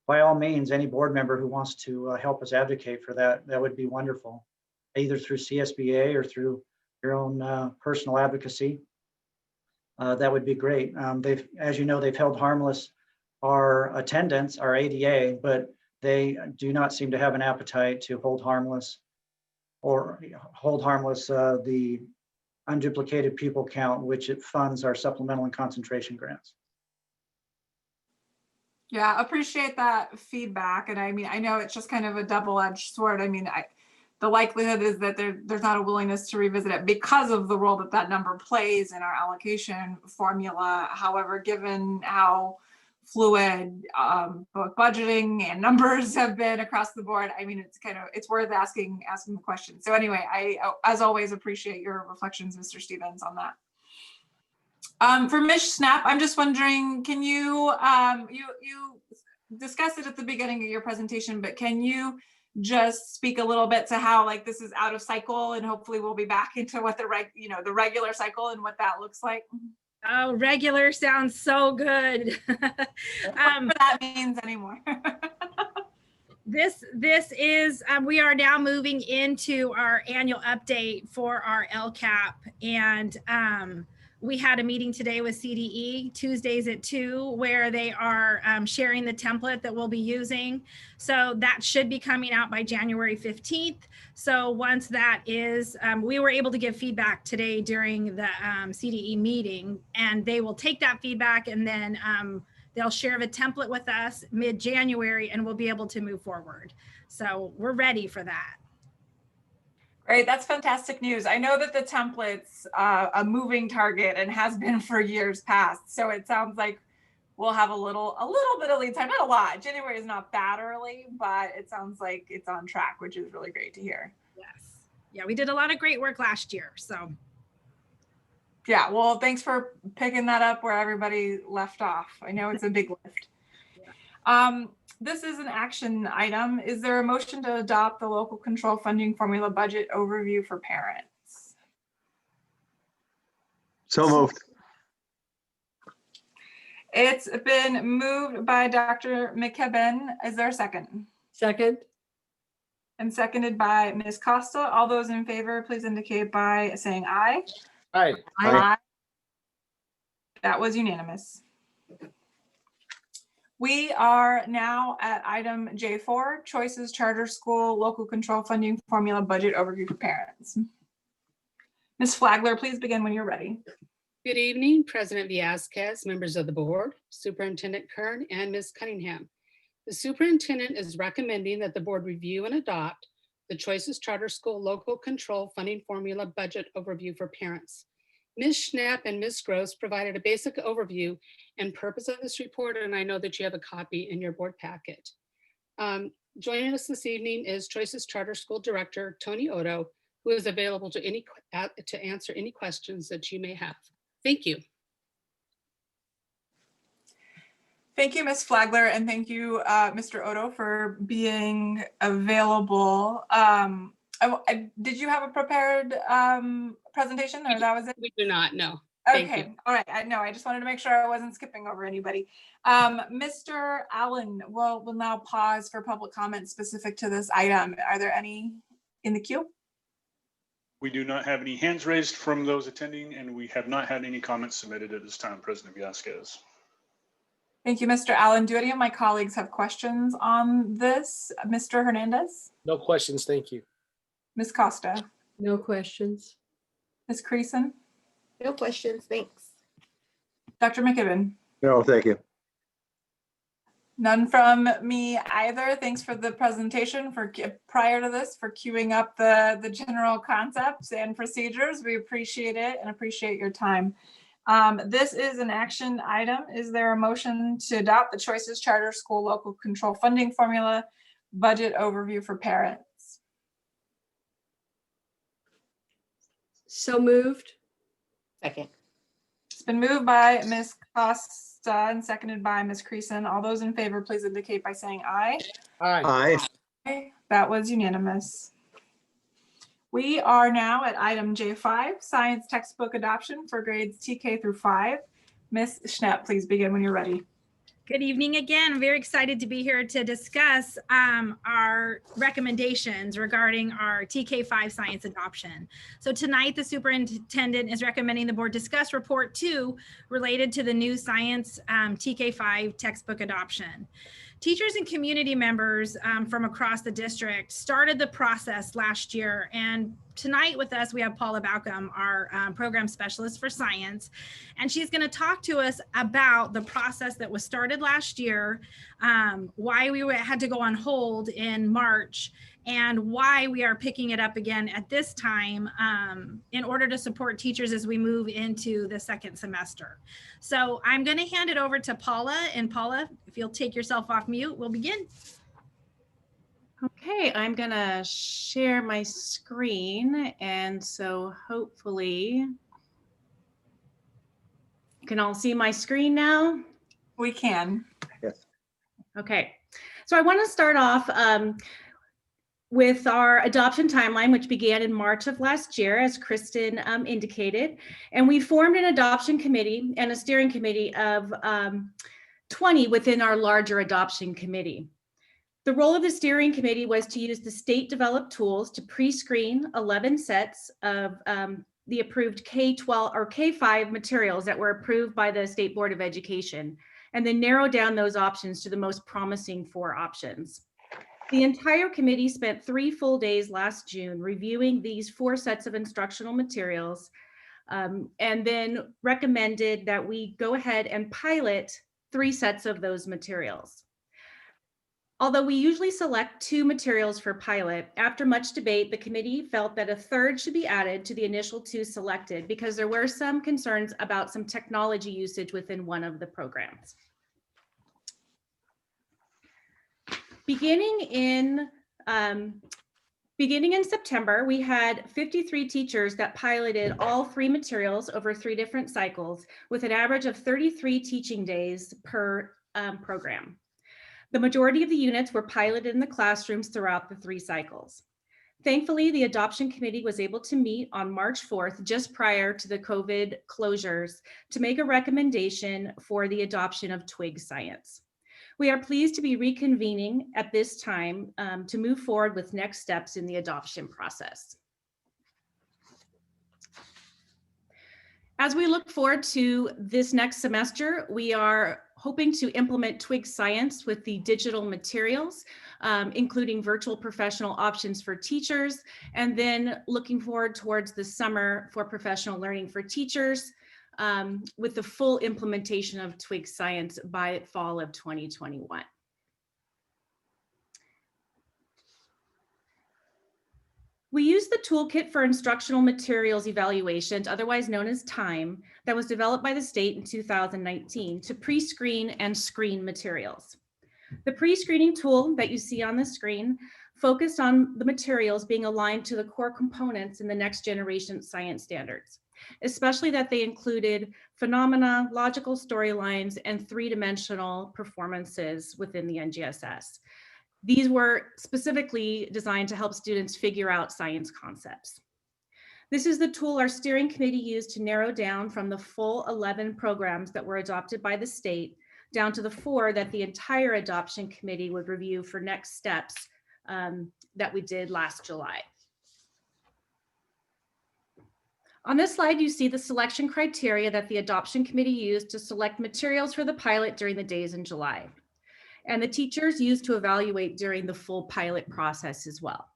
by all means, any board member who wants to help us advocate for that, that would be wonderful, either through CSBA or through your own personal advocacy. That would be great. As you know, they've held harmless our attendance, our ADA, but they do not seem to have an appetite to hold harmless the unduplicated pupil count, which it funds our supplemental and concentration grants. Yeah, appreciate that feedback. And I mean, I know it's just kind of a double-edged sword. I mean, the likelihood is that there's not a willingness to revisit it because of the role that number plays in our allocation formula. However, given how fluid both budgeting and numbers have been across the board, I mean, it's worth asking the question. So anyway, I, as always, appreciate your reflections, Mr. Stevens, on that. For Ms. Schnepp, I'm just wondering, can you, you discussed it at the beginning of your presentation, but can you just speak a little bit to how this is out of cycle and hopefully we'll be back into what the regular cycle and what that looks like? Oh, regular sounds so good. What that means anymore. This is, we are now moving into our annual update for our LCAP, and We had a meeting today with CDE, Tuesdays at 2, where they are sharing the template that we'll be using. So that should be coming out by January 15th. So once that is, we were able to give feedback today during the CDE meeting, and they will take that feedback and then they'll share the template with us mid-January, and we'll be able to move forward. So we're ready for that. Great, that's fantastic news. I know that the template's a moving target and has been for years past. So it sounds like we'll have a little bit of lead time, not a lot. January is not that early, but it sounds like it's on track, which is really great to hear. Yes. Yeah, we did a lot of great work last year. So yeah, well, thanks for picking that up where everybody left off. I know it's a big lift. This is an action item. Is there a motion to adopt the local control funding formula budget overview for parents? So moved. It's been moved by Dr. McKibben. Is there a second? Second. And seconded by Ms. Costa. All those in favor, please indicate by saying aye. Aye. Aye. That was unanimous. We are now at item J4, Choices Charter School Local Control Funding Formula Budget Overview for Parents. Ms. Flagler, please begin when you're ready. Good evening, President Villesquez, members of the board, Superintendent Kern, and Ms. Cunningham. The superintendent is recommending that the board review and adopt the Choices Charter School Local Control Funding Formula Budget Overview for Parents. Ms. Schnapp and Ms. Gross provided a basic overview and purpose of this report, and I know that you have a copy in your board packet. Joining us this evening is Choices Charter School Director Tony Odo, who is available to answer any questions that you may have. Thank you. Thank you, Ms. Flagler, and thank you, Mr. Odo, for being available. Did you have a prepared presentation, or that was it? We do not, no. Okay, all right. I just wanted to make sure I wasn't skipping over anybody. Mr. Allen, we'll now pause for public comment specific to this item. Are there any in the queue? We do not have any hands raised from those attending, and we have not had any comments submitted at this time, President Villesquez. Thank you, Mr. Allen. Do any of my colleagues have questions on this? Mr. Hernandez? No questions, thank you. Ms. Costa? No questions. Ms. Creason? No questions, thanks. Dr. McKibben? No, thank you. None from me either. Thanks for the presentation prior to this for queuing up the general concepts and procedures. We appreciate it and appreciate your time. This is an action item. Is there a motion to adopt the Choices Charter School Local Control Funding Formula Budget Overview for Parents? So moved. Second. It's been moved by Ms. Costa and seconded by Ms. Creason. All those in favor, please indicate by saying aye. Aye. Aye. That was unanimous. We are now at item J5, Science Textbook Adoption for grades TK through 5. Ms. Schnapp, please begin when you're ready. Good evening again. I'm very excited to be here to discuss our recommendations regarding our TK5 science adoption. So tonight, the superintendent is recommending the board discuss report 2 related to the new science TK5 textbook adoption. Teachers and community members from across the district started the process last year, and tonight with us we have Paula Baucom, our program specialist for science, and she's going to talk to us about the process that was started last year, why we had to go on hold in March, and why we are picking it up again at this time in order to support teachers as we move into the second semester. So I'm going to hand it over to Paula, and Paula, if you'll take yourself off mute, we'll begin. Okay, I'm going to share my screen, and so hopefully you can all see my screen now. We can. Yes. Okay, so I want to start off with our adoption timeline, which began in March of last year, as Kristen indicated. And we formed an adoption committee and a steering committee of 20 within our larger adoption committee. The role of the steering committee was to use the state developed tools to pre-screen 11 sets of the approved K-12 or K-5 materials that were approved by the State Board of Education, and then narrow down those options to the most promising 4 options. The entire committee spent 3 full days last June reviewing these 4 sets of instructional materials, and then recommended that we go ahead and pilot 3 sets of those materials. Although we usually select 2 materials for pilot, after much debate, the committee felt that a 3rd should be added to the initial 2 selected because there were some concerns about some technology usage within one of the programs. Beginning in September, we had 53 teachers that piloted all 3 materials over 3 different cycles with an average of 33 teaching days per program. The majority of the units were piloted in the classrooms throughout the 3 cycles. Thankfully, the adoption committee was able to meet on March 4th, just prior to the COVID closures, to make a recommendation for the adoption of Twig Science. We are pleased to be reconvening at this time to move forward with next steps in the adoption process. As we look forward to this next semester, we are hoping to implement Twig Science with the digital materials, including virtual professional options for teachers, and then looking forward towards the summer for professional learning for teachers, with the full implementation of Twig Science by fall of 2021. We use the toolkit for instructional materials evaluations, otherwise known as TIME, that was developed by the state in 2019 to pre-screen and screen materials. The pre-screening tool that you see on the screen focused on the materials being aligned to the core components in the next generation science standards, especially that they included phenomena, logical storylines, and 3-dimensional performances within the NGSS. These were specifically designed to help students figure out science concepts. This is the tool our steering committee used to narrow down from the full 11 programs that were adopted by the state down to the 4 that the entire adoption committee would review for next steps that we did last July. On this slide, you see the selection criteria that the adoption committee used to select materials for the pilot during the days in July, and the teachers used to evaluate during the full pilot process as well.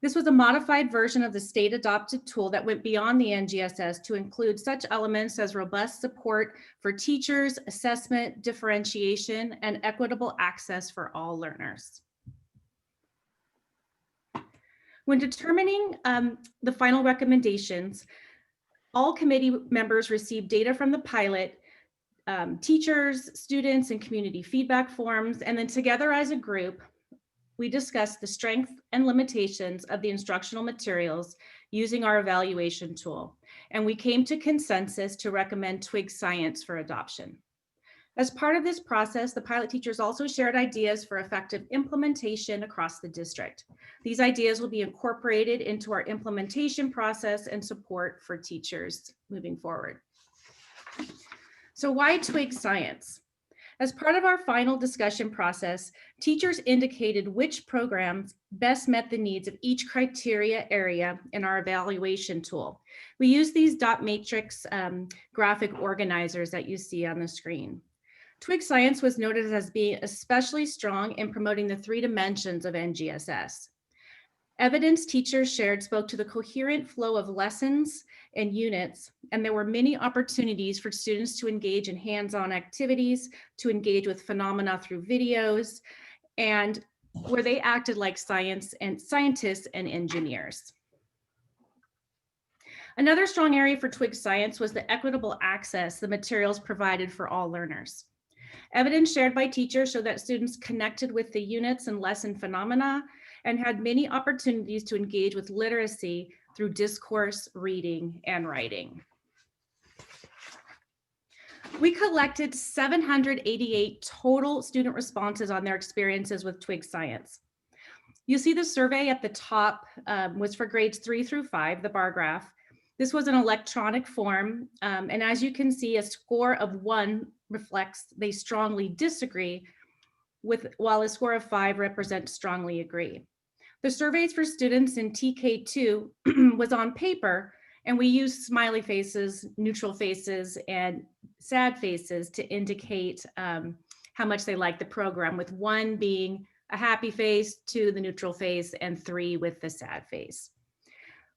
This was a modified version of the state adopted tool that went beyond the NGSS to include such elements as robust support for teachers, assessment, differentiation, and equitable access for all learners. When determining the final recommendations, all committee members received data from the pilot, teachers, students, and community feedback forms, and then together as a group, we discussed the strengths and limitations of the instructional materials using our evaluation tool, and we came to consensus to recommend Twig Science for adoption. As part of this process, the pilot teachers also shared ideas for effective implementation across the district. These ideas will be incorporated into our implementation process and support for teachers moving forward. So why Twig Science? As part of our final discussion process, teachers indicated which programs best met the needs of each criteria area in our evaluation tool. We use these dot matrix graphic organizers that you see on the screen. Twig Science was noted as being especially strong in promoting the 3 dimensions of NGSS. Evidence teachers shared spoke to the coherent flow of lessons and units, and there were many opportunities for students to engage in hands-on activities, to engage with phenomena through videos, and where they acted like scientists and engineers. Another strong area for Twig Science was the equitable access the materials provided for all learners. Evidence shared by teachers showed that students connected with the units and lesson phenomena and had many opportunities to engage with literacy through discourse, reading, and writing. We collected 788 total student responses on their experiences with Twig Science. You see the survey at the top was for grades 3 through 5, the bar graph. This was an electronic form, and as you can see, a score of 1 reflects they strongly disagree, while a score of 5 represents strongly agree. The surveys for students in TK2 was on paper And we use smiley faces, neutral faces, and sad faces to indicate how much they like the program, with 1 being a happy face, 2 the neutral face, and 3 with the sad face.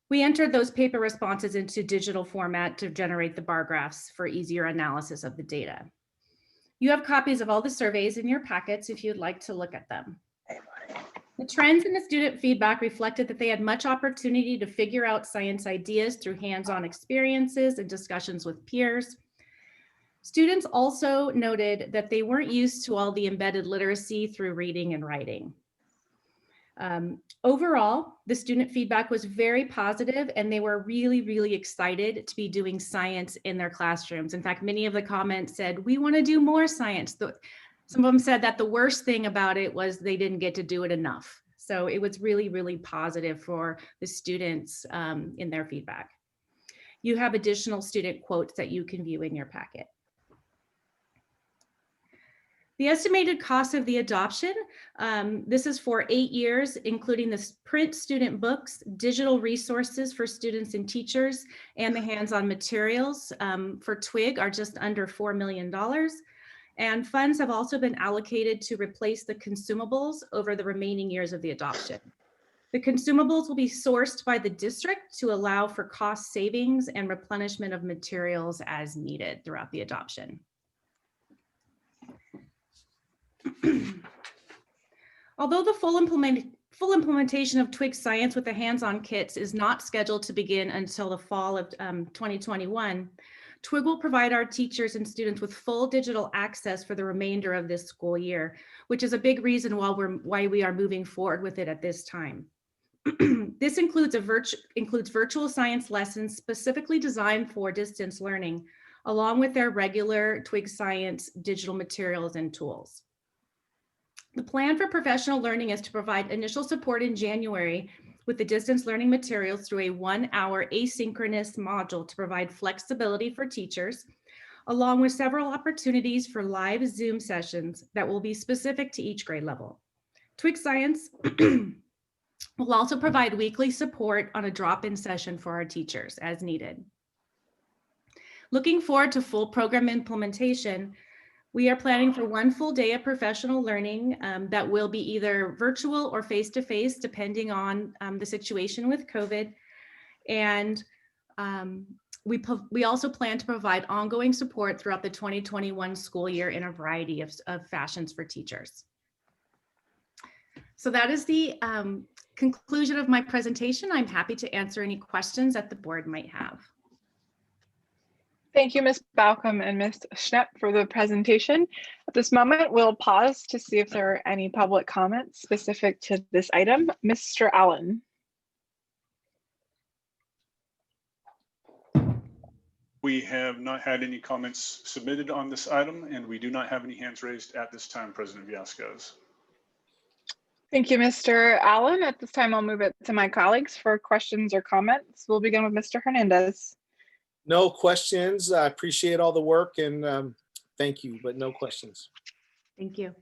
We entered those paper responses into digital format to generate the bar graphs for easier analysis of the data. You have copies of all the surveys in your packets if you'd like to look at them. The trends in the student feedback reflected that they had much opportunity to figure out science ideas through hands-on experiences and discussions with peers. Students also noted that they weren't used to all the embedded literacy through reading and writing. Overall, the student feedback was very positive, and they were really, really excited to be doing science in their classrooms. In fact, many of the comments said, we want to do more science. Some of them said that the worst thing about it was they didn't get to do it enough. So it was really, really positive for the students in their feedback. You have additional student quotes that you can view in your packet. The estimated cost of the adoption, this is for 8 years, including the print student books, digital resources for students and teachers, and the hands-on materials for TWIG are just under $4 million. And funds have also been allocated to replace the consumables over the remaining years of the adoption. The consumables will be sourced by the district to allow for cost savings and replenishment of materials as needed throughout the adoption. Although the full implementation of TWIG Science with the hands-on kits is not scheduled to begin until the fall of 2021, TWIG will provide our teachers and students with full digital access for the remainder of this school year, which is a big reason why we are moving forward with it at this time. This includes virtual science lessons specifically designed for distance learning, along with their regular TWIG Science digital materials and tools. The plan for professional learning is to provide initial support in January with the distance learning materials through a 1-hour asynchronous module to provide flexibility for teachers, along with several opportunities for live Zoom sessions that will be specific to each grade level. TWIG Science will also provide weekly support on a drop-in session for our teachers as needed. Looking forward to full program implementation, we are planning for 1 full day of professional learning that will be either virtual or face-to-face, depending on the situation with COVID. And we also plan to provide ongoing support throughout the 2021 school year in a variety of fashions for teachers. So that is the conclusion of my presentation. I'm happy to answer any questions that the board might have. Thank you, Ms. Balcom and Ms. Schnepp for the presentation. At this moment, we'll pause to see if there are any public comments specific to this item. Mr. Allen. We have not had any comments submitted on this item, and we do not have any hands raised at this time, President Villescaz. Thank you, Mr. Allen. At this time, I'll move it to my colleagues for questions or comments. We'll begin with Mr. Hernandez. No questions. I appreciate all the work and thank you, but no questions. Thank you.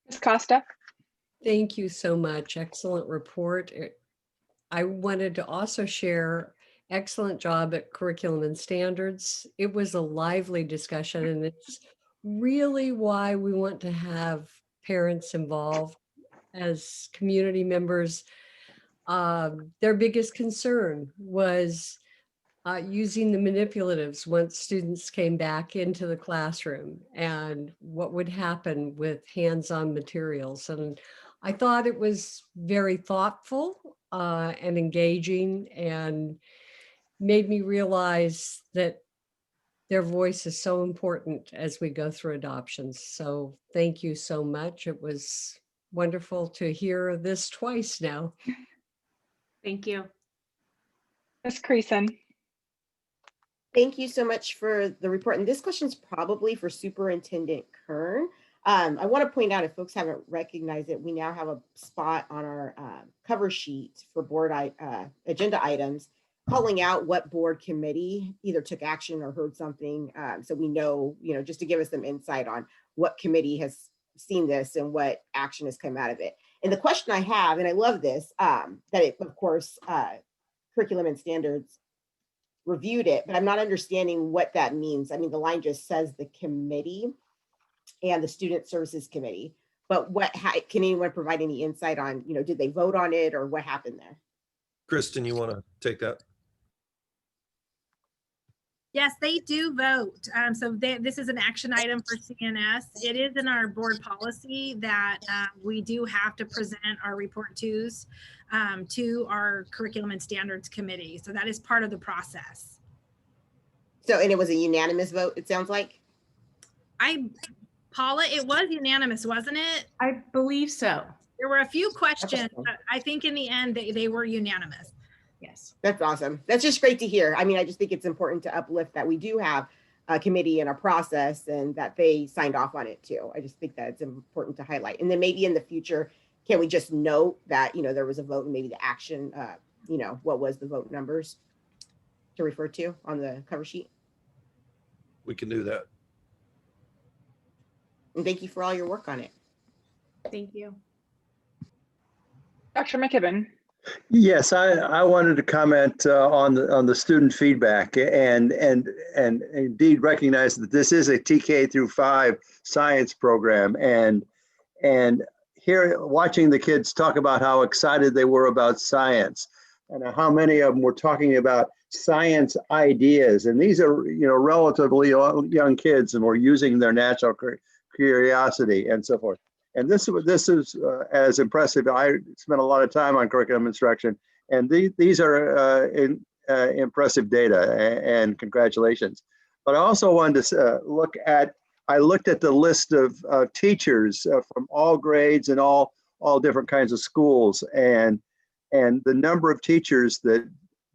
Ms. Costa. Thank you so much. Excellent report. I wanted to also share excellent job at curriculum and standards. It was a lively discussion, and it's really why we want to have parents involved as community members. Their biggest concern was using the manipulatives once students came back into the classroom and what would happen with hands-on materials. And I thought it was very thoughtful and engaging, and made me realize that their voice is so important as we go through adoptions. So thank you so much. It was wonderful to hear this twice now. Thank you. Ms. Creason. Thank you so much for the report. And this question is probably for Superintendent Kern. I want to point out, if folks haven't recognized it, we now have a spot on our cover sheet for board agenda items, calling out what board committee either took action or heard something. So we know, just to give us some insight on what committee has seen this and what action has come out of it. And the question I have, and I love this, that it, of course, curriculum and standards reviewed it, but I'm not understanding what that means. I mean, the line just says the committee and the Student Services Committee, but can anyone provide any insight on, did they vote on it or what happened there? Kristen, you want to take that? Yes, they do vote. This is an action item for CNS. It is in our board policy that we do have to present our report twos to our Curriculum and Standards Committee. So that is part of the process. So, and it was a unanimous vote, it sounds like? Paula, it was unanimous, wasn't it? I believe so. There were a few questions, but I think in the end, they were unanimous. Yes. That's awesome. That's just great to hear. I mean, I just think it's important to uplift that we do have a committee and a process and that they signed off on it too. I just think that it's important to highlight. And then maybe in the future, can we just note that, there was a vote and maybe the action, what was the vote numbers to refer to on the cover sheet? We can do that. And thank you for all your work on it. Thank you. Dr. McKibben. Yes, I wanted to comment on the student feedback and indeed recognize that this is a TK through 5 science program, and here watching the kids talk about how excited they were about science and how many of them were talking about science ideas, and these are relatively young kids and were using their natural curiosity and so forth. And this is as impressive. I spent a lot of time on curriculum instruction, and these are impressive data, and congratulations. But I also wanted to looked at the list of teachers from all grades and all different kinds of schools, and the number of teachers that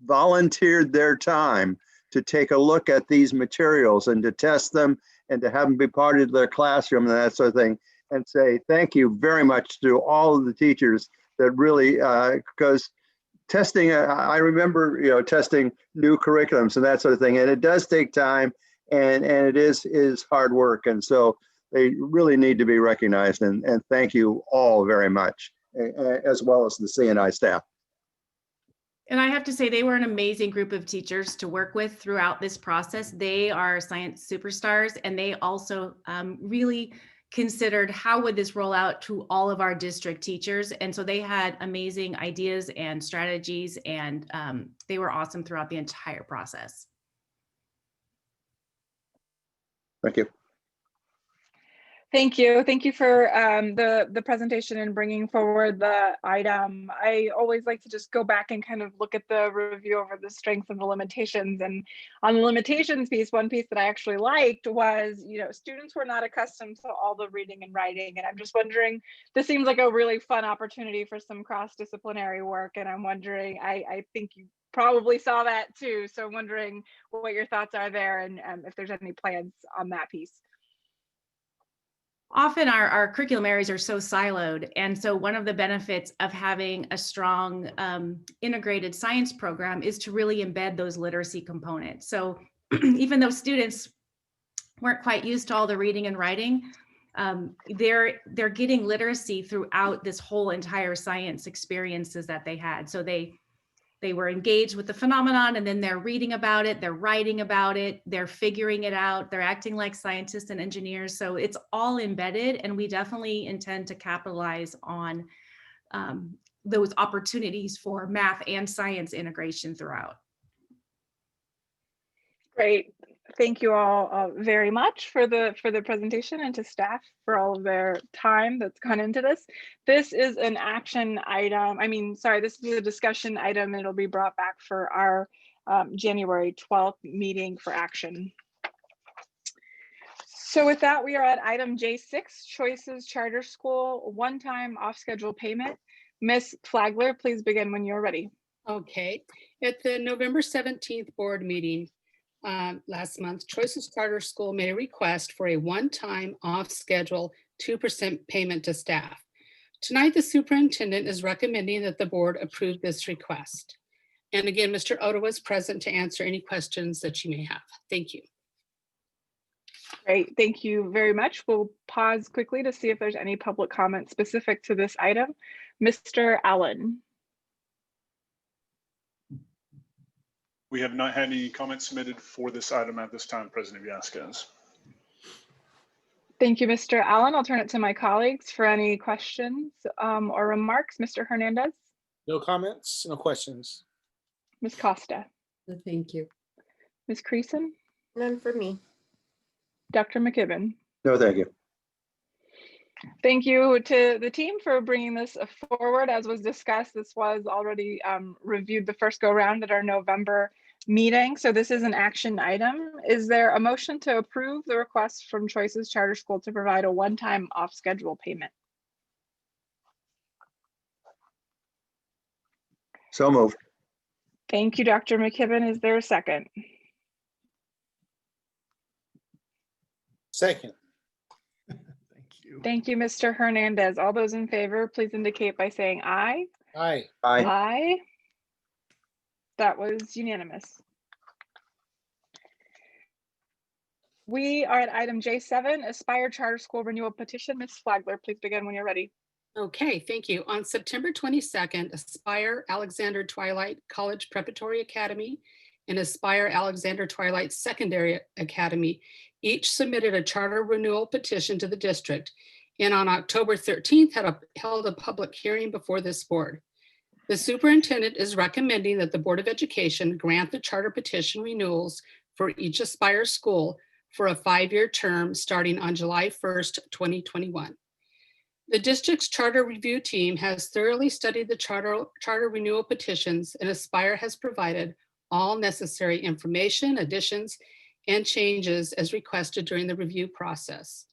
volunteered their time to take a look at these materials and to test them and to have them be part of their classroom and that sort of thing. And say thank you very much to all of the teachers that really, because testing, I remember, testing new curriculums and that sort of thing, and it does take time, and it is hard work, and so they really need to be recognized. And thank you all very much, as well as the CNI staff. And I have to say, they were an amazing group of teachers to work with throughout this process. They are science superstars, and they also really considered how would this roll out to all of our district teachers. And so they had amazing ideas and strategies, and they were awesome throughout the entire process. Thank you. Thank you. Thank you for the presentation and bringing forward the item. I always like to just go back and kind of look at the review over the strengths and the limitations. And on the limitations piece, one piece that I actually liked was, students were not accustomed to all the reading and writing. And I'm just wondering, this seems like a really fun opportunity for some cross-disciplinary work. And I'm wondering, I think you probably saw that too. So I'm wondering what your thoughts are there, and if there's any plans on that piece. Often our curriculum areas are so siloed. And so one of the benefits of having a strong integrated science program is to really embed those literacy components. So even though students weren't quite used to all the reading and writing, they're getting literacy throughout this whole entire science experiences that they had. So they were engaged with the phenomenon, and then they're reading about it, they're writing about it, they're figuring it out, they're acting like scientists and engineers. So it's all embedded, and we definitely intend to capitalize on those opportunities for math and science integration throughout. Great. Thank you all very much for the presentation, and to staff for all of their time that's gone into this. This is an action item. This is a discussion item. It'll be brought back for our January 12th meeting for action. So with that, we are at item J6, Choices Charter School one-time off-schedule payment. Ms. Flagler, please begin when you're ready. Okay. At the November 17th board meeting, last month, Choices Charter School made a request for a one-time off-schedule 2% payment to staff. Tonight, the superintendent is recommending that the board approve this request. And again, Mr. Oda was present to answer any questions that you may have. Thank you. Great, thank you very much. We'll pause quickly to see if there's any public comment specific to this item. Mr. Allen. We have not had any comments submitted for this item at this time, President Villescaz. Thank you, Mr. Allen. I'll turn it to my colleagues for any questions or remarks. Mr. Hernandez, No comments, no questions. Ms. Costa, No, thank you. Ms. Creason, None for me. Dr. McKibben. No, thank you. Thank you to the team for bringing this forward. As was discussed, this was already reviewed the first go round at our November meeting. So this is an action item. Is there a motion to approve the request from Choices Charter School to provide a one-time off-schedule payment? So moved. Thank you, Dr. McKibben. Is there a second? Second. Thank you, Mr. Hernandez. All those in favor, please indicate by saying aye. Aye. Aye. Aye. That was unanimous. We are at item J7, Aspire Charter School Renewal Petition. Ms. Flagler, please begin when you're ready. Okay, thank you. On September 22nd, Aspire Alexander Twilight College Preparatory Academy and Aspire Alexander Twilight Secondary Academy each submitted a charter renewal petition to the district, and on October 13th held a public hearing before this board. The superintendent is recommending that the Board of Education grant the charter petition renewals for each Aspire school for a 5-year term starting on July 1st, 2021. The district's charter review team has thoroughly studied the charter renewal petitions, and Aspire has provided all necessary information, additions, and changes as requested during the review process.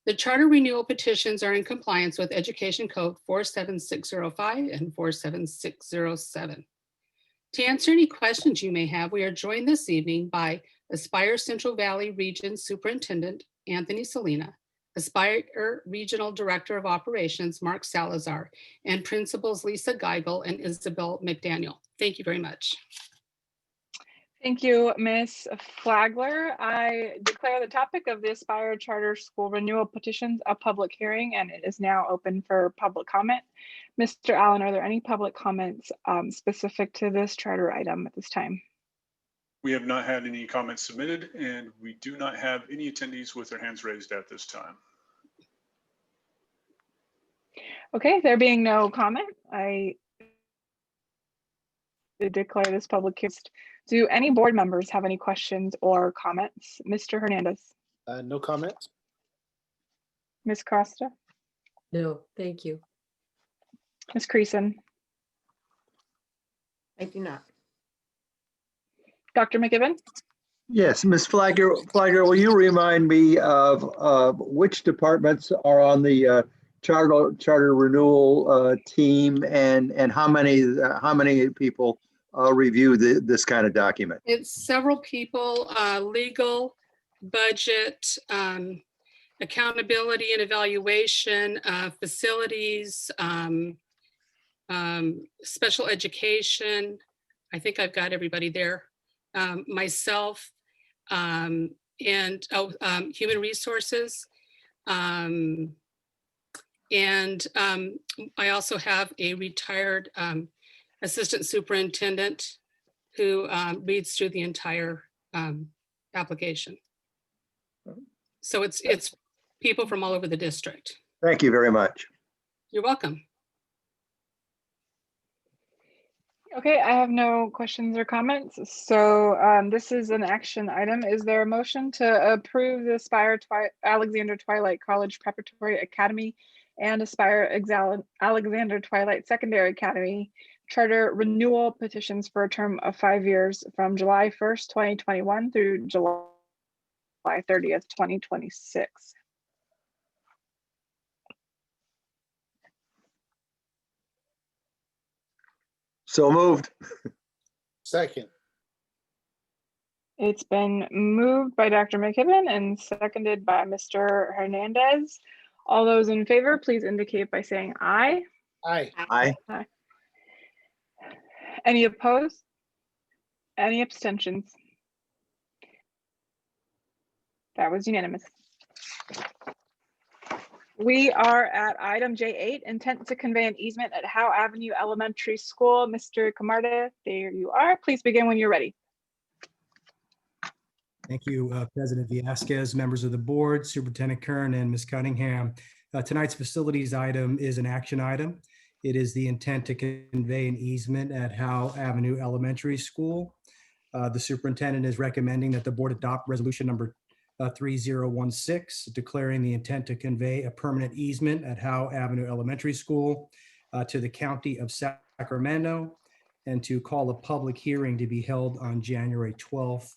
The charter renewal petitions are in compliance with Education Code 47605 and 47607. To answer any questions you may have, we are joined this evening by Aspire Central Valley Region Superintendent Anthony Salina, Aspire Regional Director of Operations Mark Salazar, and Principals Lisa Geigel and Isabel McDaniel. Thank you very much. Thank you, Ms. Flagler. I declare the topic of the Aspire Charter School Renewal Petitions a public hearing, and it is now open for public comment. Mr. Allen, are there any public comments specific to this charter item at this time? We have not had any comments submitted, and we do not have any attendees with their hands raised at this time. Okay, there being no comment, I declare this public hearing. Do any board members have any questions or comments? Mr. Hernandez? No comments. Ms. Costa? No, thank you. Ms. Creason? I do not. Dr. McKibben? Yes, Ms. Flagler, will you remind me of which departments are on the charter renewal team, and how many people review this kind of document? It's several people, legal, budget, accountability and evaluation, facilities, special education. I think I've got everybody there. Myself, and human resources. And I also have a retired assistant superintendent who reads through the entire application. So it's people from all over the district. Thank you very much. You're welcome. Okay, I have no questions or comments. So this is an action item. Is there a motion to approve the Aspire Alexander Twilight College Preparatory Academy and Aspire Alexander Twilight Secondary Academy charter renewal petitions for a term of 5 years from July 1st, 2021 through July 30th, 2026? So moved. Second. It's been moved by Dr. McKibben and seconded by Mr. Hernandez. All those in favor, please indicate by saying aye. Aye. Aye. Aye. Any opposed? Any abstentions? That was unanimous. We are at item J8, intent to convey an easement at Howe Avenue Elementary School. Mr. Camarda, there you are. Please begin when you're ready. Thank you, President Viasquez, members of the board, Superintendent Kern, and Ms. Cunningham. Tonight's facilities item is an action item. It is the intent to convey an easement at Howe Avenue Elementary School. The superintendent is recommending that the board adopt resolution number 3016, declaring the intent to convey a permanent easement at Howe Avenue Elementary School to the County of Sacramento, and to call a public hearing to be held on January 12th,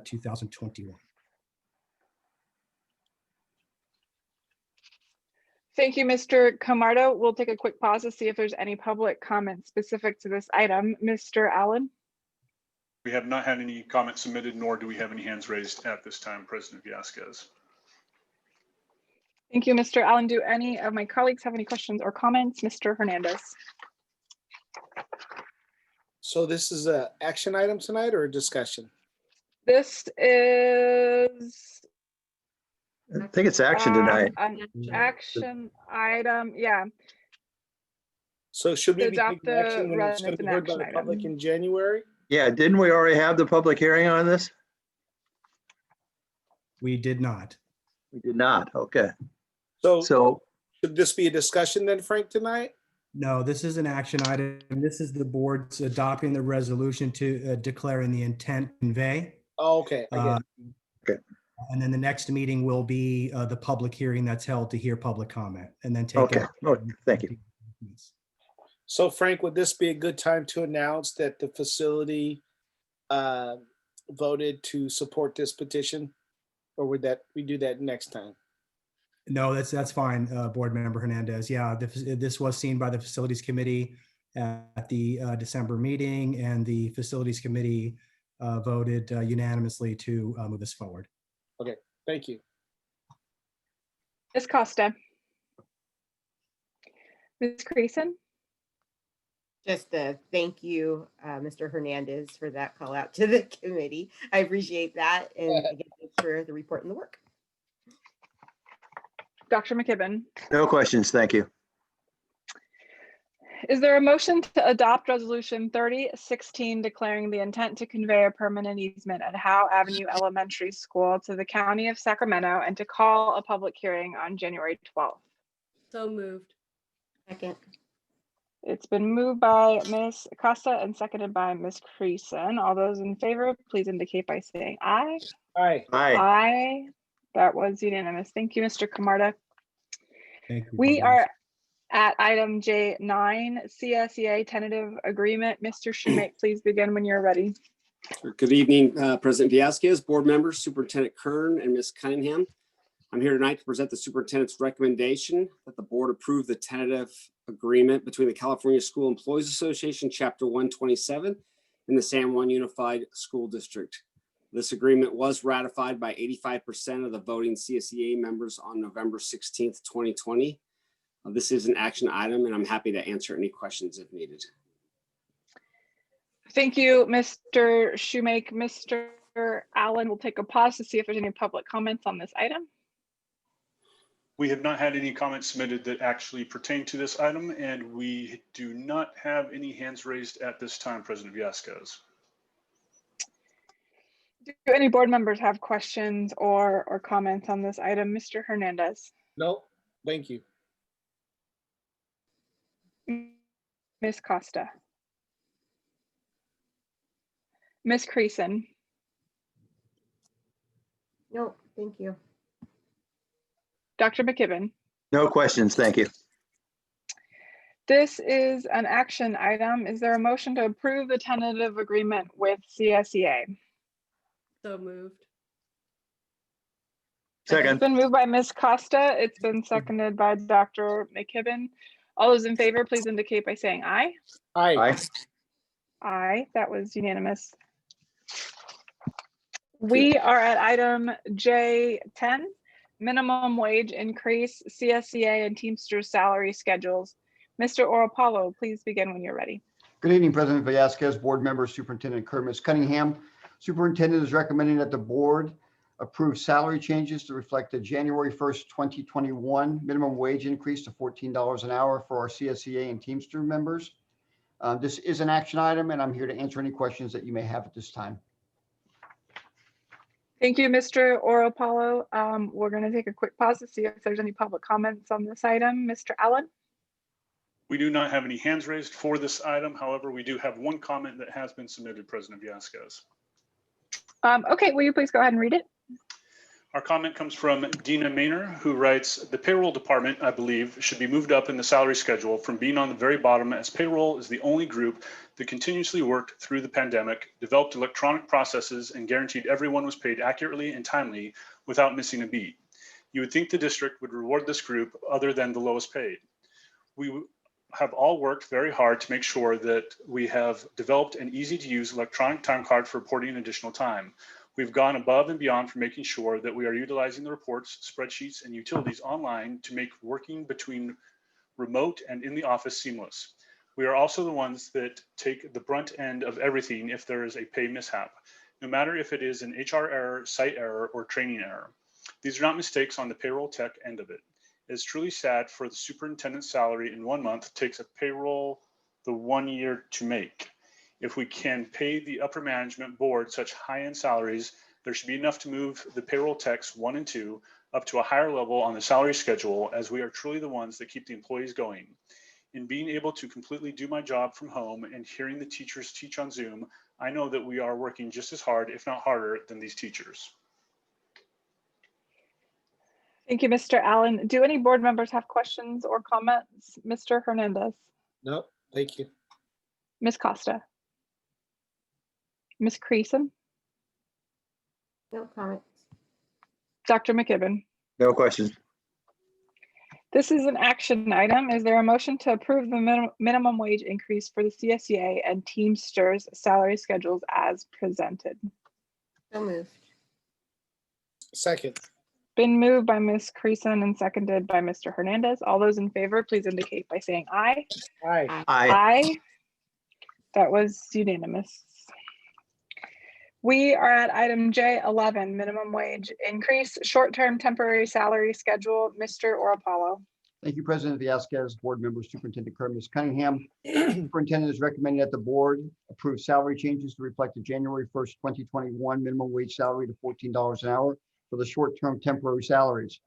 2021. Thank you, Mr. Camardo. We'll take a quick pause to see if there's any public comments specific to this item. Mr. Allen? We have not had any comments submitted, nor do we have any hands raised at this time, President Viasquez. Thank you, Mr. Allen. Do any of my colleagues have any questions or comments? Mr. Hernandez? So this is a action item tonight or a discussion? This is I think it's action tonight. an action item, yeah. So should we be Adopt taking action the when it's going to be heard by the action public item. in January? Yeah, didn't we already have the public hearing on this? We did not. We did not. Okay. So So should this be a discussion then, Frank, tonight? No, this is an action item. This is the board's adopting the resolution to declaring the intent to convey. Oh, okay. I get it. okay. And then the next meeting will be the public hearing that's held to hear public comment, and then take. Okay. Oh, thank you. So Frank, would this be a good time to announce that the facility voted to support this petition? Or would we do that next time? No, that's fine, Board Member Hernandez. Yeah, this was seen by the Facilities Committee at the December meeting, and the Facilities Committee voted unanimously to move this forward. Okay, thank you. Ms. Costa? Ms. Creason? Just a thank you, Mr. Hernandez, for that call out to the committee. I appreciate that. And again, thanks for the report and the work. Dr. McKibben? No questions. Thank you. Is there a motion to adopt resolution 3016 declaring the intent to convey a permanent easement at Howe Avenue Elementary School to the County of Sacramento and to call a public hearing on January 12th? So moved. Second. It's been moved by Ms. Costa and seconded by Ms. Creason. All those in favor, please indicate by saying aye. Aye. Aye. Aye. That was unanimous. Thank you, Mr. Camarda. Thank you. We are at item J9, CSEA tentative agreement. Mr. Schumate, please begin when you're ready. Good evening, President Viasquez, board members, Superintendent Kern, and Ms. Cunningham. I'm here tonight to present the superintendent's recommendation that the board approve the tentative agreement between the California School Employees Association, Chapter 127, and the San Juan Unified School District. This agreement was ratified by 85% of the voting CSEA members on November 16th, 2020. This is an action item, and I'm happy to answer any questions if needed. Thank you, Mr. Schumake. Mr. Allen will take a pause to see if there's any public comments on this item. We have not had any comments submitted that actually pertain to this item, and we do not have any hands raised at this time, President Viasquez. Do any board members have questions or comments on this item? Mr. Hernandez? No, thank you. Ms. Costa? Ms. Creason? No, thank you. Dr. McKibben? No questions. Thank you. This is an action item. Is there a motion to approve the tentative agreement with CSEA? So moved. Second. It's been moved by Ms. Costa. It's been seconded by Dr. McKibben. All those in favor, please indicate by saying aye. Aye. Aye. Aye, that was unanimous. We are at item J10, minimum wage increase, CSEA and Teamsters salary schedules. Mr. Oropalo, please begin when you're ready. Good evening, President Viasquez, board members, Superintendent Ms. Cunningham. Superintendent is recommending that the board approve salary changes to reflect the January 1st, 2021 minimum wage increase to $14 an hour for our CSEA and Teamster members. This is an action item, and I'm here to answer any questions that you may have at this time. Thank you, Mr. Oropolo. We're going to take a quick pause to see if there's any public comments on this item. Mr. Allen? We do not have any hands raised for this item. However, we do have one comment that has been submitted, President Villescaz. Okay, will you please go ahead and read it? Our comment comes from Dina Maynor, who writes, the payroll department, I believe, should be moved up in the salary schedule from being on the very bottom, as payroll is the only group that continuously worked through the pandemic, developed electronic processes, and guaranteed everyone was paid accurately and timely without missing a beat. You would think the district would reward this group other than the lowest paid. We have all worked very hard to make sure that we have developed an easy to use electronic time card for reporting additional time. We've gone above and beyond for making sure that we are utilizing the reports, spreadsheets, and utilities online to make working between remote and in the office seamless. We are also the ones that take the brunt end of everything if there is a pay mishap, no matter if it is an HR error, site error, or training error. These are not mistakes on the payroll tech end of it. It's truly sad for the superintendent's salary in 1 month takes a payroll the 1 year to make. If we can pay the upper management board such high-end salaries, there should be enough to move the payroll techs 1 and 2 up to a higher level on the salary schedule, as we are truly the ones that keep the employees going. In being able to completely do my job from home and hearing the teachers teach on Zoom, I know that we are working just as hard, if not harder, than these teachers. Thank you, Mr. Allen. Do any board members have questions or comments? Mr. Hernandez? No, thank you. Ms. Costa? Ms. Creason? No comments. Dr. McKibben? No questions. This is an action item. Is there a motion to approve the minimum wage increase for the CSEA and Teamsters salary schedules as presented? So moved. Second. Been moved by Ms. Creason and seconded by Mr. Hernandez. All those in favor, please indicate by saying aye. Aye. Aye. Aye. That was unanimous. We are at item J11, minimum wage increase, short-term temporary salary schedule. Mr. Oropolo. Thank you, President Villescaz, board members, Superintendent Kern, Ms. Cunningham. Superintendent is recommending that the board approve salary changes to reflect the January 1st, 2021 minimum wage salary to $14 an hour for the short-term temporary salaries.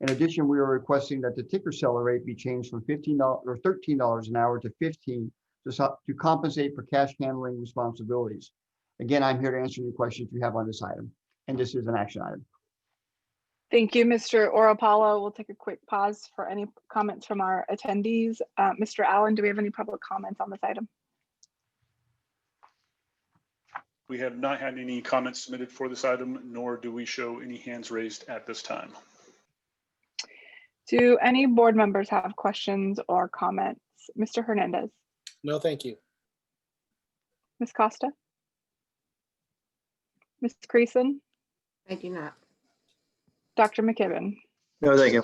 In addition, we are requesting that the ticker seller rate be changed from $15 or $13 an hour to $15 to compensate for cash handling responsibilities. Again, I'm here to answer any questions you have on this item, and this is an action item. Thank you, Mr. Oropolo. We'll take a quick pause for any comments from our attendees. Mr. Allen, do we have any public comments on this item? We have not had any comments submitted for this item, nor do we show any hands raised at this time. Do any board members have questions or comments? Mr. Hernandez? No, thank you. Ms. Costa? Ms. Creason? I do not. Dr. McKibben? No, thank you.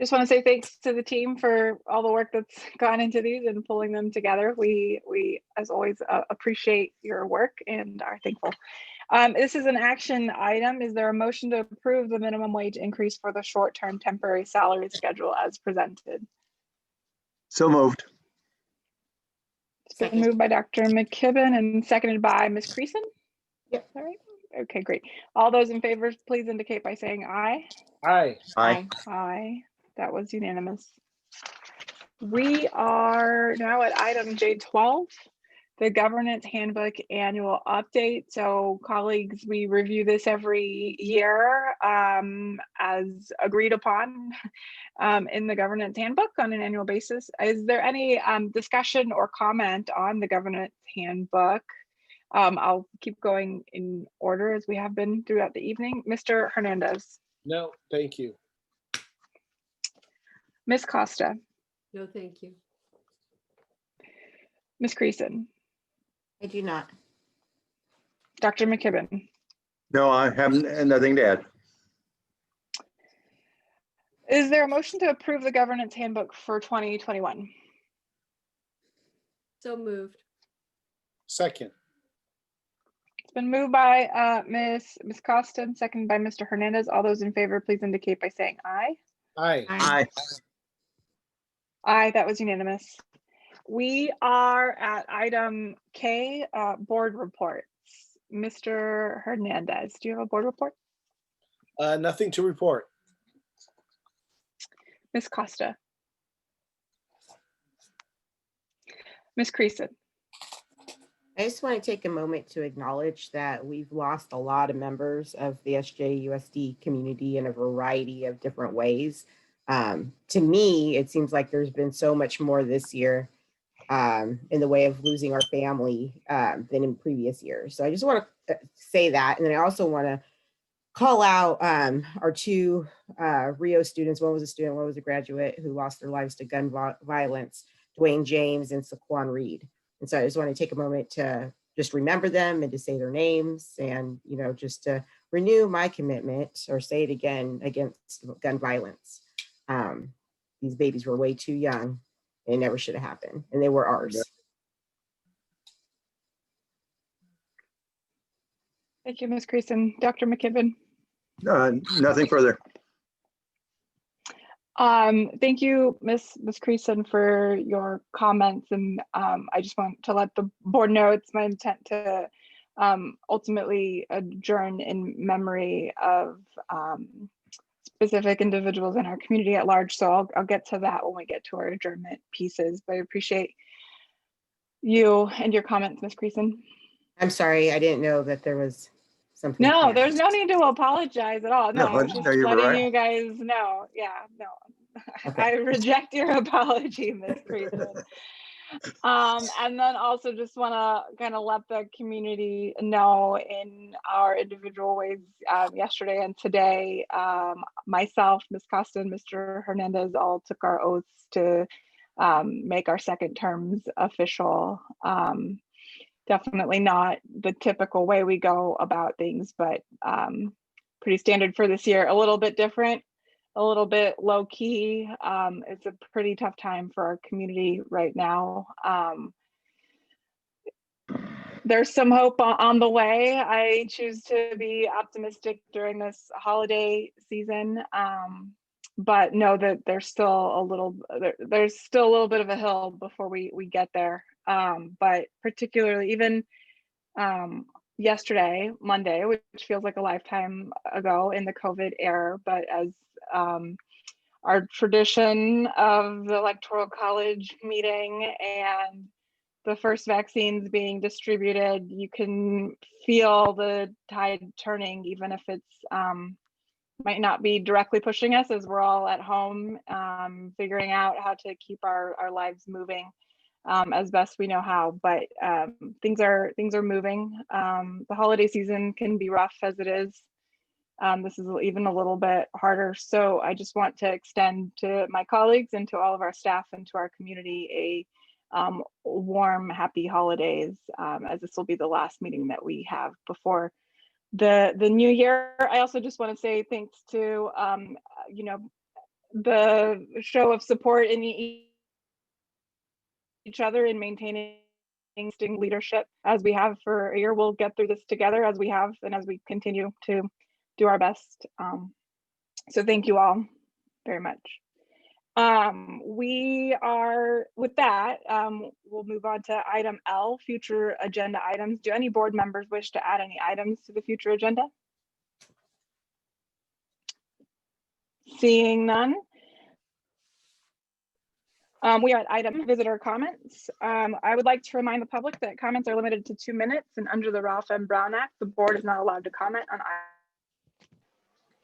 Just want to say thanks to the team for all the work that's gone into these and pulling them together. We as always, appreciate your work and are thankful. This is an action item. Is there a motion to approve the minimum wage increase for the short-term temporary salary schedule as presented? So moved. It's been moved by Dr. McKibben and seconded by Ms. Creason. Yep. All right. Okay, great. All those in favor, please indicate by saying aye. Aye. Aye. Aye. That was unanimous. We are now at item J12, the governance handbook annual update. So colleagues, we review this every year as agreed upon in the governance handbook on an annual basis. Is there any discussion or comment on the governance handbook? I'll keep going in order as we have been throughout the evening. Mr. Hernandez. No, thank you. Ms. Costa. No, thank you. Ms. Creason. I do not. Dr. McKibben. No, I have nothing to add. Is there a motion to approve the governance handbook for 2021? So moved. Second. It's been moved by Ms. Costa and seconded by Mr. Hernandez. All those in favor, please indicate by saying aye. Aye. Aye. Aye, that was unanimous. We are at item K, board reports. Mr. Hernandez, do you have a board report? Nothing to report. Ms. Costa? Ms. Creason? I just want to take a moment to acknowledge that we've lost a lot of members of the SJUSD community in a variety of different ways. To me, it seems like there's been so much more this year in the way of losing our family than in previous years. So I just want to say that. And then I also want to call out our two Rio students. One was a student, one was a graduate who lost their lives to gun violence, Dwayne James and Saquon Reed. And so I just want to take a moment to just remember them and to say their names and, you know, just to renew my commitment or say it again against gun violence. These babies were way too young. It never should have happened. And they were ours. Thank you, Ms. Creason. Dr. McKibben? Nothing further. Thank you, Ms. Creason, for your comments. And I just want to let the board know it's my intent to ultimately adjourn in memory of specific individuals in our community at large. So I'll get to that when we get to our adjournment pieces, but I appreciate you and your comments, Ms. Creason. I'm sorry, I didn't know that there was something. No, planned. there's no need to apologize at all. No, No, I'm just no, you were letting right. you guys know. Yeah, no, Okay. I reject your apology, Ms. Creason. And then also just want to kind of let the community know in our individual ways yesterday and today, myself, Ms. Costa, and Mr. Hernandez all took our oaths to make our second terms official. Definitely not the typical way we go about things, but pretty standard for this year. A little bit different, a little bit low key. It's a pretty tough time for our community right now. There's some hope on the way. I choose to be optimistic during this holiday season, but know that there's still a little bit of a hill before we get there. But particularly even yesterday, Monday, which feels like a lifetime ago in the COVID era, but as our tradition of the Electoral College meeting and the first vaccines being distributed, you can feel the tide turning, even if it's might not be directly pushing us as we're all at home, figuring out how to keep our lives moving as best we know how. But things are moving. The holiday season can be rough as it is. This is even a little bit harder. So I just want to extend to my colleagues and to all of our staff and to our community a warm, happy holidays, as this will be the last meeting that we have before the new year. I also just want to say thanks to you know, the show of support in each other in maintaining leadership as we have for a year. We'll get through this together as we have and as we continue to do our best. So thank you all very much. With that, we'll move on to item L, future agenda items. Do any board members wish to add any items to the future agenda? Seeing none. We are at item visitor comments. I would like to remind the public that comments are limited to 2 minutes, and under the Ralph M. Brown Act, the board is not allowed to comment on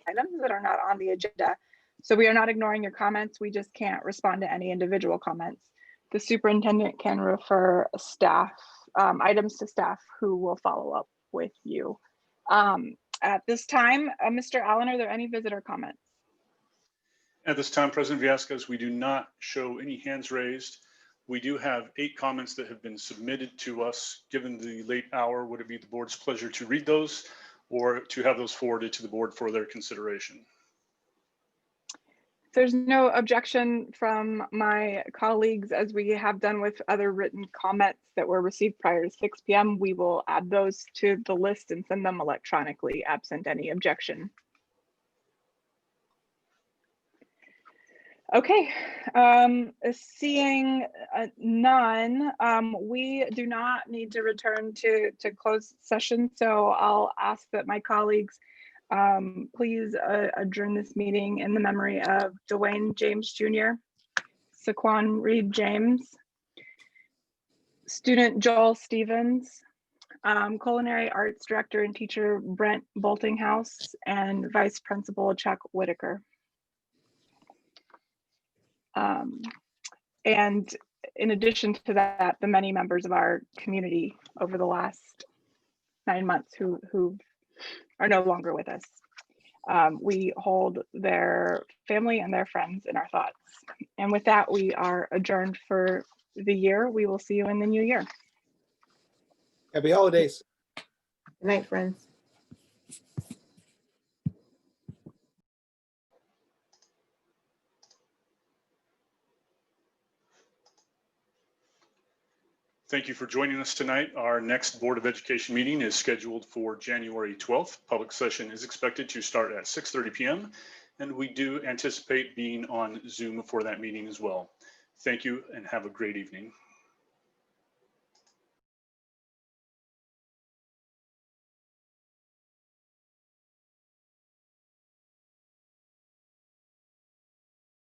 items that are not on the agenda. So we are not ignoring your comments. We just can't respond to any individual comments. The superintendent can refer staff items to staff who will follow up with you. At this time, Mr. Allen, are there any visitor comments? At this time, President Villescaz, we do not show any hands raised. We do have 8 comments that have been submitted to us. Given the late hour, would it be the board's pleasure to read those or to have those forwarded to the board for their consideration? There's no objection from my colleagues, as we have done with other written comments that were received prior to 6 p.m. We will add those to the list and send them electronically, absent any objection. Okay, seeing none, we do not need to return to closed session. So I'll ask that my colleagues please adjourn this meeting in the memory of Dwayne James Jr., Saquon Reed James, student Joel Stevens, culinary arts director and teacher Brent Boltinghouse, and vice principal Chuck Whitaker. And in addition to that, the many members of our community over the last 9 months who are no longer with us. We hold their family and their friends in our thoughts. And with that, we are adjourned for the year. We will see you in the new year. Happy holidays. Good night, friends. Thank you for joining us tonight. Our next Board of Education meeting is scheduled for January 12th. Public session is expected to start at 6:30 p.m. and we do anticipate being on Zoom for that meeting as well. Thank you and have a great evening.